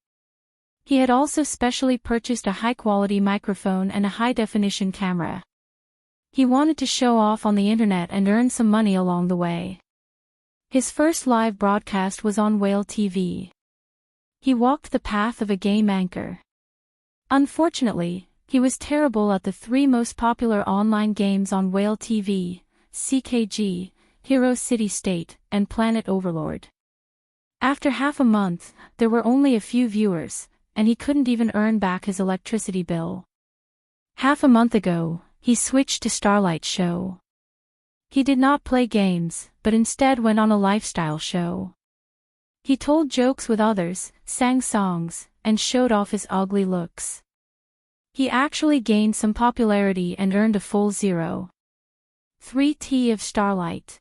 He had also specially purchased a high-quality microphone and a high-definition camera. He wanted to show off on the internet and earn some money along the way. His first live broadcast was on Whale TV. He walked the path of a game anchor. Unfortunately, he was terrible at the 3 most popular online games on Whale TV, CKG, Hero City State, and Planet Overlord. After half a month, there were only a few viewers, and he couldn't even earn back his electricity bill. Half a month ago, he switched to Starlight Show. He did not play games, but instead went on a lifestyle show. He told jokes with others, sang songs, and showed off his ugly looks. He actually gained some popularity and earned a full 0.3T of Starlight.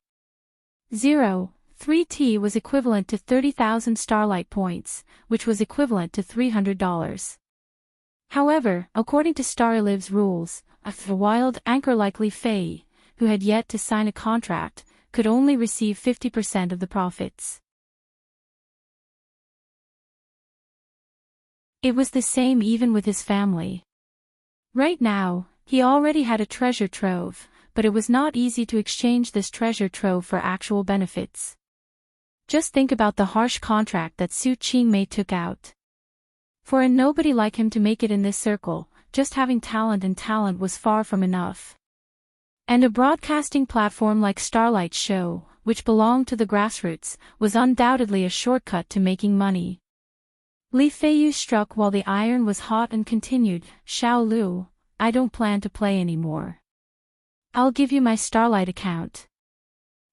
0.3T was equivalent to 30,000 Starlight points, which was equivalent to $300. However, according to StarLive's rules, a wild anchor like Li Fei, who had yet to sign a contract, could only receive 50% of the profits. It was the same even with his family. Right now, he already had a treasure trove, but it was not easy to exchange this treasure trove for actual benefits. Just think about the harsh contract that Su Qingmei took out. For a nobody like him to make it in this circle, just having talent and talent was far from enough. And a broadcasting platform like Starlight Show, which belonged to the grassroots, was undoubtedly a shortcut to making money. Li Feiyu struck while the iron was hot and continued, "Xiao Lu, I don't plan to play anymore. I'll give you my Starlight account.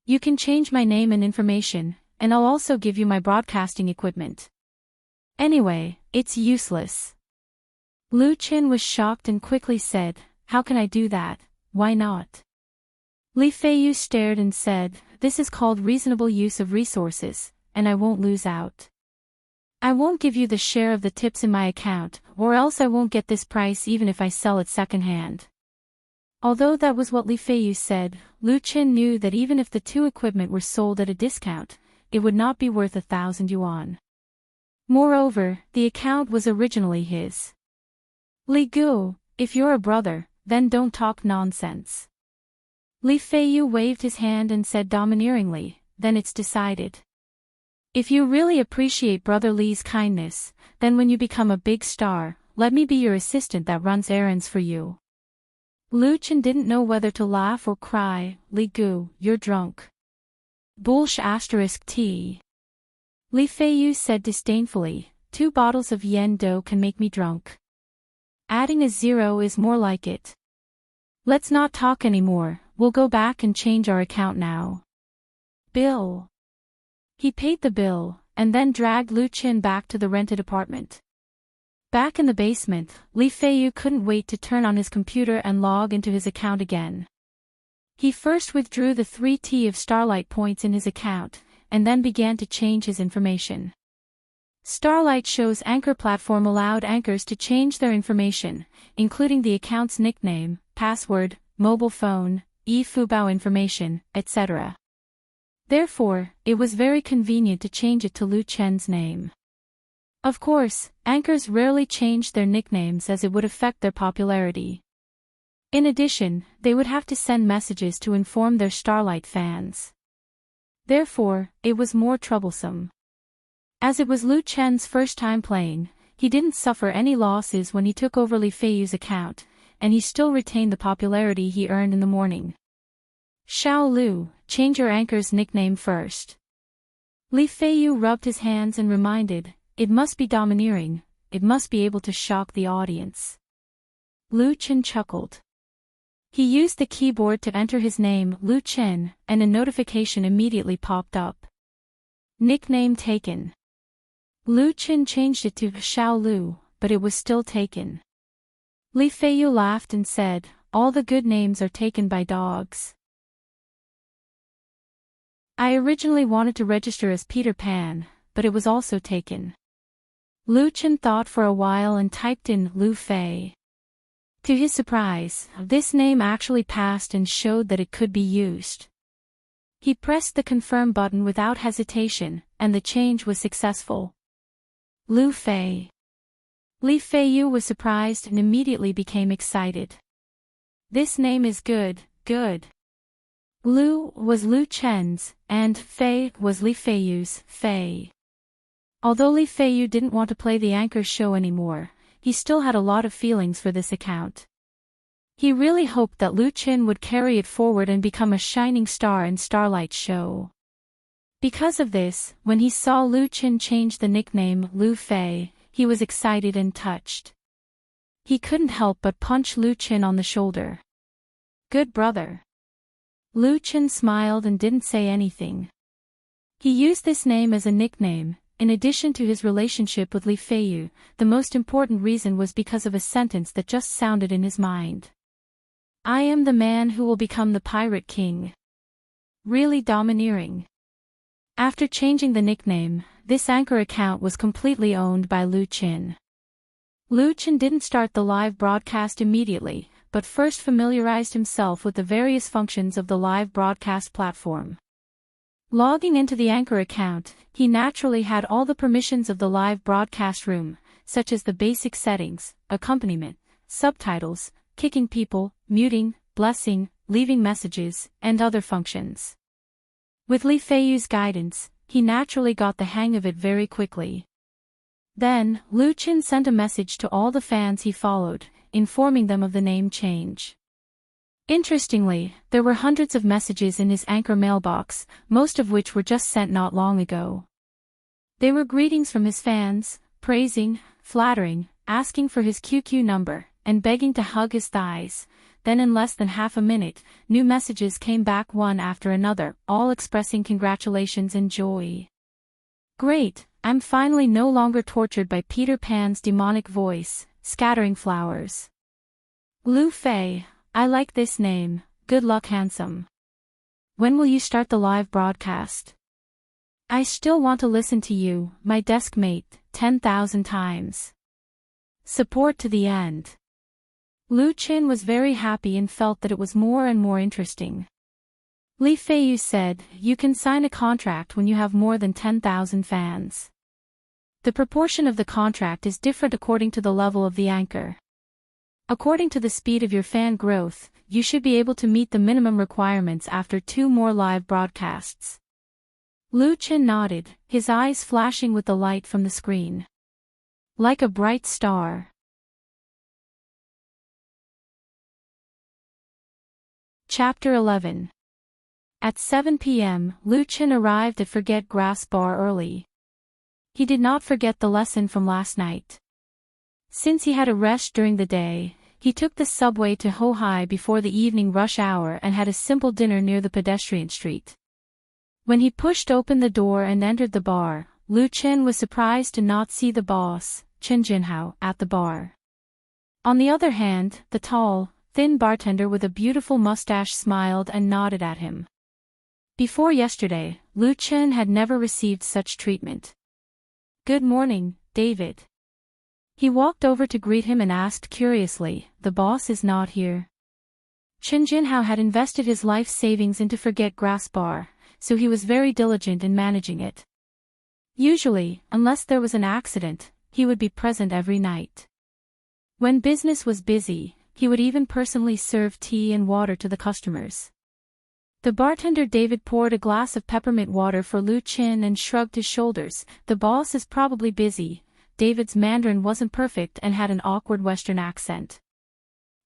You can change my name and information, and I'll also give you my broadcasting equipment. Anyway, it's useless." Lu Chen was shocked and quickly said, "How can I do that? Why not?" Li Feiyu stared and said, "This is called reasonable use of resources, and I won't lose out. I won't give you the share of the tips in my account, or else I won't get this price even if I sell it secondhand." Although that was what Li Feiyu said, Lu Chen knew that even if the 2 equipment were sold at a discount, it would not be worth 1,000 yuan. Moreover, the account was originally his. "Li Gu, if you're a brother, then don't talk nonsense." Li Feiyu waved his hand and said domineeringly, "Then it's decided. If you really appreciate Brother Li's kindness, then when you become a big star, let me be your assistant that runs errands for you." Lu Chen didn't know whether to laugh or cry. "Li Gu, you're drunk." **T. Li Feiyu said disdainfully, 2 bottles of yen dough can make me drunk. Adding a 0 is more like it. Let's not talk anymore, we'll go back and change our account now. Bill. He paid the bill, and then dragged Lu Chen back to the rented apartment. Back in the basement, Li Feiyu couldn't wait to turn on his computer and log into his account again. He first withdrew the 3T of Starlight points in his account, and then began to change his information. Starlight Show's anchor platform allowed anchors to change their information, including the account's nickname, password, mobile phone, e-fubao information, etc. Therefore, it was very convenient to change it to Lu Chen's name. Of course, anchors rarely changed their nicknames as it would affect their popularity. In addition, they would have to send messages to inform their Starlight fans. Therefore, it was more troublesome. As it was Lu Chen's first time playing, he didn't suffer any losses when he took over Li Feiyu's account, and he still retained the popularity he earned in the morning. "Xiao Lu, change your anchor's nickname first." Li Feiyu rubbed his hands and reminded, "It must be domineering, it must be able to shock the audience." Lu Chen chuckled. He used the keyboard to enter his name, Lu Chen, and a notification immediately popped up. Nickname taken. Lu Qin changed it to Xiao Lu, but it was still taken. Li Feiyu laughed and said, "All the good names are taken by dogs. I originally wanted to register as Peter Pan, but it was also taken." Lu Qin thought for a while and typed in Lu Fei. To his surprise, this name actually passed and showed that it could be used. He pressed the confirm button without hesitation, and the change was successful. Lu Fei. Li Feiyu was surprised and immediately became excited. This name is good, good. Lu was Lu Chen's, and Fei was Li Feiyu's, Fei. Although Li Feiyu didn't want to play the anchor show anymore, he still had a lot of feelings for this account. He really hoped that Lu Qin would carry it forward and become a shining star in Starlight's show. Because of this, when he saw Lu Qin change the nickname Lu Fei, he was excited and touched. He couldn't help but punch Lu Qin on the shoulder. "Good brother." Lu Qin smiled and didn't say anything. He used this name as a nickname. In addition to his relationship with Li Feiyu, the most important reason was because of a sentence that just sounded in his mind. "I am the man who will become the Pirate King." Really domineering. After changing the nickname, this anchor account was completely owned by Lu Qin. Lu Qin didn't start the live broadcast immediately, but first familiarized himself with the various functions of the live broadcast platform. Logging into the anchor account, he naturally had all the permissions of the live broadcast room, such as the basic settings, accompaniment, subtitles, kicking people, muting, blessing, leaving messages, and other functions. With Li Feiyu's guidance, he naturally got the hang of it very quickly. Then, Lu Qin sent a message to all the fans he followed, informing them of the name change. Interestingly, there were hundreds of messages in his anchor mailbox, most of which were just sent not long ago. They were greetings from his fans, praising, flattering, asking for his QQ number, and begging to hug his thighs. Then in less than half a minute, new messages came back one after another, all expressing congratulations and joy. "Great, I'm finally no longer tortured by Peter Pan's demonic voice, scattering flowers. Lu Fei, I like this name, good luck handsome. When will you start the live broadcast? I still want to listen to you, my desk mate, 10,000 times. Support to the end." Lu Qin was very happy and felt that it was more and more interesting. Li Feiyu said, "You can sign a contract when you have more than 10,000 fans. The proportion of the contract is different according to the level of the anchor. According to the speed of your fan growth, you should be able to meet the minimum requirements after 2 more live broadcasts." Lu Qin nodded, his eyes flashing with the light from the screen. Like a bright star. Chapter 11. At 7 p.m., Lu Qin arrived at Forget Grass Bar early. He did not forget the lesson from last night. Since he had a rest during the day, he took the subway to Hohai before the evening rush hour and had a simple dinner near the pedestrian street. When he pushed open the door and entered the bar, Lu Qin was surprised to not see the boss, Chen Jinhao, at the bar. On the other hand, the tall, thin bartender with a beautiful mustache smiled and nodded at him. Before yesterday, Lu Qin had never received such treatment. "Good morning, David." He walked over to greet him and asked curiously, "The boss is not here?" Chen Jinhao had invested his life savings into Forget Grass Bar, so he was very diligent in managing it. Usually, unless there was an accident, he would be present every night. When business was busy, he would even personally serve tea and water to the customers. The bartender David poured a glass of peppermint water for Lu Qin and shrugged his shoulders. "The boss is probably busy." David's Mandarin wasn't perfect and had an awkward Western accent.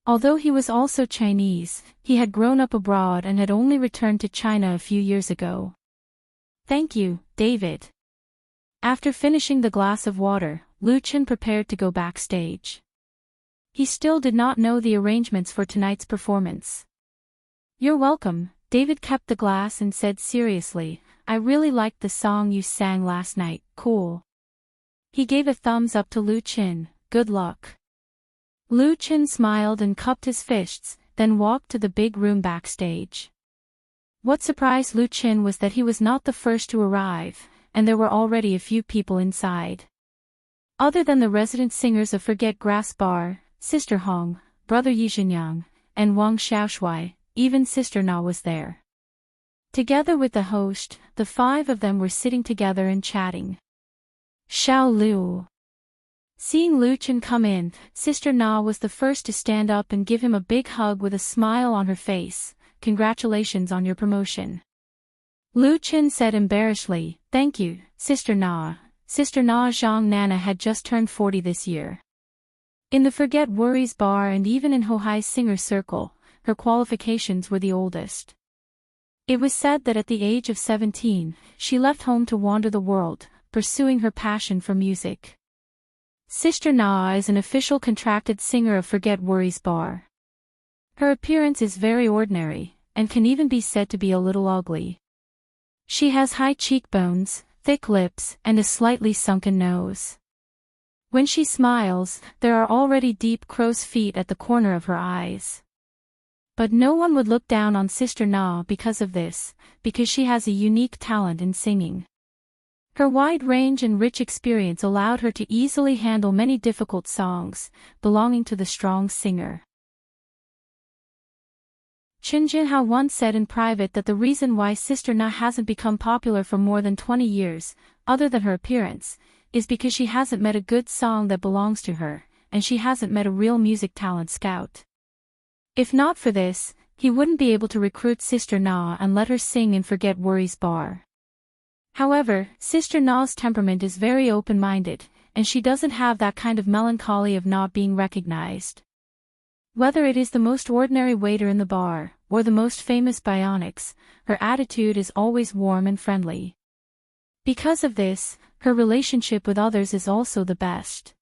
Although he was also Chinese, he had grown up abroad and had only returned to China a few years ago. "Thank you, David." After finishing the glass of water, Lu Qin prepared to go backstage. He still did not know the arrangements for tonight's performance. "You're welcome." David kept the glass and said seriously, "I really liked the song you sang last night, cool." He gave a thumbs up to Lu Qin. Good luck. Lu Qin smiled and cupped his fists, then walked to the big room backstage. What surprised Lu Qin was that he was not the first to arrive, and there were already a few people inside. Other than the resident singers of Forget Grass Bar, Sister Hong, Brother Yizhenyang, and Wang Xiaoshui, even Sister Na was there. Together with the host, the five of them were sitting together and chatting. Xiao Lu. Seeing Lu Qin come in, Sister Na was the first to stand up and give him a big hug with a smile on her face. Congratulations on your promotion. Lu Qin said embarrassedly, Thank you, Sister Na. Sister Na Zhang Nana had just turned 40 this year. In the Forget Worries bar and even in Hohai's singer circle, her qualifications were the oldest. It was said that at the age of 17, she left home to wander the world, pursuing her passion for music. Sister Na is an official contracted singer of Forget Worries bar. Her appearance is very ordinary, and can even be said to be a little ugly. She has high cheekbones, thick lips, and a slightly sunken nose. When she smiles, there are already deep crow's feet at the corner of her eyes. But no one would look down on Sister Na because of this, because she has a unique talent in singing. Her wide range and rich experience allowed her to easily handle many difficult songs, belonging to the strong singer. Chen Jinhao once said in private that the reason why Sister Na hasn't become popular for more than 20 years, other than her appearance, is because she hasn't met a good song that belongs to her, and she hasn't met a real music talent scout. If not for this, he wouldn't be able to recruit Sister Na and let her sing in Forget Worries bar. However, Sister Na's temperament is very open-minded, and she doesn't have that kind of melancholy of not being recognized. Whether it is the most ordinary waiter in the bar, or the most famous bionics, her attitude is always warm and friendly. Because of this, her relationship with others is also the best.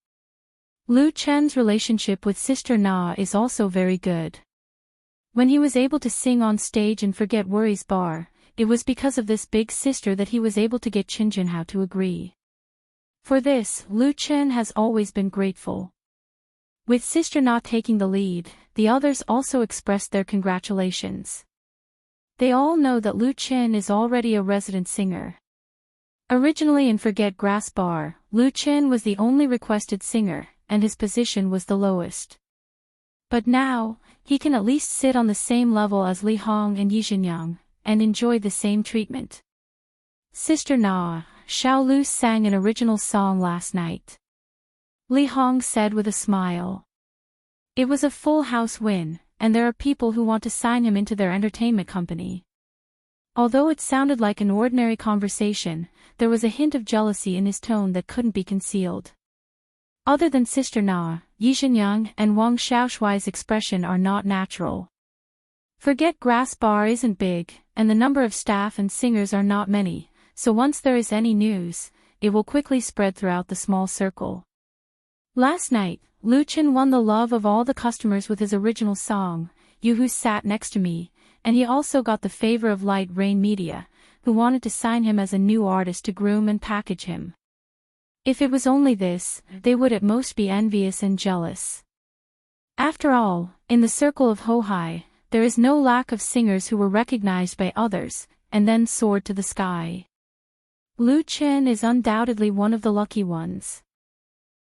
Lu Chen's relationship with Sister Na is also very good. When he was able to sing on stage in Forget Worries bar, it was because of this big sister that he was able to get Chen Jinhao to agree. For this, Lu Chen has always been grateful. With Sister Na taking the lead, the others also expressed their congratulations. They all know that Lu Chen is already a resident singer. Originally in Forget Grass Bar, Lu Chen was the only requested singer, and his position was the lowest. But now, he can at least sit on the same level as Li Hong and Yizhenyang, and enjoy the same treatment. Sister Na, Xiao Lu sang an original song last night. Li Hong said with a smile. It was a full house win, and there are people who want to sign him into their entertainment company. Although it sounded like an ordinary conversation, there was a hint of jealousy in his tone that couldn't be concealed. Other than Sister Na, Yizhenyang and Wang Xiaoshui's expression are not natural. Forget Grass Bar isn't big, and the number of staff and singers are not many, so once there is any news, it will quickly spread throughout the small circle. Last night, Lu Chen won the love of all the customers with his original song, You Who Sat Next to Me, and he also got the favor of Light Rain Media, who wanted to sign him as a new artist to groom and package him. If it was only this, they would at most be envious and jealous. After all, in the circle of Hohai, there is no lack of singers who were recognized by others, and then soared to the sky. Lu Chen is undoubtedly one of the lucky ones.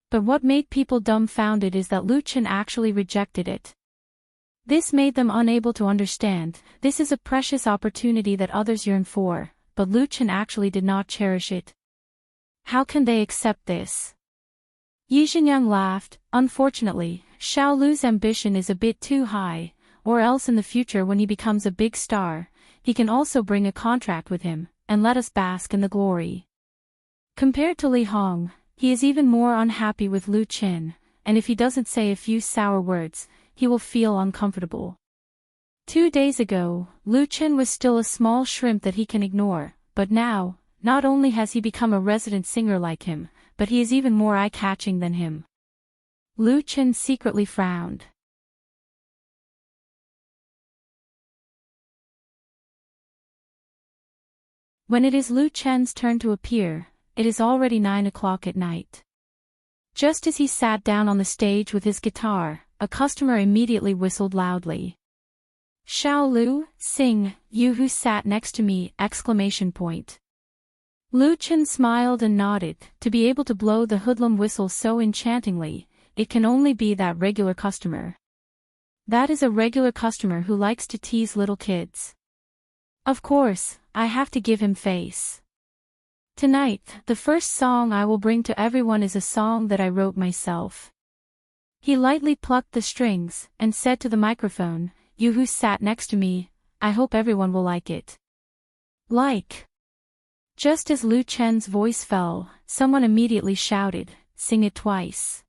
But what made people dumbfounded is that Lu Chen actually rejected it. This made them unable to understand. This is a precious opportunity that others yearn for, but Lu Chen actually did not cherish it. How can they accept this? Yizhenyang laughed. Unfortunately, Xiao Lu's ambition is a bit too high, or else in the future when he becomes a big star, he can also bring a contract with him, and let us bask in the glory. Compared to Li Hong, he is even more unhappy with Lu Chen, and if he doesn't say a few sour words, he will feel uncomfortable. 2 days ago, Lu Chen was still a small shrimp that he can ignore, but now, not only has he become a resident singer like him, but he is even more eye-catching than him. Lu Chen secretly frowned. When it is Lu Chen's turn to appear, it is already 9 o'clock at night. Just as he sat down on the stage with his guitar, a customer immediately whistled loudly. "Xiao Lu, sing, you who sat next to me!" Lu Chen smiled and nodded. To be able to blow the hoodlum whistle so enchantingly, it can only be that regular customer. That is a regular customer who likes to tease little kids. Of course, I have to give him face. Tonight, the first song I will bring to everyone is a song that I wrote myself. He lightly plucked the strings, and said to the microphone, "You who sat next to me, I hope everyone will like it." Like. Just as Lu Chen's voice fell, someone immediately shouted, "Sing it twice."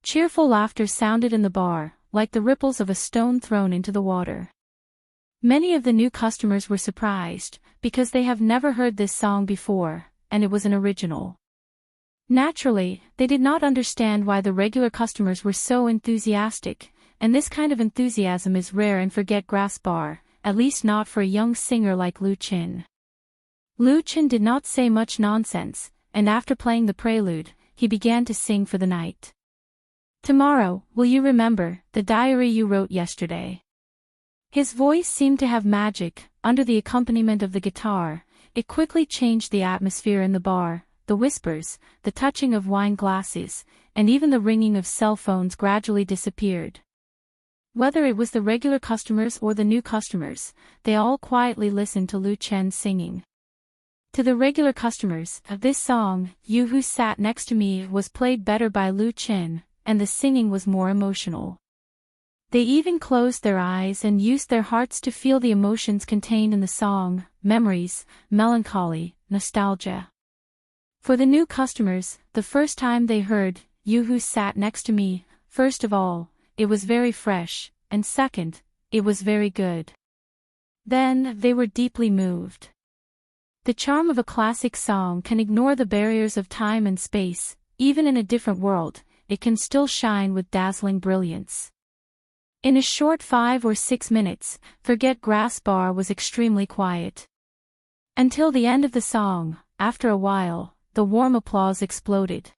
Cheerful laughter sounded in the bar, like the ripples of a stone thrown into the water. Many of the new customers were surprised, because they have never heard this song before, and it was an original. Naturally, they did not understand why the regular customers were so enthusiastic, and this kind of enthusiasm is rare in Forget Grass Bar, at least not for a young singer like Lu Chen. Lu Chen did not say much nonsense, and after playing the prelude, he began to sing for the night. "Tomorrow, will you remember the diary you wrote yesterday?" His voice seemed to have magic. Under the accompaniment of the guitar, it quickly changed the atmosphere in the bar. The whispers, the touching of wine glasses, and even the ringing of cell phones gradually disappeared. Whether it was the regular customers or the new customers, they all quietly listened to Lu Chen singing. To the regular customers, this song, "You Who Sat Next to Me," was played better by Lu Chen, and the singing was more emotional. They even closed their eyes and used their hearts to feel the emotions contained in the song: memories, melancholy, nostalgia. For the new customers, the first time they heard, "You Who Sat Next to Me," first of all, it was very fresh, and second, it was very good. Then, they were deeply moved. The charm of a classic song can ignore the barriers of time and space. Even in a different world, it can still shine with dazzling brilliance. In a short 5 or 6 minutes, Forget Grass Bar was extremely quiet. Until the end of the song. After a while, the warm applause exploded.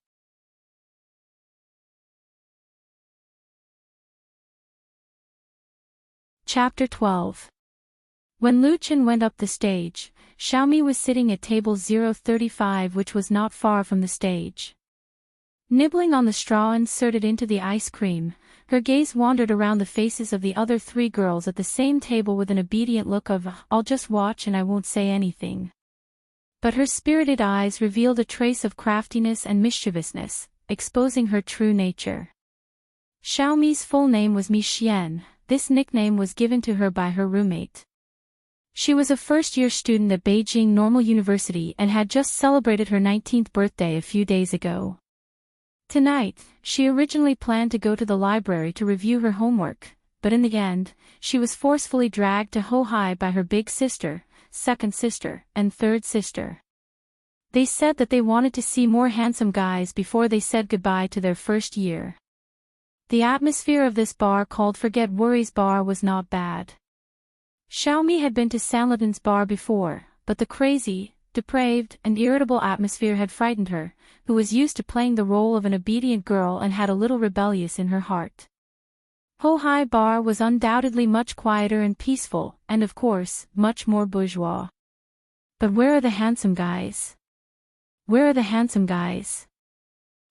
Chapter 12. When Lu Chen went up the stage, Xiaomi was sitting at table 035, which was not far from the stage. Nibbling on the straw inserted into the ice cream, her gaze wandered around the faces of the other 3 girls at the same table with an obedient look of, "I'll just watch and I won't say anything." But her spirited eyes revealed a trace of craftiness and mischievousness, exposing her true nature. Xiaomi's full name was Mi Xian. This nickname was given to her by her roommate. She was a first-year student at Beijing Normal University and had just celebrated her 19th birthday a few days ago. Tonight, she originally planned to go to the library to review her homework, but in the end, she was forcefully dragged to Hohai by her big sister, second sister, and third sister. They said that they wanted to see more handsome guys before they said goodbye to their first year. The atmosphere of this bar called Forget Worries Bar was not bad. Xiaomi had been to Sanlaton's bar before, but the crazy, depraved, and irritable atmosphere had frightened her, who was used to playing the role of an obedient girl and had a little rebellious in her heart. Hohai Bar was undoubtedly much quieter and peaceful, and of course, much more bourgeois. But where are the handsome guys? Where are the handsome guys?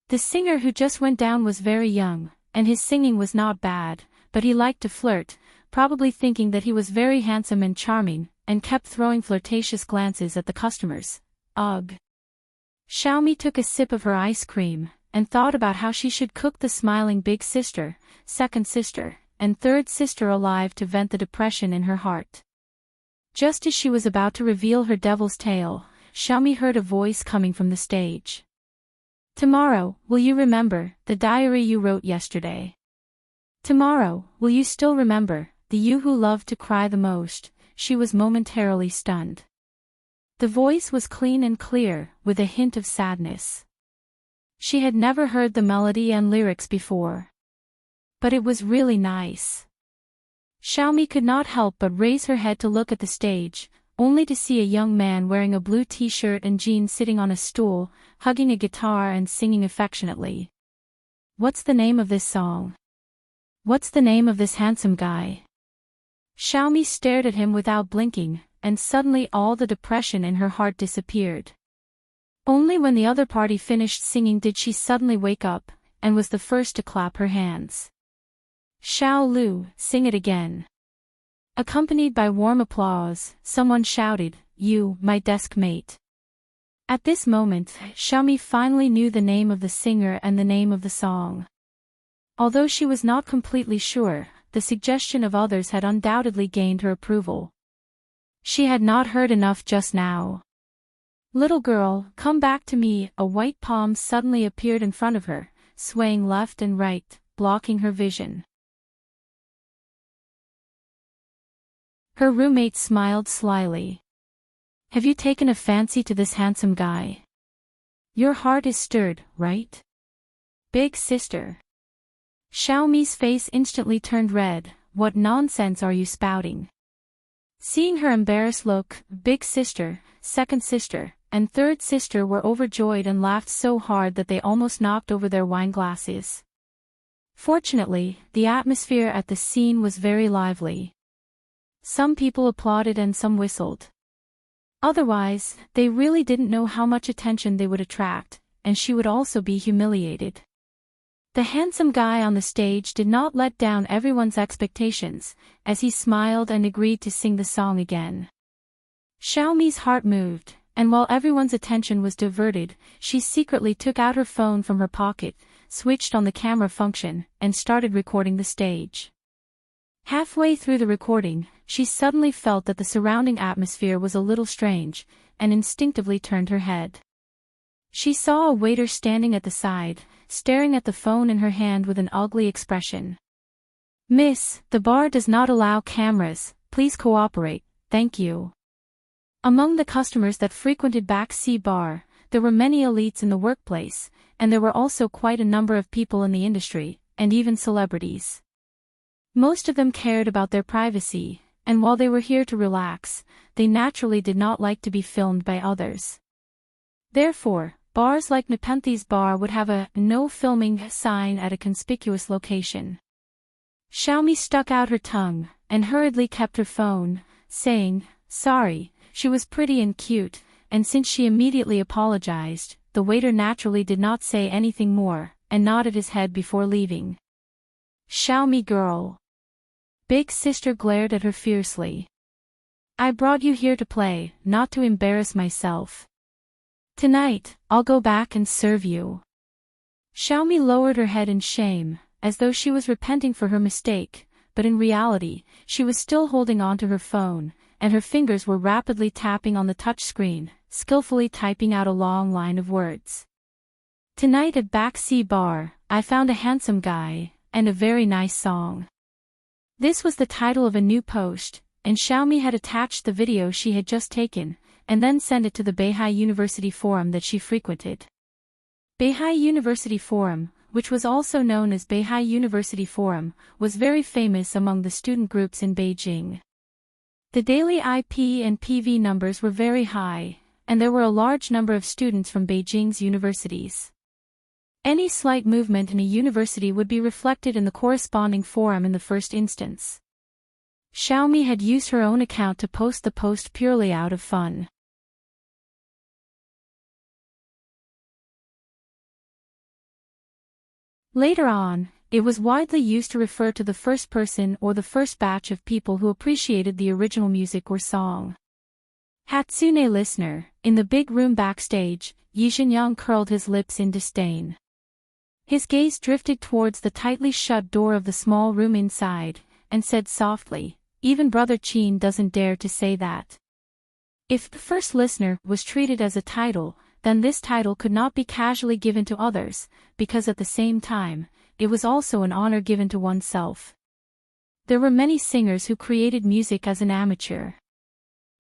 The singer who just went down was very young, and his singing was not bad, but he liked to flirt, probably thinking that he was very handsome and charming, and kept throwing flirtatious glances at the customers. Ugh. Xiaomi took a sip of her ice cream, and thought about how she should cook the smiling big sister, second sister, and third sister alive to vent the depression in her heart. Just as she was about to reveal her devil's tale, Xiaomi heard a voice coming from the stage. "Tomorrow, will you remember the diary you wrote yesterday? Tomorrow, will you still remember the you who loved to cry the most?" She was momentarily stunned. The voice was clean and clear, with a hint of sadness. She had never heard the melody and lyrics before. But it was really nice. Xiaomi could not help but raise her head to look at the stage, only to see a young man wearing a blue t-shirt and jeans sitting on a stool, hugging a guitar and singing affectionately. What's the name of this song? What's the name of this handsome guy? Xiaomi stared at him without blinking, and suddenly all the depression in her heart disappeared. Only when the other party finished singing did she suddenly wake up, and was the first to clap her hands. Xiao Lu, sing it again. Accompanied by warm applause, someone shouted, "You, my desk mate." At this moment, Xiaomi finally knew the name of the singer and the name of the song. Although she was not completely sure, the suggestion of others had undoubtedly gained her approval. She had not heard enough just now. "Little girl, come back to me." A white palm suddenly appeared in front of her, swaying left and right, blocking her vision. Her roommate smiled slyly. "Have you taken a fancy to this handsome guy? Your heart is stirred, right? Big sister." Xiaomi's face instantly turned red. "What nonsense are you spouting?" Seeing her embarrassed look, big sister, second sister, and third sister were overjoyed and laughed so hard that they almost knocked over their wine glasses. Fortunately, the atmosphere at the scene was very lively. Some people applauded and some whistled. Otherwise, they really didn't know how much attention they would attract, and she would also be humiliated. The handsome guy on the stage did not let down everyone's expectations, as he smiled and agreed to sing the song again. Xiaomi's heart moved, and while everyone's attention was diverted, she secretly took out her phone from her pocket, switched on the camera function, and started recording the stage. Halfway through the recording, she suddenly felt that the surrounding atmosphere was a little strange, and instinctively turned her head. She saw a waiter standing at the side, staring at the phone in her hand with an ugly expression. "Miss, the bar does not allow cameras, please cooperate, thank you." Among the customers that frequented Back C Bar, there were many elites in the workplace, and there were also quite a number of people in the industry, and even celebrities. Most of them cared about their privacy, and while they were here to relax, they naturally did not like to be filmed by others. Therefore, bars like Nepenthes Bar would have a "no filming" sign at a conspicuous location. Xiaomi stuck out her tongue, and hurriedly kept her phone, saying, "Sorry." She was pretty and cute, and since she immediately apologized, the waiter naturally did not say anything more, and nodded his head before leaving. "Xiaomi girl." Big sister glared at her fiercely. "I brought you here to play, not to embarrass myself. Tonight, I'll go back and serve you." Xiaomi lowered her head in shame, as though she was repenting for her mistake, but in reality, she was still holding on to her phone, and her fingers were rapidly tapping on the touch screen, skillfully typing out a long line of words. "Tonight at Back C Bar, I found a handsome guy, and a very nice song." This was the title of a new post, and Xiaomi had attached the video she had just taken, and then sent it to the Beihai University forum that she frequented. Beihai University Forum, which was also known as Beihai University Forum, was very famous among the student groups in Beijing. The daily IP and PV numbers were very high, and there were a large number of students from Beijing's universities. Any slight movement in a university would be reflected in the corresponding forum in the first instance. Xiaomi had used her own account to post the post purely out of fun. Later on, it was widely used to refer to the first person or the first batch of people who appreciated the original music or song. Hatsune listener, in the big room backstage, Yixingyang curled his lips in disdain. His gaze drifted towards the tightly shut door of the small room inside, and said softly, "Even Brother Qin doesn't dare to say that." If the first listener was treated as a title, then this title could not be casually given to others, because at the same time, it was also an honor given to oneself. There were many singers who created music as an amateur.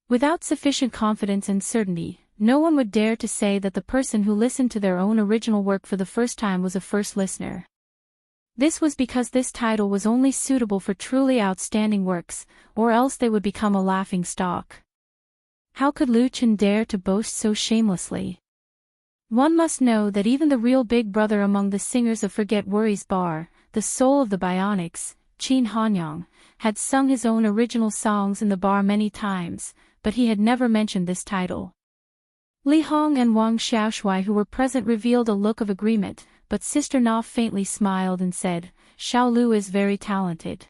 Without sufficient confidence and certainty, no one would dare to say that the person who listened to their own original work for the first time was a first listener. This was because this title was only suitable for truly outstanding works, or else they would become a laughing stock. How could Lu Chen dare to boast so shamelessly? One must know that even the real big brother among the singers of Forget Worries Bar, the soul of the Bionics, Chin Hanyang, had sung his own original songs in the bar many times, but he had never mentioned this title. Li Hong and Wang Xiaoshui, who were present, revealed a look of agreement, but Sister Na faintly smiled and said, "Xiao Lu is very talented.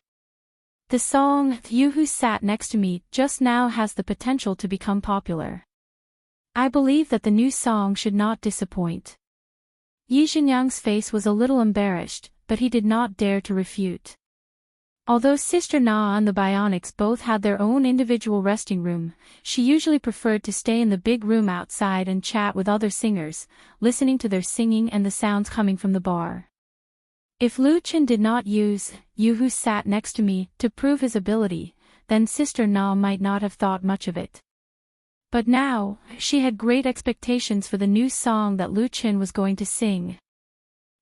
The song, You Who Sat Next to Me, just now has the potential to become popular. I believe that the new song should not disappoint." Yi Xinyang's face was a little embarrassed, but he did not dare to refute. Although Sister Na and the Bionics both had their own individual resting room, she usually preferred to stay in the big room outside and chat with other singers, listening to their singing and the sounds coming from the bar. If Lu Chen did not use You Who Sat Next to Me to prove his ability, then Sister Na might not have thought much of it. But now, she had great expectations for the new song that Lu Chen was going to sing.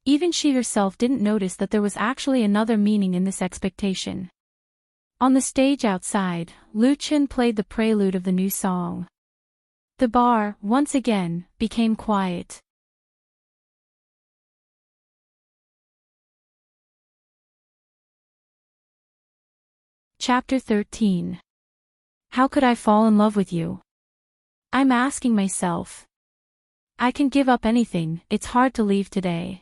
Even she herself didn't notice that there was actually another meaning in this expectation. On the stage outside, Lu Chen played the prelude of the new song. The bar, once again, became quiet. Chapter 13. How could I fall in love with you? I'm asking myself. I can give up anything, it's hard to leave today.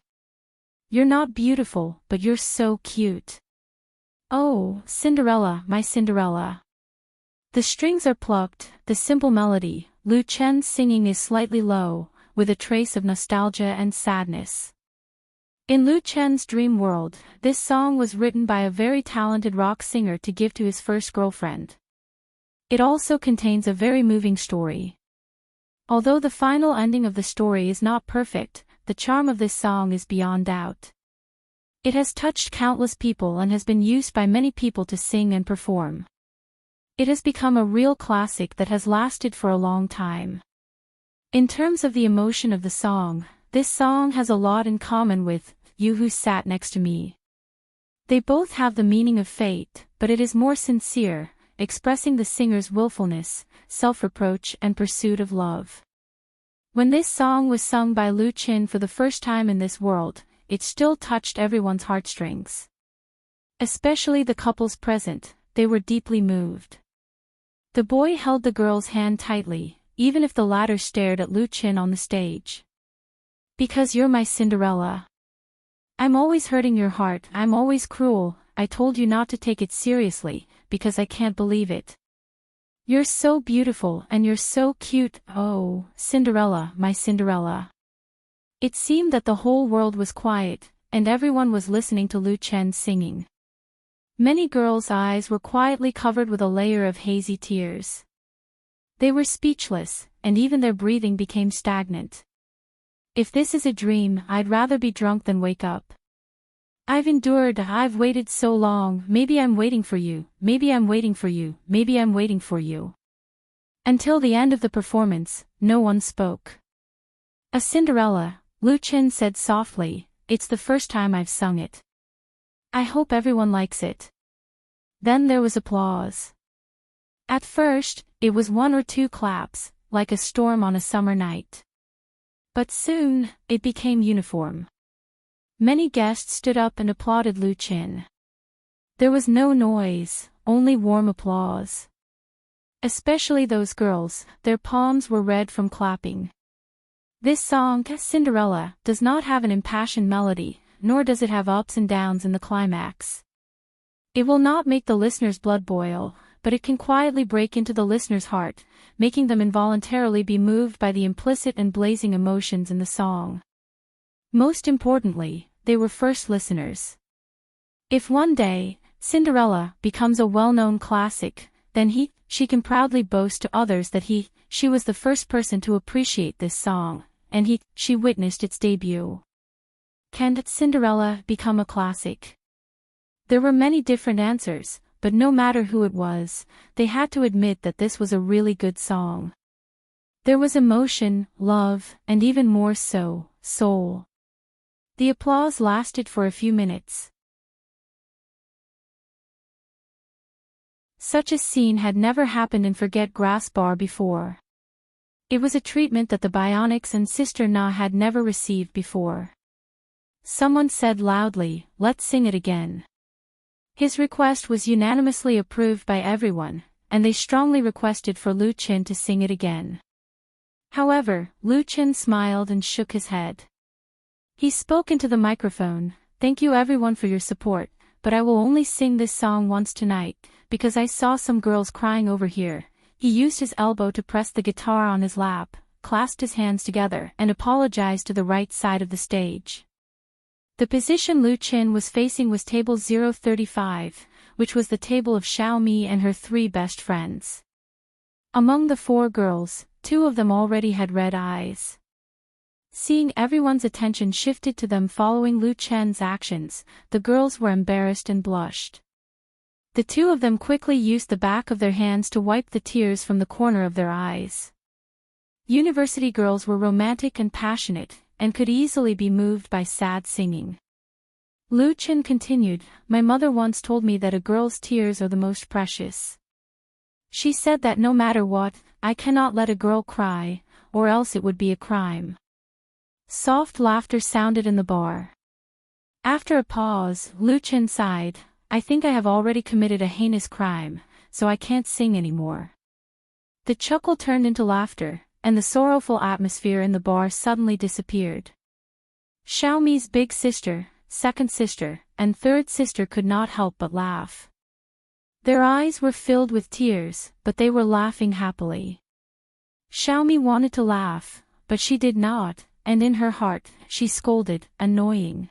You're not beautiful, but you're so cute. Oh, Cinderella, my Cinderella. The strings are plucked, the simple melody, Lu Chen's singing is slightly low, with a trace of nostalgia and sadness. In Lu Chen's dream world, this song was written by a very talented rock singer to give to his first girlfriend. It also contains a very moving story. Although the final ending of the story is not perfect, the charm of this song is beyond doubt. It has touched countless people and has been used by many people to sing and perform. It has become a real classic that has lasted for a long time. In terms of the emotion of the song, this song has a lot in common with You Who Sat Next to Me. They both have the meaning of fate, but it is more sincere, expressing the singer's willfulness, self-reproach and pursuit of love. When this song was sung by Lu Chen for the first time in this world, it still touched everyone's heartstrings. Especially the couples present, they were deeply moved. The boy held the girl's hand tightly, even if the latter stared at Lu Chen on the stage. Because you're my Cinderella. I'm always hurting your heart, I'm always cruel, I told you not to take it seriously, because I can't believe it. You're so beautiful and you're so cute, oh, Cinderella, my Cinderella. It seemed that the whole world was quiet, and everyone was listening to Lu Chen singing. Many girls' eyes were quietly covered with a layer of hazy tears. They were speechless, and even their breathing became stagnant. If this is a dream, I'd rather be drunk than wake up. I've endured, I've waited so long, maybe I'm waiting for you, maybe I'm waiting for you, maybe I'm waiting for you. Until the end of the performance, no one spoke. A Cinderella, Lu Chen said softly, it's the first time I've sung it. I hope everyone likes it. Then there was applause. At first, it was one or two claps, like a storm on a summer night. But soon, it became uniform. Many guests stood up and applauded Lu Chen. There was no noise, only warm applause. Especially those girls, their palms were red from clapping. This song, Cinderella, does not have an impassioned melody, nor does it have ups and downs in the climax. It will not make the listener's blood boil, but it can quietly break into the listener's heart, making them involuntarily be moved by the implicit and blazing emotions in the song. Most importantly, they were first listeners. If one day, Cinderella becomes a well-known classic, then she can proudly boast to others that she was the first person to appreciate this song, and she witnessed its debut. Can Cinderella become a classic? There were many different answers, but no matter who it was, they had to admit that this was a really good song. There was emotion, love, and even more so, soul. The applause lasted for a few minutes. Such a scene had never happened in Forget Grass Bar before. It was a treatment that the Bionics and Sister Na had never received before. Someone said loudly, "Let's sing it again." His request was unanimously approved by everyone, and they strongly requested for Lu Qin to sing it again. However, Lu Qin smiled and shook his head. He spoke into the microphone, "Thank you everyone for your support, but I will only sing this song once tonight, because I saw some girls crying over here." He used his elbow to press the guitar on his lap, clasped his hands together and apologized to the right side of the stage. The position Lu Qin was facing was table 035, which was the table of Xiaomi and her 3 best friends. Among the 4 girls, 2 of them already had red eyes. Seeing everyone's attention shifted to them following Lu Qin's actions, the girls were embarrassed and blushed. The 2 of them quickly used the back of their hands to wipe the tears from the corner of their eyes. University girls were romantic and passionate, and could easily be moved by sad singing. Lu Qin continued, "My mother once told me that a girl's tears are the most precious. She said that no matter what, I cannot let a girl cry, or else it would be a crime." Soft laughter sounded in the bar. After a pause, Lu Qin sighed, "I think I have already committed a heinous crime, so I can't sing anymore." The chuckle turned into laughter, and the sorrowful atmosphere in the bar suddenly disappeared. Xiaomi's big sister, second sister, and third sister could not help but laugh. Their eyes were filled with tears, but they were laughing happily. Xiaomi wanted to laugh, but she did not, and in her heart, she scolded, "Annoying."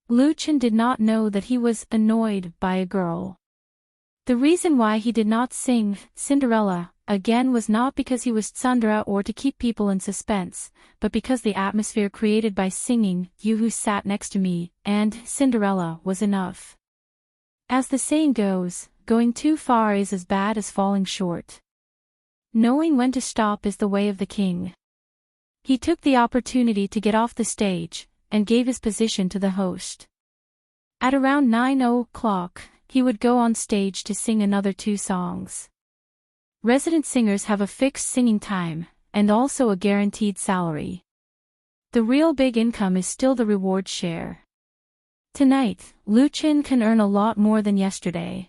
Lu Qin did not know that he was annoyed by a girl. The reason why he did not sing Cinderella again was not because he was tsundere or to keep people in suspense, but because the atmosphere created by singing "You Who Sat Next to Me" and Cinderella was enough. As the saying goes, going too far is as bad as falling short. Knowing when to stop is the way of the king. He took the opportunity to get off the stage, and gave his position to the host. At around 9 o'clock, he would go on stage to sing another 2 songs. Resident singers have a fixed singing time, and also a guaranteed salary. The real big income is still the reward share. Tonight, Lu Qin can earn a lot more than yesterday.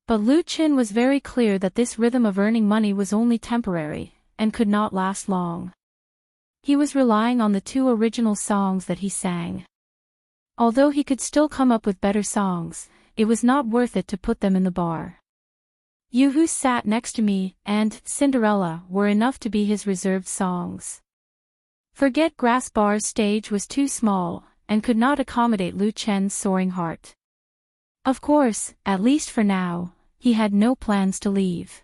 But Lu Qin was very clear that this rhythm of earning money was only temporary, and could not last long. He was relying on the 2 original songs that he sang. Although he could still come up with better songs, it was not worth it to put them in the bar. "You Who Sat Next to Me" and "Cinderella" were enough to be his reserved songs. "Forget Grass Bar's stage was too small, and could not accommodate Lu Qin's soaring heart. Of course, at least for now, he had no plans to leave.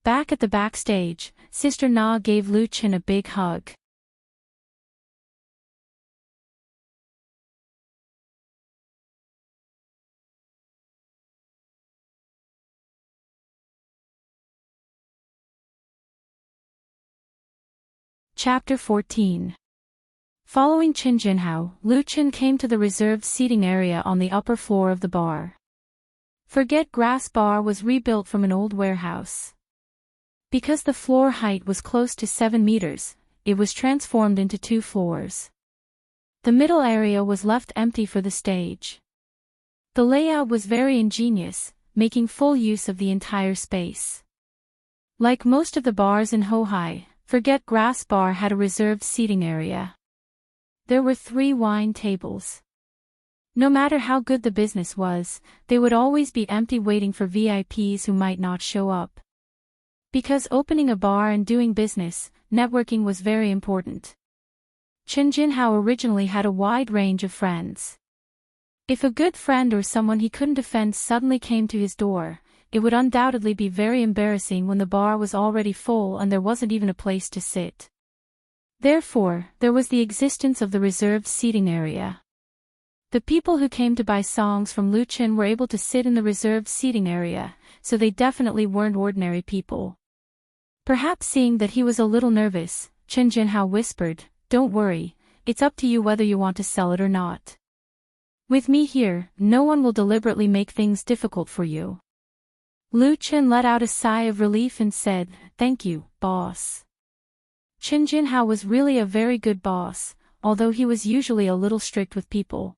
Back at the backstage, Sister Na gave Lu Qin a big hug. Chapter 14. Following Qin Jinhao, Lu Qin came to the reserved seating area on the upper floor of the bar. Forget Grass Bar was rebuilt from an old warehouse. Because the floor height was close to 7 meters, it was transformed into 2 floors. The middle area was left empty for the stage. The layout was very ingenious, making full use of the entire space. Like most of the bars in Hohai, Forget Grass Bar had a reserved seating area. There were 3 wine tables. No matter how good the business was, they would always be empty waiting for VIPs who might not show up. Because opening a bar and doing business, networking was very important. Qin Jinhao originally had a wide range of friends. If a good friend or someone he couldn't defend suddenly came to his door, it would undoubtedly be very embarrassing when the bar was already full and there wasn't even a place to sit. Therefore, there was the existence of the reserved seating area. The people who came to buy songs from Lu Qin were able to sit in the reserved seating area, so they definitely weren't ordinary people. Perhaps seeing that he was a little nervous, Qin Jinhao whispered, "Don't worry, it's up to you whether you want to sell it or not. With me here, no one will deliberately make things difficult for you." Lu Qin let out a sigh of relief and said, "Thank you, boss." Qin Jinhao was really a very good boss, although he was usually a little strict with people.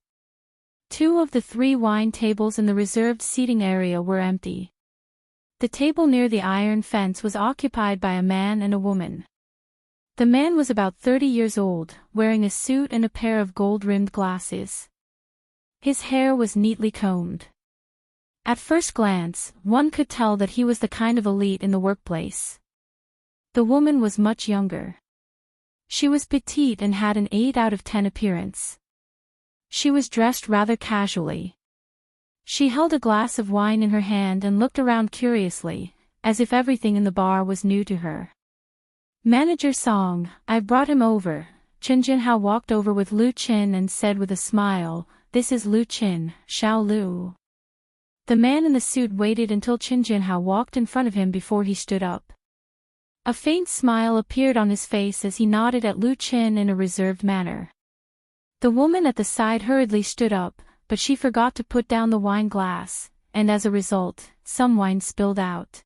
2 of the 3 wine tables in the reserved seating area were empty. The table near the iron fence was occupied by a man and a woman. The man was about 30 years old, wearing a suit and a pair of gold-rimmed glasses. His hair was neatly combed. At first glance, one could tell that he was the kind of elite in the workplace. The woman was much younger. She was petite and had an 8 out of 10 appearance. She was dressed rather casually. She held a glass of wine in her hand and looked around curiously, as if everything in the bar was new to her. "Manager Song, I've brought him over." Qin Jinhao walked over with Lu Qin and said with a smile, "This is Lu Qin, Xiao Lu." The man in the suit waited until Qin Jinhao walked in front of him before he stood up. A faint smile appeared on his face as he nodded at Lu Qin in a reserved manner. The woman at the side hurriedly stood up, but she forgot to put down the wine glass, and as a result, some wine spilled out.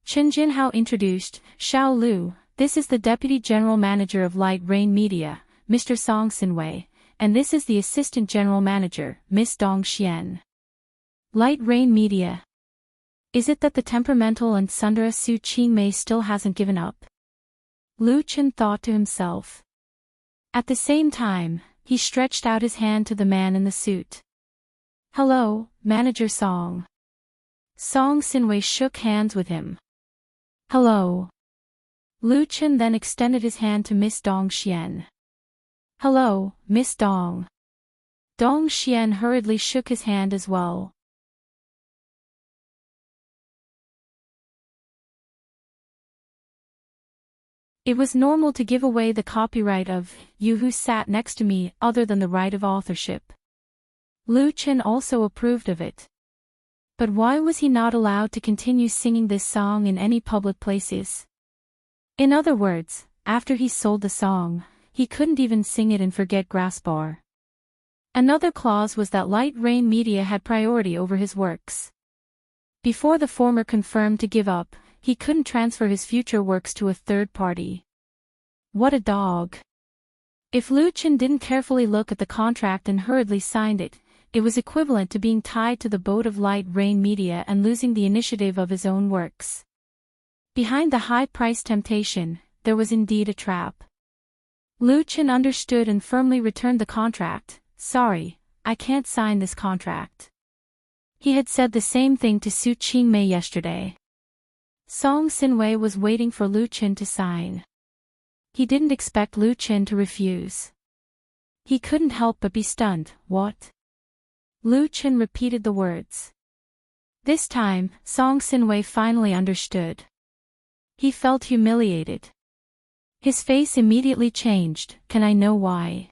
Qin Jinhao introduced, "Xiao Lu, this is the Deputy General Manager of Light Rain Media, Mr. Song Xinwei, and this is the Assistant General Manager, Miss Dong Xian." Light Rain Media. Is it that the temperamental and Sundara Su Qingmei still hasn't given up? Lu Qin thought to himself. At the same time, he stretched out his hand to the man in the suit. "Hello, Manager Song." Song Xinwei shook hands with him. "Hello." Lu Qin then extended his hand to Miss Dong Xian. "Hello, Miss Dong." Dong Xian hurriedly shook his hand as well. It was normal to give away the copyright of "You Who Sat Next to Me" other than the right of authorship. Lu Qin also approved of it. But why was he not allowed to continue singing this song in any public places? In other words, after he sold the song, he couldn't even sing it in Forget Grass Bar. Another clause was that Light Rain Media had priority over his works. Before the former confirmed to give up, he couldn't transfer his future works to a third party. What a dog. If Lu Qin didn't carefully look at the contract and hurriedly signed it, it was equivalent to being tied to the boat of Light Rain Media and losing the initiative of his own works. Behind the high-priced temptation, there was indeed a trap. Lu Qin understood and firmly returned the contract. "Sorry, I can't sign this contract." He had said the same thing to Su Qingmei yesterday. Song Xinwei was waiting for Lu Qin to sign. He didn't expect Lu Qin to refuse. He couldn't help but be stunned. "What?" Lu Qin repeated the words. This time, Song Xinwei finally understood. He felt humiliated. His face immediately changed. "Can I know why?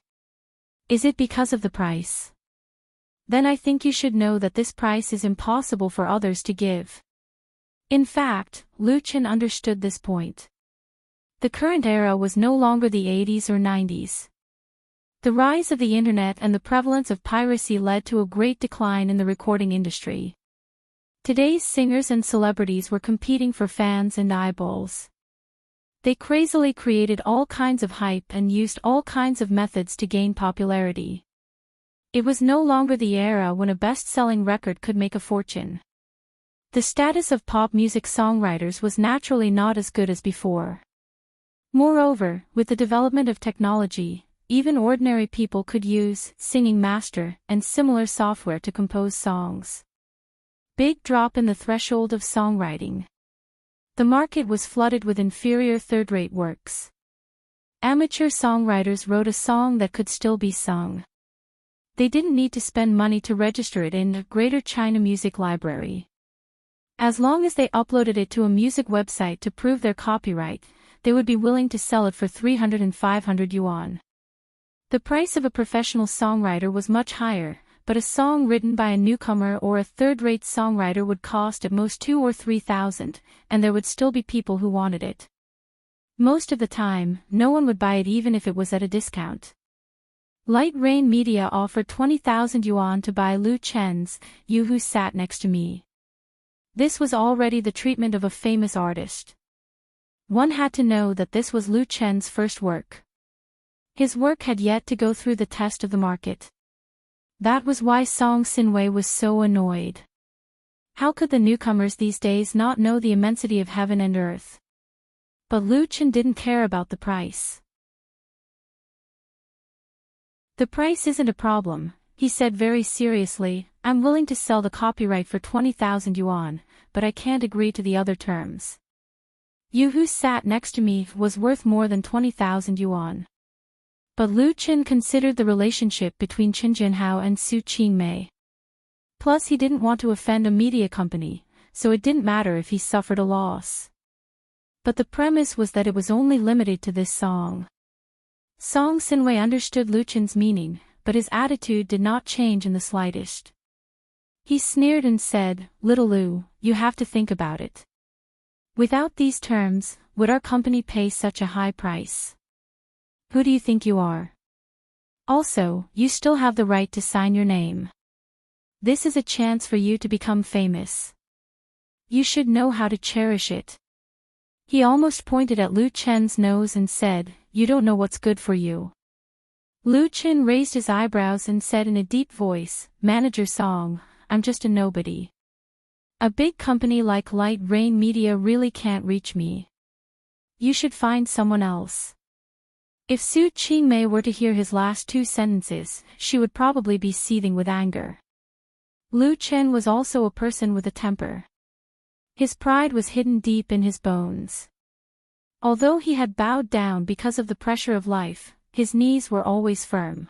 Is it because of the price? Then I think you should know that this price is impossible for others to give." In fact, Lu Qin understood this point. The current era was no longer the 80s or 90s. The rise of the internet and the prevalence of piracy led to a great decline in the recording industry. Today's singers and celebrities were competing for fans and eyeballs. They crazily created all kinds of hype and used all kinds of methods to gain popularity. It was no longer the era when a best-selling record could make a fortune. The status of pop music songwriters was naturally not as good as before. Moreover, with the development of technology, even ordinary people could use Singing Master and similar software to compose songs. Big drop in the threshold of songwriting. The market was flooded with inferior third-rate works. Amateur songwriters wrote a song that could still be sung. They didn't need to spend money to register it in the Greater China Music Library. As long as they uploaded it to a music website to prove their copyright, they would be willing to sell it for 300 and 500 yuan. The price of a professional songwriter was much higher, but a song written by a newcomer or a third-rate songwriter would cost at most 2,000 or 3,000, and there would still be people who wanted it. Most of the time, no one would buy it even if it was at a discount. Light Rain Media offered 20,000 yuan to buy Lu Qin's "You Who Sat Next to Me." This was already the treatment of a famous artist. One had to know that this was Lu Chen's first work. His work had yet to go through the test of the market. That was why Song Sinwei was so annoyed. How could the newcomers these days not know the immensity of heaven and earth? But Lu Chen didn't care about the price. The price isn't a problem, he said very seriously. I'm willing to sell the copyright for 20,000 yuan, but I can't agree to the other terms. You who sat next to me was worth more than 20,000 yuan. But Lu Chen considered the relationship between Chen Jinhao and Su Qingmei. Plus he didn't want to offend a media company, so it didn't matter if he suffered a loss. But the premise was that it was only limited to this song. Song Sinwei understood Lu Chen's meaning, but his attitude did not change in the slightest. He sneered and said, "Little Lu, you have to think about it. Without these terms, would our company pay such a high price? Who do you think you are? Also, you still have the right to sign your name. This is a chance for you to become famous. You should know how to cherish it." He almost pointed at Lu Chen's nose and said, "You don't know what's good for you." Lu Chen raised his eyebrows and said in a deep voice, "Manager Song, I'm just a nobody. A big company like Light Rain Media really can't reach me. You should find someone else." If Su Qingmei were to hear his last two sentences, she would probably be seething with anger. Lu Chen was also a person with a temper. His pride was hidden deep in his bones. Although he had bowed down because of the pressure of life, his knees were always firm.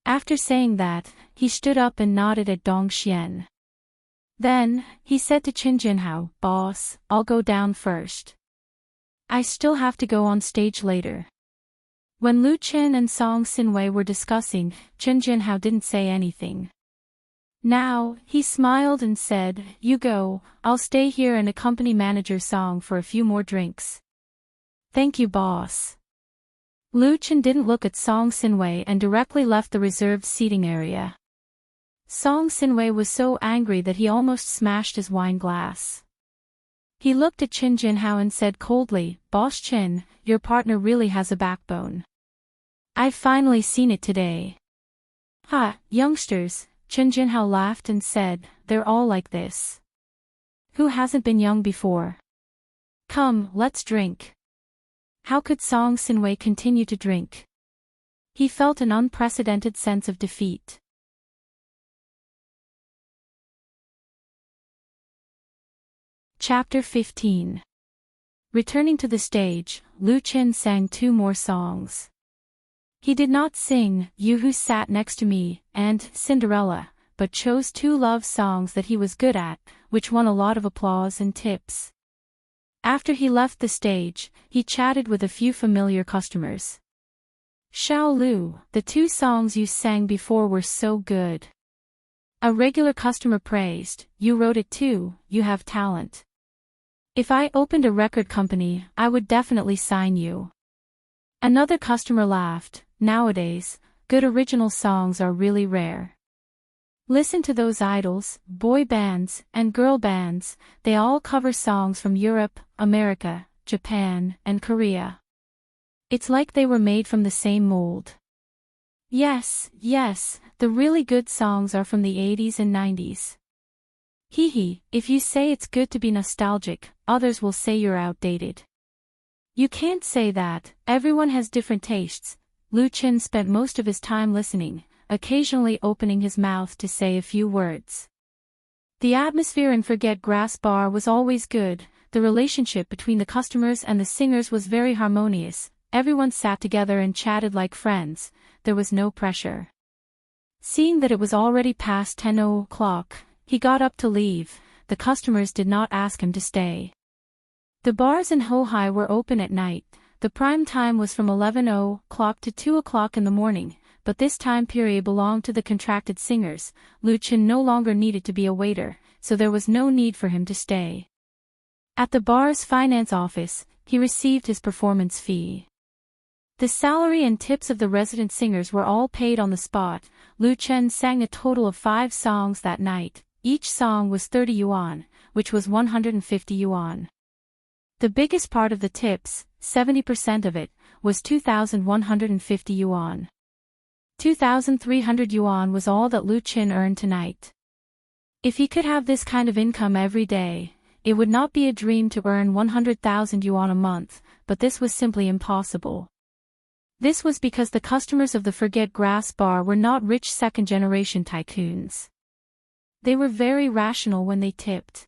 After saying that, he stood up and nodded at Dong Xian. Then, he said to Chen Jinhao, "Boss, I'll go down first. I still have to go on stage later." When Lu Chen and Song Sinwei were discussing, Chen Jinhao didn't say anything. Now, he smiled and said, "You go, I'll stay here and accompany Manager Song for a few more drinks." "Thank you, boss." Lu Chen didn't look at Song Sinwei and directly left the reserved seating area. Song Sinwei was so angry that he almost smashed his wine glass. He looked at Chen Jinhao and said coldly, "Boss Chen, your partner really has a backbone. I've finally seen it today." "Ha, youngsters," Chen Jinhao laughed and said, "They're all like this. Who hasn't been young before? Come, let's drink." How could Song Sinwei continue to drink? He felt an unprecedented sense of defeat. Chapter 15. Returning to the stage, Lu Chen sang two more songs. He did not sing "You Who Sat Next to Me" and "Cinderella," but chose two love songs that he was good at, which won a lot of applause and tips. After he left the stage, he chatted with a few familiar customers. "Xiao Lu, the two songs you sang before were so good." A regular customer praised, "You wrote it too, you have talent. If I opened a record company, I would definitely sign you." Another customer laughed, "Nowadays, good original songs are really rare. Listen to those idols, boy bands, and girl bands, they all cover songs from Europe, America, Japan, and Korea. It's like they were made from the same mold." Yes, the really good songs are from the 80s and 90s. Hee, if you say it's good to be nostalgic, others will say you're outdated. You can't say that, everyone has different tastes. Lu Chen spent most of his time listening, occasionally opening his mouth to say a few words. The atmosphere in Forget Grass Bar was always good, the relationship between the customers and the singers was very harmonious, everyone sat together and chatted like friends, there was no pressure. Seeing that it was already past 10 o'clock, he got up to leave, the customers did not ask him to stay. The bars in Hohai were open at night, the prime time was from 11 o'clock to 2 o'clock in the morning, but this time period belonged to the contracted singers. Lu Chen no longer needed to be a waiter, so there was no need for him to stay. At the bar's finance office, he received his performance fee. The salary and tips of the resident singers were all paid on the spot. Lu Chen sang a total of 5 songs that night, each song was 30 yuan, which was 150 yuan. The biggest part of the tips, 70% of it, was 2,150 yuan. 2,300 yuan was all that Lu Qin earned tonight. If he could have this kind of income every day, it would not be a dream to earn 100,000 yuan a month, but this was simply impossible. This was because the customers of the Forget Grass Bar were not rich second-generation tycoons. They were very rational when they tipped.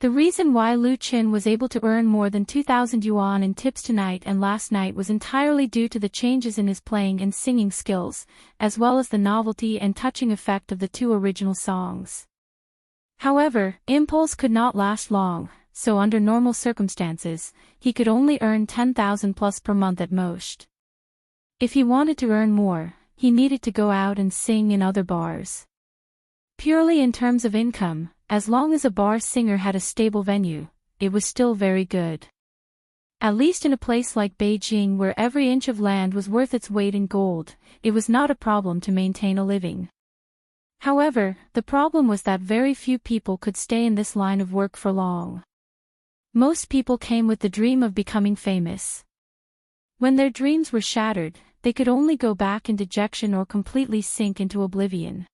The reason why Lu Qin was able to earn more than 2,000 yuan in tips tonight and last night was entirely due to the changes in his playing and singing skills, as well as the novelty and touching effect of the two original songs. However, Impulse could not last long, so under normal circumstances, he could only earn 10,000 plus per month at most. If he wanted to earn more, he needed to go out and sing in other bars. Purely in terms of income, as long as a bar singer had a stable venue, it was still very good. At least in a place like Beijing where every inch of land was worth its weight in gold, it was not a problem to maintain a living. However, the problem was that very few people could stay in this line of work for long. Most people came with the dream of becoming famous. When their dreams were shattered, they could only go back in dejection or completely sink into oblivion.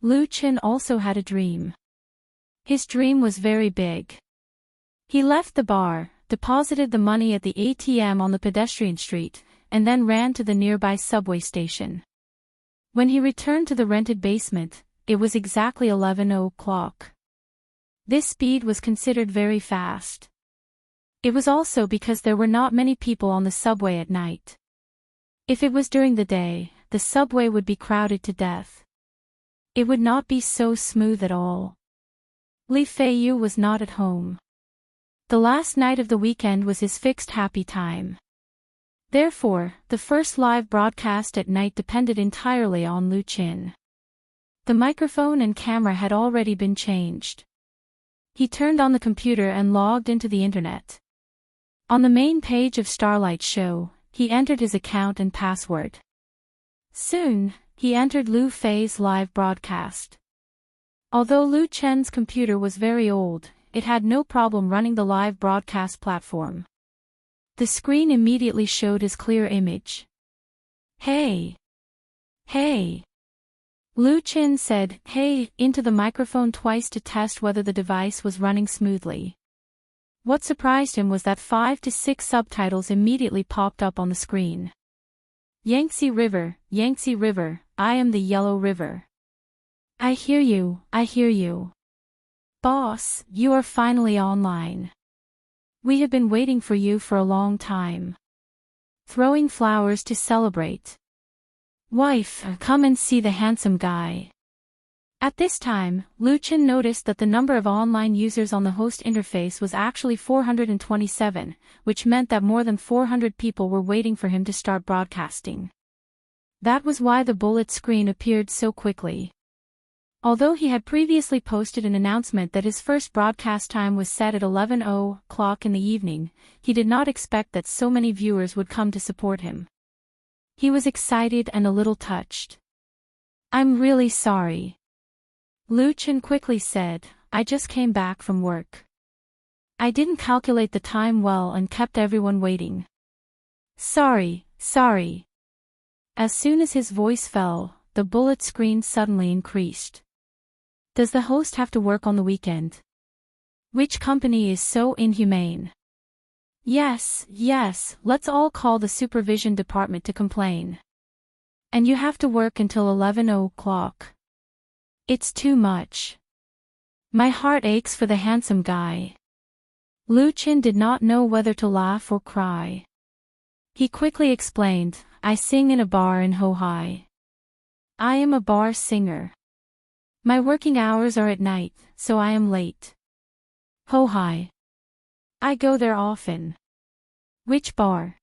Lu Qin also had a dream. His dream was very big. He left the bar, deposited the money at the ATM on the pedestrian street, and then ran to the nearby subway station. When he returned to the rented basement, it was exactly 11 o'clock. This speed was considered very fast. It was also because there were not many people on the subway at night. If it was during the day, the subway would be crowded to death. It would not be so smooth at all. Li Feiyu was not at home. The last night of the weekend was his fixed happy time. Therefore, the first live broadcast at night depended entirely on Lu Qin. The microphone and camera had already been changed. He turned on the computer and logged into the internet. On the main page of Starlight Show, he entered his account and password. Soon, he entered Lu Fei's live broadcast. Although Lu Chen's computer was very old, it had no problem running the live broadcast platform. The screen immediately showed his clear image. "Hey! Hey!" Lu Qin said "hey" into the microphone twice to test whether the device was running smoothly. What surprised him was that 5 to 6 subtitles immediately popped up on the screen. Yangtze River, I am the Yellow River. I hear you, I hear you. Boss, you are finally online. We have been waiting for you for a long time. Throwing flowers to celebrate. Wife, come and see the handsome guy. At this time, Lu Qin noticed that the number of online users on the host interface was actually 427, which meant that more than 400 people were waiting for him to start broadcasting. That was why the bullet screen appeared so quickly. Although he had previously posted an announcement that his first broadcast time was set at 11 o'clock in the evening, he did not expect that so many viewers would come to support him. He was excited and a little touched. I'm really sorry. Lu Qin quickly said, I just came back from work. I didn't calculate the time well and kept everyone waiting. Sorry. As soon as his voice fell, the bullet screen suddenly increased. Does the host have to work on the weekend? Which company is so inhumane? Yes, let's all call the supervision department to complain. And you have to work until 11 o'clock. It's too much. My heart aches for the handsome guy. Lu Qin did not know whether to laugh or cry. He quickly explained, I sing in a bar in Hohai. I am a bar singer. My working hours are at night, so I am late. Hohai. I go there often. Which bar?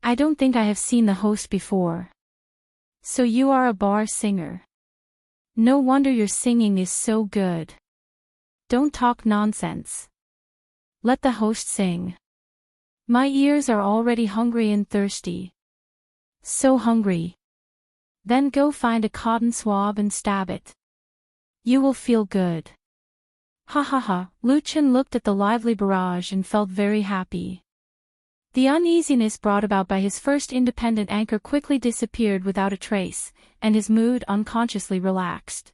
I don't think I have seen the host before. So you are a bar singer. No wonder your singing is so good. Don't talk nonsense. Let the host sing. My ears are already hungry and thirsty. So hungry. Then go find a cotton swab and stab it. You will feel good. Ha ha ha, Lu Chen looked at the lively barrage and felt very happy. The uneasiness brought about by his first independent anchor quickly disappeared without a trace, and his mood unconsciously relaxed.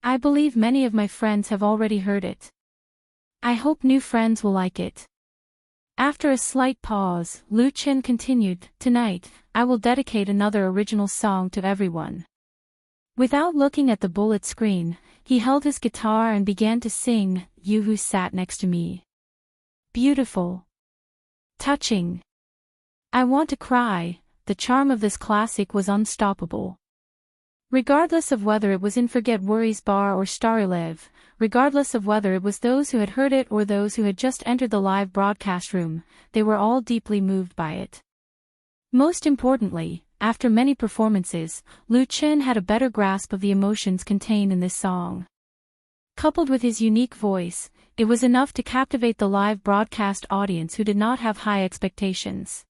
I believe many of my friends have already heard it. I hope new friends will like it. After a slight pause, Lu Chen continued, "Tonight, I will dedicate another original song to everyone." Without looking at the bullet screen, he held his guitar and began to sing, "You Who Sat Next to Me." Beautiful. Touching. I want to cry. The charm of this classic was unstoppable. Regardless of whether it was in Forget Worries Bar or Starilev, regardless of whether it was those who had heard it or those who had just entered the live broadcast room, they were all deeply moved by it. Most importantly, after many performances, Lu Chen had a better grasp of the emotions contained in this song. Coupled with his unique voice, it was enough to captivate the live broadcast audience who did not have high expectations.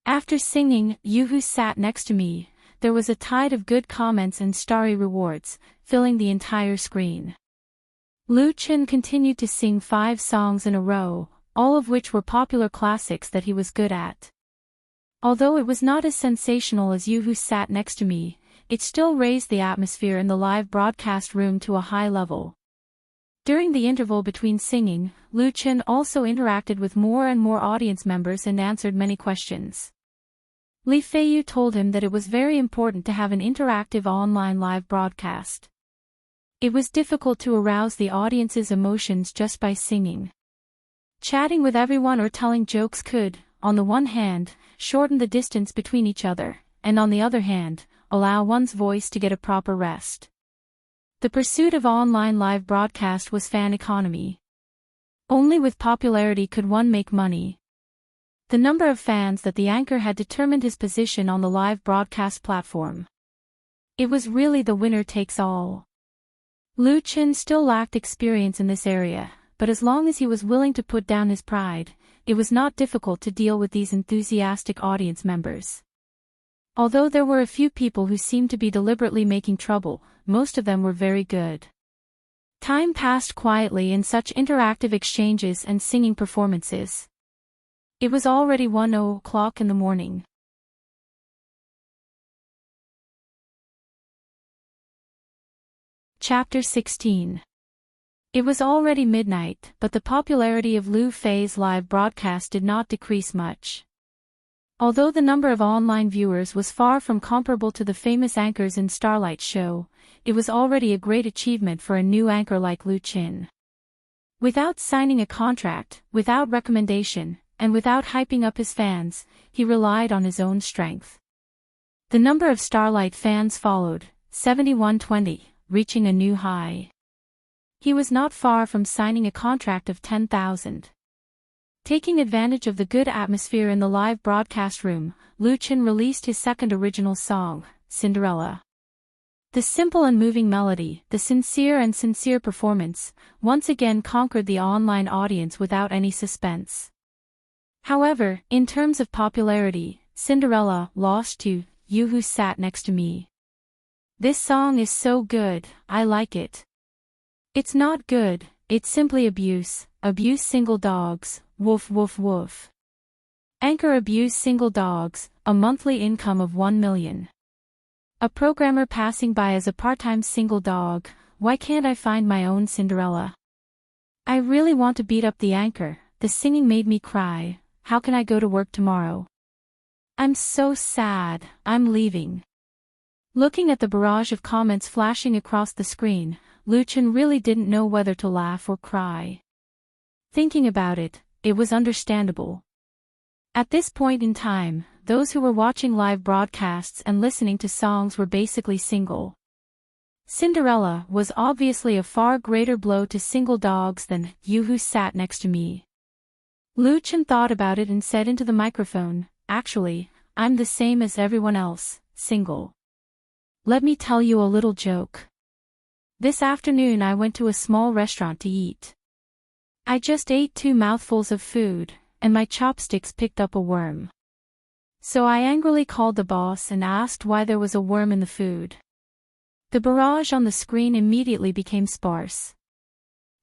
After singing, "You Who Sat Next to Me," there was a tide of good comments and starry rewards, filling the entire screen. Lu Chen continued to sing 5 songs in a row, all of which were popular classics that he was good at. Although it was not as sensational as "You Who Sat Next to Me," it still raised the atmosphere in the live broadcast room to a high level. During the interval between singing, Lu Chen also interacted with more and more audience members and answered many questions. Li Feiyu told him that it was very important to have an interactive online live broadcast. It was difficult to arouse the audience's emotions just by singing. Chatting with everyone or telling jokes could, on the one hand, shorten the distance between each other, and on the other hand, allow one's voice to get a proper rest. The pursuit of online live broadcast was fan economy. Only with popularity could one make money. The number of fans that the anchor had determined his position on the live broadcast platform. It was really the winner takes all. Lu Chen still lacked experience in this area, but as long as he was willing to put down his pride, it was not difficult to deal with these enthusiastic audience members. Although there were a few people who seemed to be deliberately making trouble, most of them were very good. Time passed quietly in such interactive exchanges and singing performances. It was already 1:00 in the morning. Chapter 16. It was already midnight, but the popularity of Lu Fei's live broadcast did not decrease much. Although the number of online viewers was far from comparable to the famous anchors in Starlight's show, it was already a great achievement for a new anchor like Lu Chen. Without signing a contract, without recommendation, and without hyping up his fans, he relied on his own strength. The number of Starlight fans followed, 7120, reaching a new high. He was not far from signing a contract of 10,000. Taking advantage of the good atmosphere in the live broadcast room, Lu Chen released his second original song, Cinderella. The simple and moving melody, the sincere performance, once again conquered the online audience without any suspense. However, in terms of popularity, Cinderella lost to "You Who Sat Next to Me." This song is so good, I like it. It's not good, it's simply abuse single dogs, woof woof woof. Anchor abuse single dogs, a monthly income of 1 million. A programmer passing by as a part-time single dog, why can't I find my own Cinderella? I really want to beat up the anchor, the singing made me cry, how can I go to work tomorrow? I'm so sad, I'm leaving. Looking at the barrage of comments flashing across the screen, Lu Chen really didn't know whether to laugh or cry. Thinking about it, it was understandable. At this point in time, those who were watching live broadcasts and listening to songs were basically single. Cinderella was obviously a far greater blow to single dogs than "You Who Sat Next to Me." Lu Chen thought about it and said into the microphone, "Actually, I'm the same as everyone else, single. Let me tell you a little joke. This afternoon I went to a small restaurant to eat. I just ate 2 mouthfuls of food, and my chopsticks picked up a worm. So I angrily called the boss and asked why there was a worm in the food. The barrage on the screen immediately became sparse.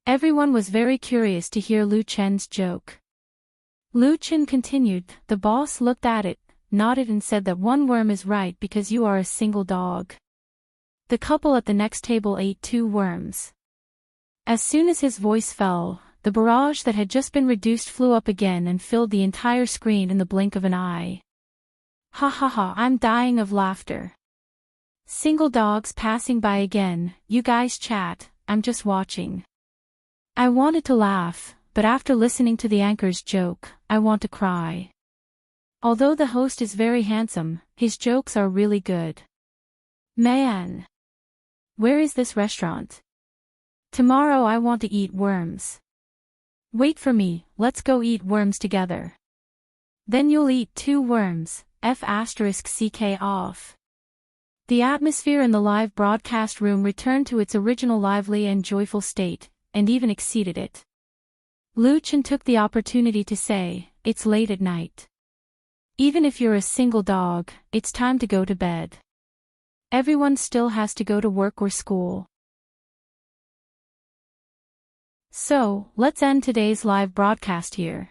Everyone was very curious to hear Lu Chen's joke. Lu Chen continued. The boss looked at it, nodded and said that one worm is right because you are a single dog. The couple at the next table ate 2 worms. As soon as his voice fell, the barrage that had just been reduced flew up again and filled the entire screen in the blink of an eye. Ha ha ha, I'm dying of laughter. Single dogs passing by again, you guys chat, I'm just watching. I wanted to laugh, but after listening to the anchor's joke, I want to cry. Although the host is very handsome, his jokes are really good. Man! Where is this restaurant? Tomorrow I want to eat worms. Wait for me, let's go eat worms together. Then you'll eat 2 worms, F***ck off. The atmosphere in the live broadcast room returned to its original lively and joyful state, and even exceeded it. Lu Chen took the opportunity to say, it's late at night. Even if you're a single dog, it's time to go to bed. Everyone still has to go to work or school. So, let's end today's live broadcast here.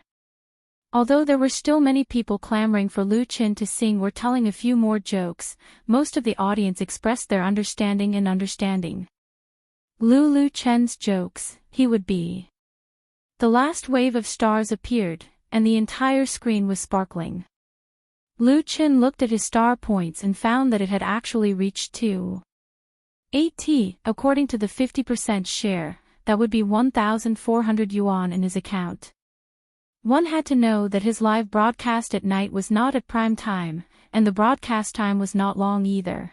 Although there were still many people clamoring for Lu Chen to sing or telling a few more jokes, most of the audience expressed their understanding. Lu Chen's jokes, he would be. The last wave of stars appeared, and the entire screen was sparkling. Lu Chen looked at his star points and found that it had actually reached 2.8. According to the 50% share, that would be 1,400 yuan in his account. One had to know that his live broadcast at night was not at prime time, and the broadcast time was not long either.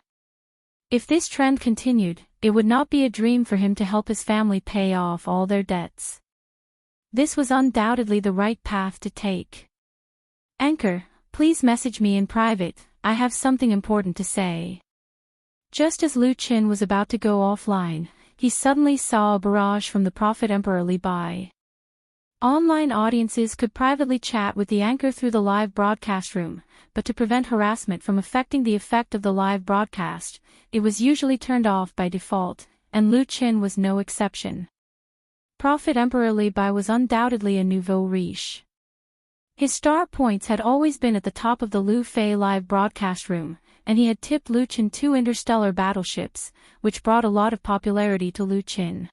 If this trend continued, it would not be a dream for him to help his family pay off all their debts. This was undoubtedly the right path to take. Anchor, please message me in private, I have something important to say. Just as Lu Chen was about to go offline, he suddenly saw a barrage from the Prophet Emperor Li Bai. Online audiences could privately chat with the anchor through the live broadcast room, but to prevent harassment from affecting the effect of the live broadcast, it was usually turned off by default, and Lu Chen was no exception. Prophet Emperor Li Bai was undoubtedly a nouveau riche. His star points had always been at the top of the Lu Fei live broadcast room, and he had tipped Lu Chen 2 interstellar battleships, which brought a lot of popularity to Lu Chen.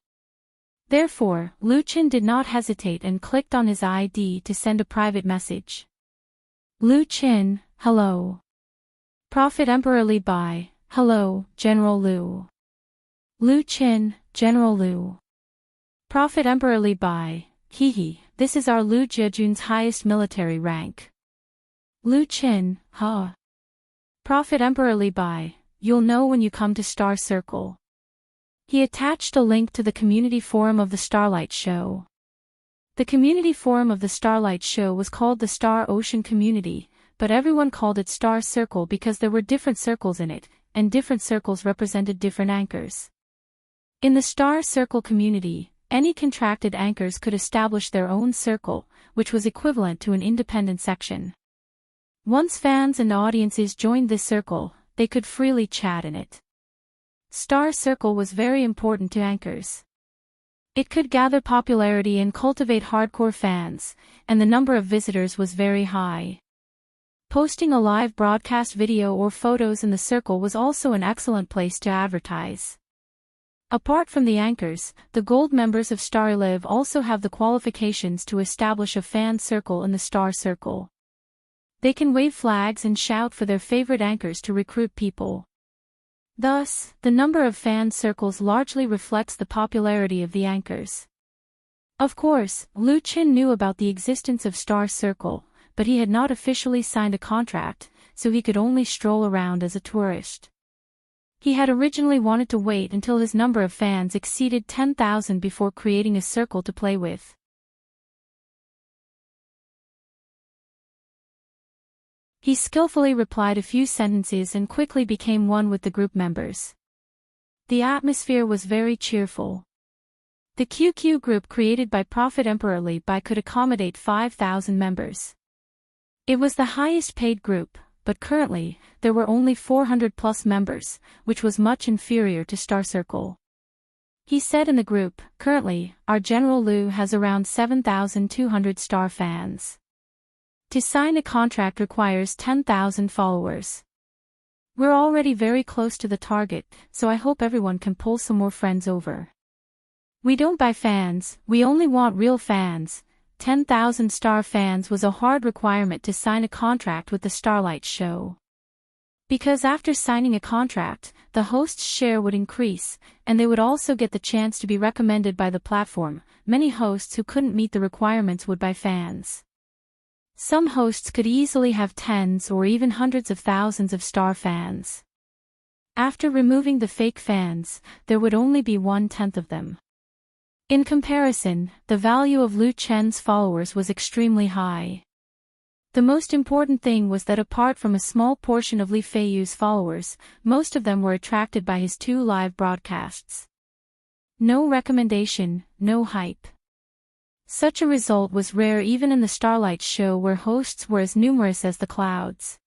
Therefore, Lu Chen did not hesitate and clicked on his ID to send a private message. Lu Chen, hello. Prophet Emperor Li Bai, hello, General Lu. Lu Chen, General Lu. Prophet Emperor Li Bai, hehe, this is our Lu Jiejun's highest military rank. Lu Chen, huh? Prophet Emperor Li Bai, you'll know when you come to Star Circle. He attached a link to the community forum of the Starlight Show. The community forum of the Starlight Show was called the Star Ocean Community, but everyone called it Star Circle because there were different circles in it, and different circles represented different anchors. In the Star Circle community, any contracted anchors could establish their own circle, which was equivalent to an independent section. Once fans and audiences joined this circle, they could freely chat in it. Star Circle was very important to anchors. It could gather popularity and cultivate hardcore fans, and the number of visitors was very high. Posting a live broadcast video or photos in the circle was also an excellent place to advertise. Apart from the anchors, the gold members of StarLive also have the qualifications to establish a fan circle in the Star Circle. They can wave flags and shout for their favorite anchors to recruit people. Thus, the number of fan circles largely reflects the popularity of the anchors. Of course, Lu Chen knew about the existence of Star Circle, but he had not officially signed a contract, so he could only stroll around as a tourist. He had originally wanted to wait until his number of fans exceeded 10,000 before creating a circle to play with. He skillfully replied a few sentences and quickly became one with the group members. The atmosphere was very cheerful. The QQ group created by Prophet Emperor Li Bai could accommodate 5,000 members. It was the highest paid group, but currently, there were only 400+ members, which was much inferior to Star Circle. He said in the group, "Currently, our General Lu has around 7,200 Star fans. To sign a contract requires 10,000 followers. We're already very close to the target, so I hope everyone can pull some more friends over. We don't buy fans, we only want real fans." 10,000 Star fans was a hard requirement to sign a contract with the Starlight Show. Because after signing a contract, the host's share would increase, and they would also get the chance to be recommended by the platform. Many hosts who couldn't meet the requirements would buy fans. Some hosts could easily have tens or even hundreds of thousands of Star fans. After removing the fake fans, there would only be 1/10 of them. In comparison, the value of Lu Chen's followers was extremely high. The most important thing was that apart from a small portion of Li Feiyu's followers, most of them were attracted by his 2 live broadcasts. No recommendation, no hype. Such a result was rare even in the Starlight Show, where hosts were as numerous as the clouds.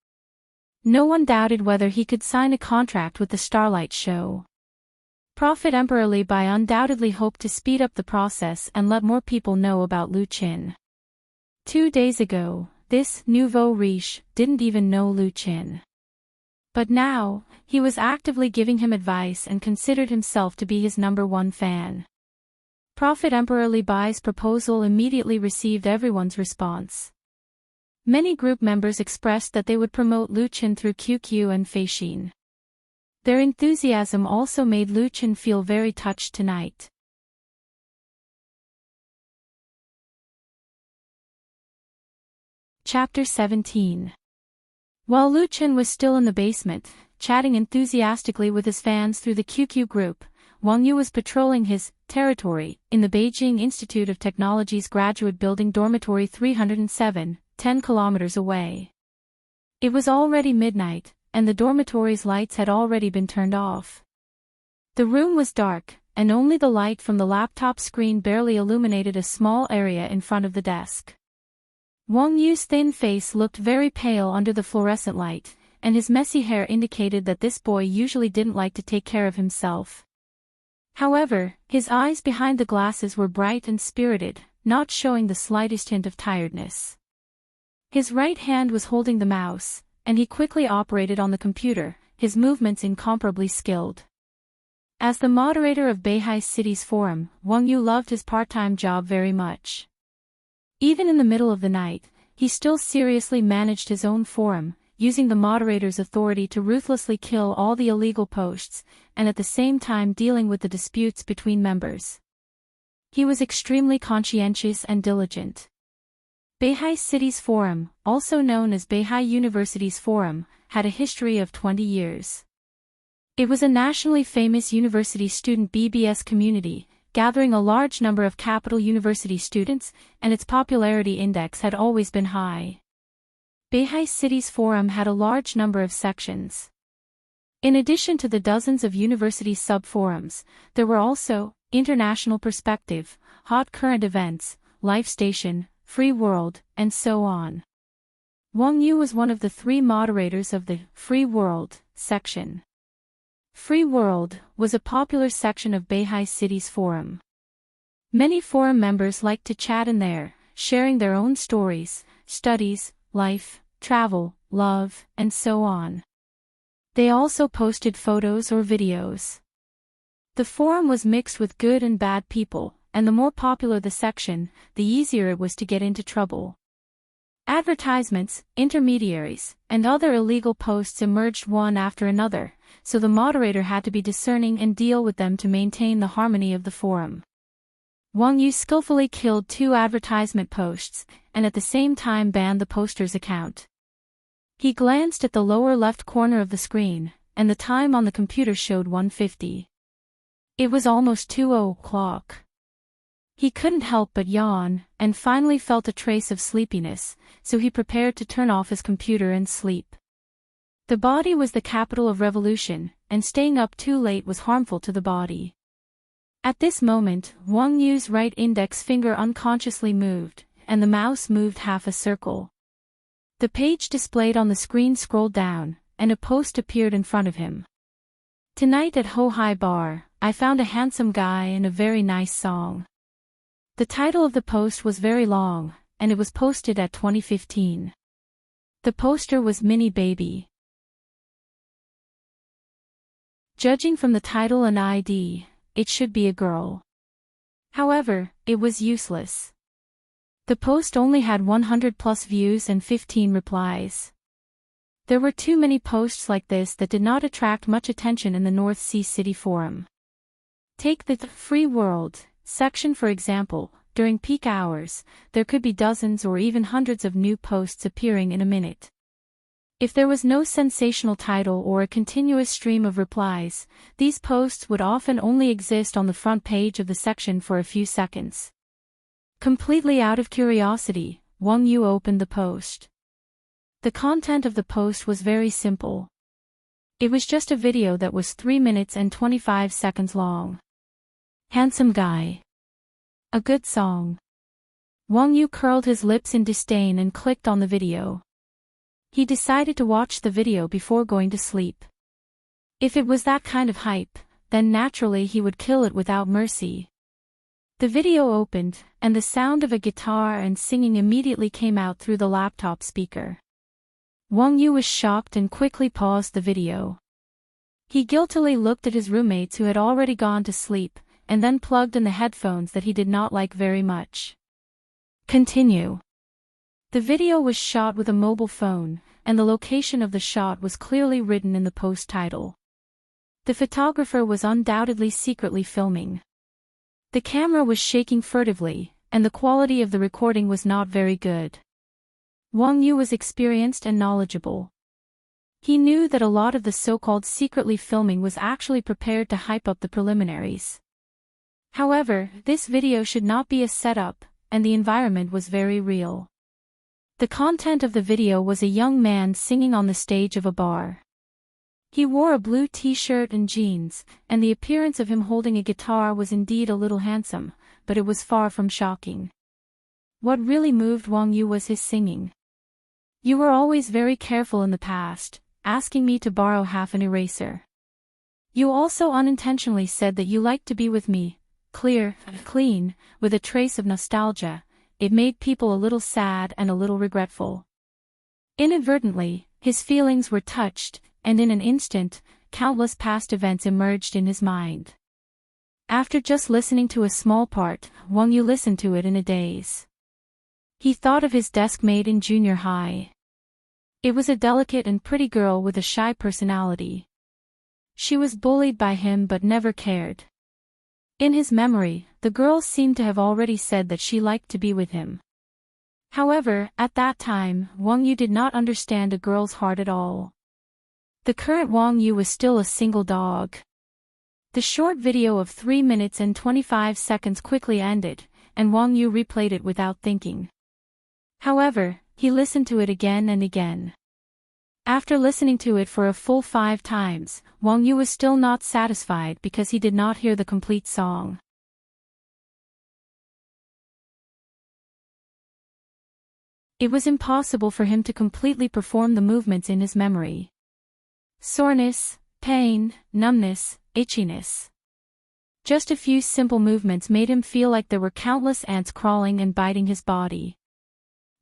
No one doubted whether he could sign a contract with the Starlight Show. Prophet Emperor Li Bai undoubtedly hoped to speed up the process and let more people know about Lu Qin. 2 days ago, this nouveau riche didn't even know Lu Qin. But now, he was actively giving him advice and considered himself to be his #1 fan. Prophet Emperor Li Bai's proposal immediately received everyone's response. Many group members expressed that they would promote Lu Qin through QQ and Feishin. Their enthusiasm also made Lu Qin feel very touched tonight. Chapter 17. While Lu Qin was still in the basement, chatting enthusiastically with his fans through the QQ group, Wang Yu was patrolling his territory in the Beijing Institute of Technology's graduate building dormitory 307, 10 kilometers away. It was already midnight, and the dormitory's lights had already been turned off. The room was dark, and only the light from the laptop screen barely illuminated a small area in front of the desk. Wang Yu's thin face looked very pale under the fluorescent light, and his messy hair indicated that this boy usually didn't like to take care of himself. However, his eyes behind the glasses were bright and spirited, not showing the slightest hint of tiredness. His right hand was holding the mouse, and he quickly operated on the computer, his movements incomparably skilled. As the moderator of Beihai City's forum, Wang Yu loved his part-time job very much. Even in the middle of the night, he still seriously managed his own forum, using the moderator's authority to ruthlessly kill all the illegal posts, and at the same time dealing with the disputes between members. He was extremely conscientious and diligent. Beihai City's forum, also known as Beihai University's forum, had a history of 20 years. It was a nationally famous university student BBS community, gathering a large number of capital university students, and its popularity index had always been high. Beihai City's forum had a large number of sections. In addition to the dozens of university sub-forums, there were also International Perspective, Hot Current Events, Life Station, Free World, and so on. Wang Yu was one of the 3 moderators of the Free World section. Free World was a popular section of Beihai City's forum. Many forum members liked to chat in there, sharing their own stories, studies, life, travel, love, and so on. They also posted photos or videos. The forum was mixed with good and bad people, and the more popular the section, the easier it was to get into trouble. Advertisements, intermediaries, and other illegal posts emerged one after another, so the moderator had to be discerning and deal with them to maintain the harmony of the forum. Wang Yu skillfully killed 2 advertisement posts, and at the same time banned the poster's account. He glanced at the lower left corner of the screen, and the time on the computer showed 1:50. It was almost 2:00. He couldn't help but yawn, and finally felt a trace of sleepiness, so he prepared to turn off his computer and sleep. The body was the capital of revolution, and staying up too late was harmful to the body. At this moment, Wang Yu's right index finger unconsciously moved, and the mouse moved half a circle. The page displayed on the screen scrolled down, and a post appeared in front of him. Tonight at Ho Hai Bar, I found a handsome guy and a very nice song. The title of the post was very long, and it was posted at 2015. The poster was Mini Baby. Judging from the title and ID, it should be a girl. However, it was useless. The post only had 100 plus views and 15 replies. There were too many posts like this that did not attract much attention in the North Sea City Forum. Take the Free World section for example. During peak hours, there could be dozens or even hundreds of new posts appearing in a minute. If there was no sensational title or a continuous stream of replies, these posts would often only exist on the front page of the section for a few seconds. Completely out of curiosity, Wang Yu opened the post. The content of the post was very simple. It was just a video that was 3 minutes and 25 seconds long. Handsome guy. A good song. Wang Yu curled his lips in disdain and clicked on the video. He decided to watch the video before going to sleep. If it was that kind of hype, then naturally he would kill it without mercy. The video opened, and the sound of a guitar and singing immediately came out through the laptop speaker. Wang Yu was shocked and quickly paused the video. He guiltily looked at his roommates who had already gone to sleep, and then plugged in the headphones that he did not like very much. Continue. The video was shot with a mobile phone, and the location of the shot was clearly written in the post title. The photographer was undoubtedly secretly filming. The camera was shaking furtively, and the quality of the recording was not very good. Wang Yu was experienced and knowledgeable. He knew that a lot of the so-called secretly filming was actually prepared to hype up the preliminaries. However, this video should not be a setup, and the environment was very real. The content of the video was a young man singing on the stage of a bar. He wore a blue t-shirt and jeans, and the appearance of him holding a guitar was indeed a little handsome, but it was far from shocking. What really moved Wang Yu was his singing. You were always very careful in the past, asking me to borrow half an eraser. You also unintentionally said that you liked to be with me, clear, clean, with a trace of nostalgia. It made people a little sad and a little regretful. Inadvertently, his feelings were touched, and in an instant, countless past events emerged in his mind. After just listening to a small part, Wang Yu listened to it in a daze. He thought of his deskmate in junior high. It was a delicate and pretty girl with a shy personality. She was bullied by him but never cared. In his memory, the girl seemed to have already said that she liked to be with him. However, at that time, Wang Yu did not understand a girl's heart at all. The current Wang Yu was still a single dog. The short video of 3 minutes and 25 seconds quickly ended, and Wang Yu replayed it without thinking. However, he listened to it again and again. After listening to it for a full 5 times, Wang Yu was still not satisfied because he did not hear the complete song. It was impossible for him to completely perform the movements in his memory. Soreness, pain, numbness, itchiness. Just a few simple movements made him feel like there were countless ants crawling and biting his body.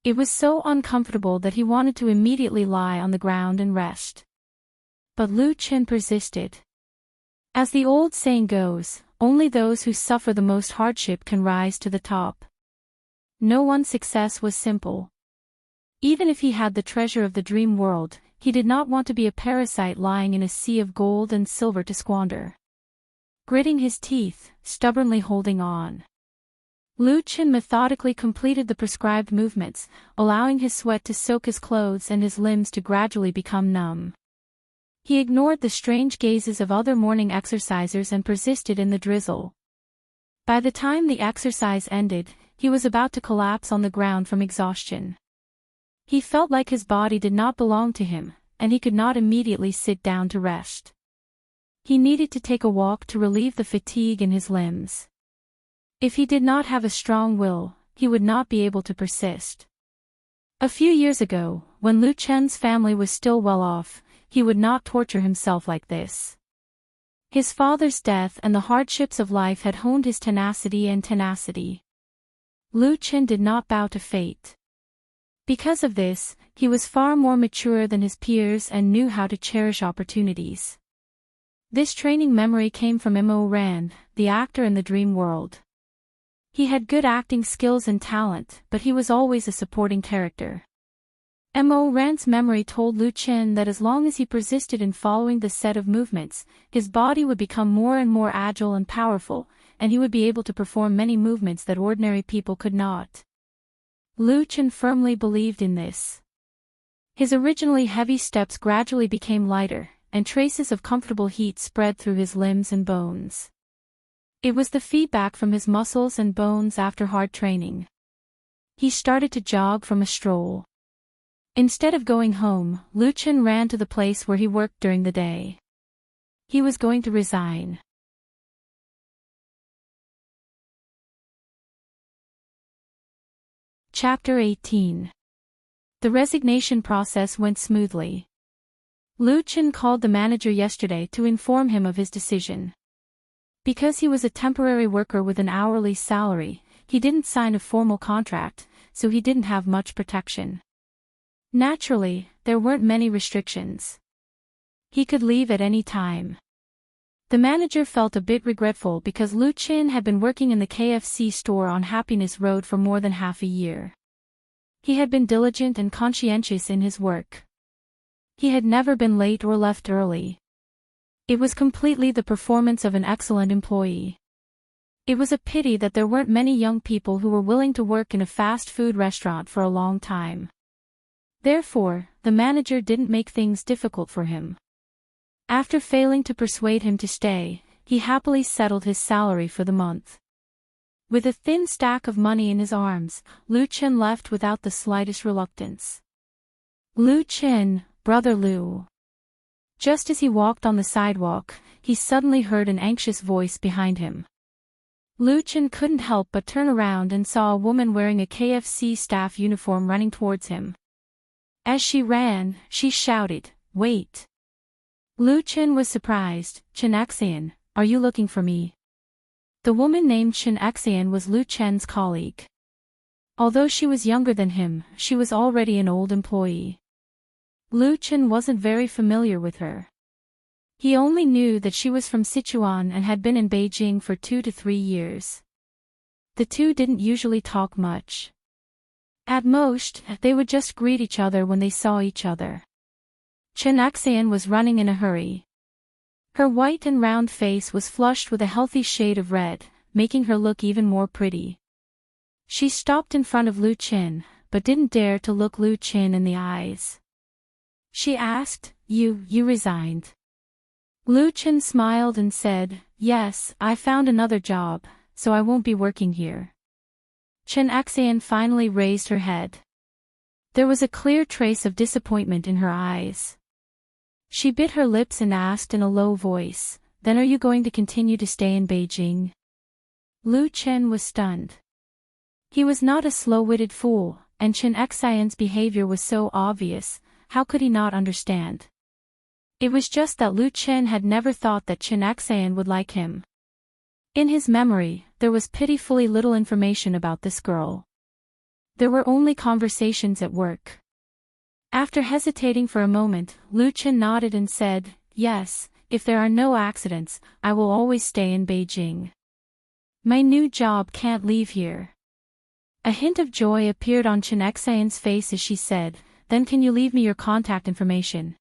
It was so uncomfortable that he wanted to immediately lie on the ground and rest. But Lu Qin persisted. As the old saying goes, only those who suffer the most hardship can rise to the top. No one's success was simple. Even if he had the treasure of the dream world, he did not want to be a parasite lying in a sea of gold and silver to squander. Gritting his teeth, stubbornly holding on. Lu Qin methodically completed the prescribed movements, allowing his sweat to soak his clothes and his limbs to gradually become numb. He ignored the strange gazes of other morning exercisers and persisted in the drizzle. By the time the exercise ended, he was about to collapse on the ground from exhaustion. He felt like his body did not belong to him, and he could not immediately sit down to rest. He needed to take a walk to relieve the fatigue in his limbs. If he did not have a strong will, he would not be able to persist. A few years ago, when Lu Chen's family was still well off, he would not torture himself like this. His father's death and the hardships of life had honed his tenacity. Lu Chen did not bow to fate. Because of this, he was far more mature than his peers and knew how to cherish opportunities. This training memory came from Mo Ran, the actor in the dream world. He had good acting skills and talent, but he was always a supporting character. Mo Ran's memory told Lu Chen that as long as he persisted in following the set of movements, his body would become more and more agile and powerful, and he would be able to perform many movements that ordinary people could not. Lu Chen firmly believed in this. His originally heavy steps gradually became lighter, and traces of comfortable heat spread through his limbs and bones. It was the feedback from his muscles and bones after hard training. He started to jog from a stroll. Instead of going home, Lu Chen ran to the place where he worked during the day. He was going to resign. Chapter 18. The resignation process went smoothly. Lu Chen called the manager yesterday to inform him of his decision. Because he was a temporary worker with an hourly salary, he didn't sign a formal contract, so he didn't have much protection. Naturally, there weren't many restrictions. He could leave at any time. The manager felt a bit regretful because Lu Chen had been working in the KFC store on Happiness Road for more than half a year. He had been diligent and conscientious in his work. He had never been late or left early. It was completely the performance of an excellent employee. It was a pity that there weren't many young people who were willing to work in a fast food restaurant for a long time. Therefore, the manager didn't make things difficult for him. After failing to persuade him to stay, he happily settled his salary for the month. With a thin stack of money in his arms, Lu Chen left without the slightest reluctance. Lu Chen, brother Lu. Just as he walked on the sidewalk, he suddenly heard an anxious voice behind him. Lu Chen couldn't help but turn around and saw a woman wearing a KFC staff uniform running towards him. As she ran, she shouted, "Wait!" Lu Chen was surprised. "Chen Xian, are you looking for me?" The woman named Chen Xian was Lu Chen's colleague. Although she was younger than him, she was already an old employee. Lu Chen wasn't very familiar with her. He only knew that she was from Sichuan and had been in Beijing for 2 to 3 years. The two didn't usually talk much. At most, they would just greet each other when they saw each other. Chen Xian was running in a hurry. Her white and round face was flushed with a healthy shade of red, making her look even more pretty. She stopped in front of Lu Chen, but didn't dare to look Lu Chen in the eyes. She asked, You resigned?" Lu Chen smiled and said, "Yes, I found another job, so I won't be working here." Chen Xian finally raised her head. There was a clear trace of disappointment in her eyes. She bit her lips and asked in a low voice, "Then are you going to continue to stay in Beijing?" Lu Chen was stunned. He was not a slow-witted fool, and Chen Xian's behavior was so obvious, how could he not understand? It was just that Lu Chen had never thought that Chen Xian would like him. In his memory, there was pitifully little information about this girl. There were only conversations at work. After hesitating for a moment, Lu Chen nodded and said, "Yes, if there are no accidents, I will always stay in Beijing. My new job can't leave here." A hint of joy appeared on Chen Xian's face as she said, "Then can you leave me your contact information?"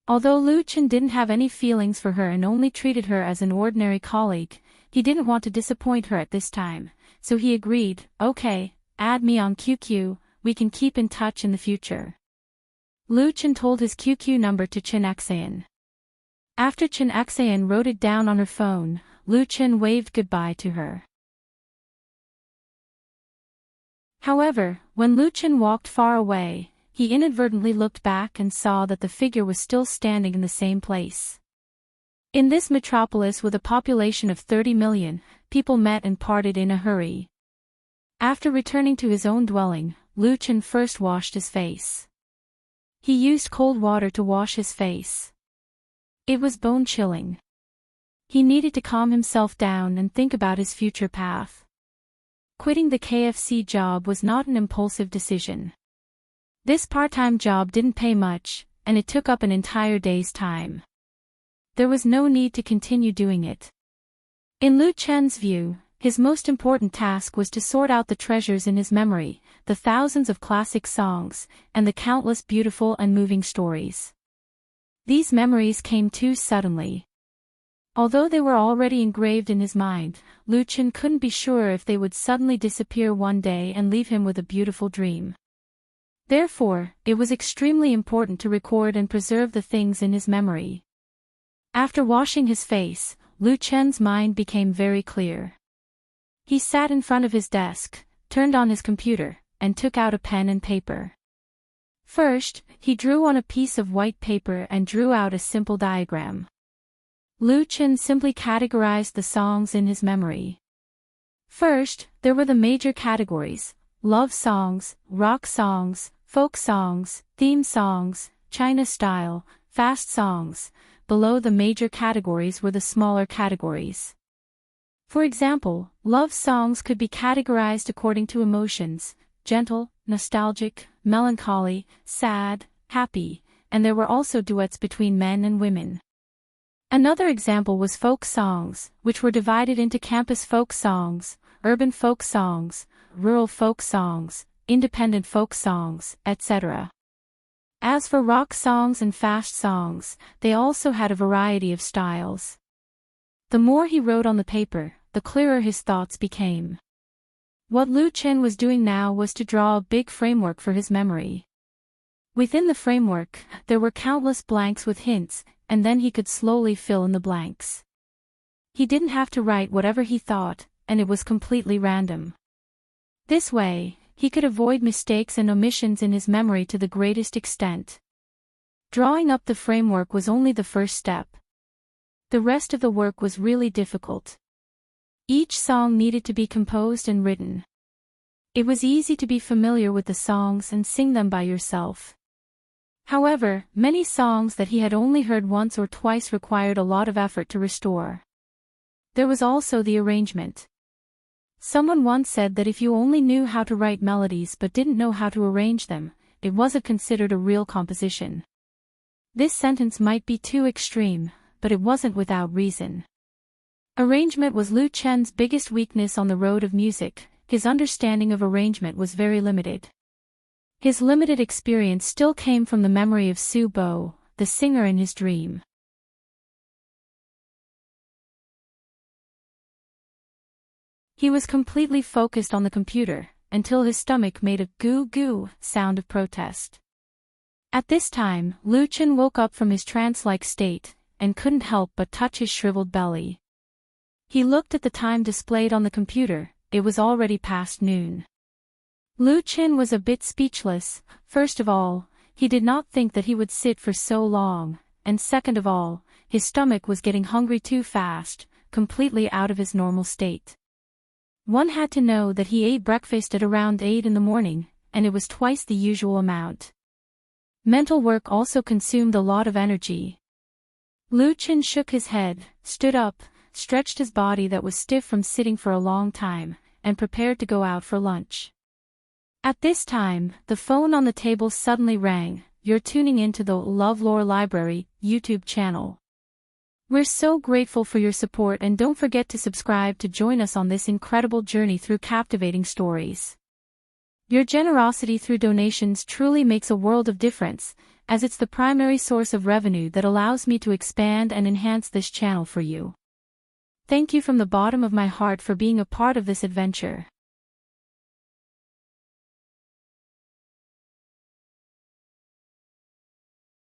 Although Lu Chen didn't have any feelings for her and only treated her as an ordinary colleague, he didn't want to disappoint her at this time, so he agreed, "Okay, add me on QQ, we can keep in touch in the future." Lu Chen told his QQ number to Chen Xian. After Chen Xian wrote it down on her phone, Lu Chen waved goodbye to her. However, when Lu Chen walked far away, he inadvertently looked back and saw that the figure was still standing in the same place. In this metropolis with a population of 30 million, people met and parted in a hurry. After returning to his own dwelling, Lu Chen first washed his face. He used cold water to wash his face. It was bone-chilling. He needed to calm himself down and think about his future path. Quitting the KFC job was not an impulsive decision. This part-time job didn't pay much, and it took up an entire day's time. There was no need to continue doing it. In Lu Chen's view, his most important task was to sort out the treasures in his memory, the thousands of classic songs, and the countless beautiful and moving stories. These memories came too suddenly. Although they were already engraved in his mind, Lu Chen couldn't be sure if they would suddenly disappear one day and leave him with a beautiful dream. Therefore, it was extremely important to record and preserve the things in his memory. After washing his face, Lu Chen's mind became very clear. He sat in front of his desk, turned on his computer, and took out a pen and paper. First, he drew on a piece of white paper and drew out a simple diagram. Lu Chen simply categorized the songs in his memory. First, there were the major categories: love songs, rock songs, folk songs, theme songs, China style, fast songs. Below the major categories were the smaller categories. For example, love songs could be categorized according to emotions: gentle, nostalgic, melancholy, sad, happy, and there were also duets between men and women. Another example was folk songs, which were divided into campus folk songs, urban folk songs, rural folk songs, independent folk songs, etc. As for rock songs and fast songs, they also had a variety of styles. The more he wrote on the paper, the clearer his thoughts became. What Lu Chen was doing now was to draw a big framework for his memory. Within the framework, there were countless blanks with hints, and then he could slowly fill in the blanks. He didn't have to write whatever he thought, and it was completely random. This way, he could avoid mistakes and omissions in his memory to the greatest extent. Drawing up the framework was only the first step. The rest of the work was really difficult. Each song needed to be composed and written. It was easy to be familiar with the songs and sing them by yourself. However, many songs that he had only heard once or twice required a lot of effort to restore. There was also the arrangement. Someone once said that if you only knew how to write melodies but didn't know how to arrange them, it wasn't considered a real composition. This sentence might be too extreme, but it wasn't without reason. Arrangement was Lu Chen's biggest weakness on the road of music. His understanding of arrangement was very limited. His limited experience still came from the memory of Su Bo, the singer in his dream. He was completely focused on the computer, until his stomach made a goo-goo sound of protest. At this time, Lu Chen woke up from his trance-like state, and couldn't help but touch his shriveled belly. He looked at the time displayed on the computer. It was already past noon. Lu Chen was a bit speechless. First of all, he did not think that he would sit for so long, and second of all, his stomach was getting hungry too fast, completely out of his normal state. One had to know that he ate breakfast at around 8 in the morning, and it was twice the usual amount. Mental work also consumed a lot of energy. Lu Chen shook his head, stood up, stretched his body that was stiff from sitting for a long time, and prepared to go out for lunch. At this time, the phone on the table suddenly rang. You're tuning into the LoveLore Library YouTube channel. We're so grateful for your support, and don't forget to subscribe to join us on this incredible journey through captivating stories. Your generosity through donations truly makes a world of difference, as it's the primary source of revenue that allows me to expand and enhance this channel for you. Thank you from the bottom of my heart for being a part of this adventure.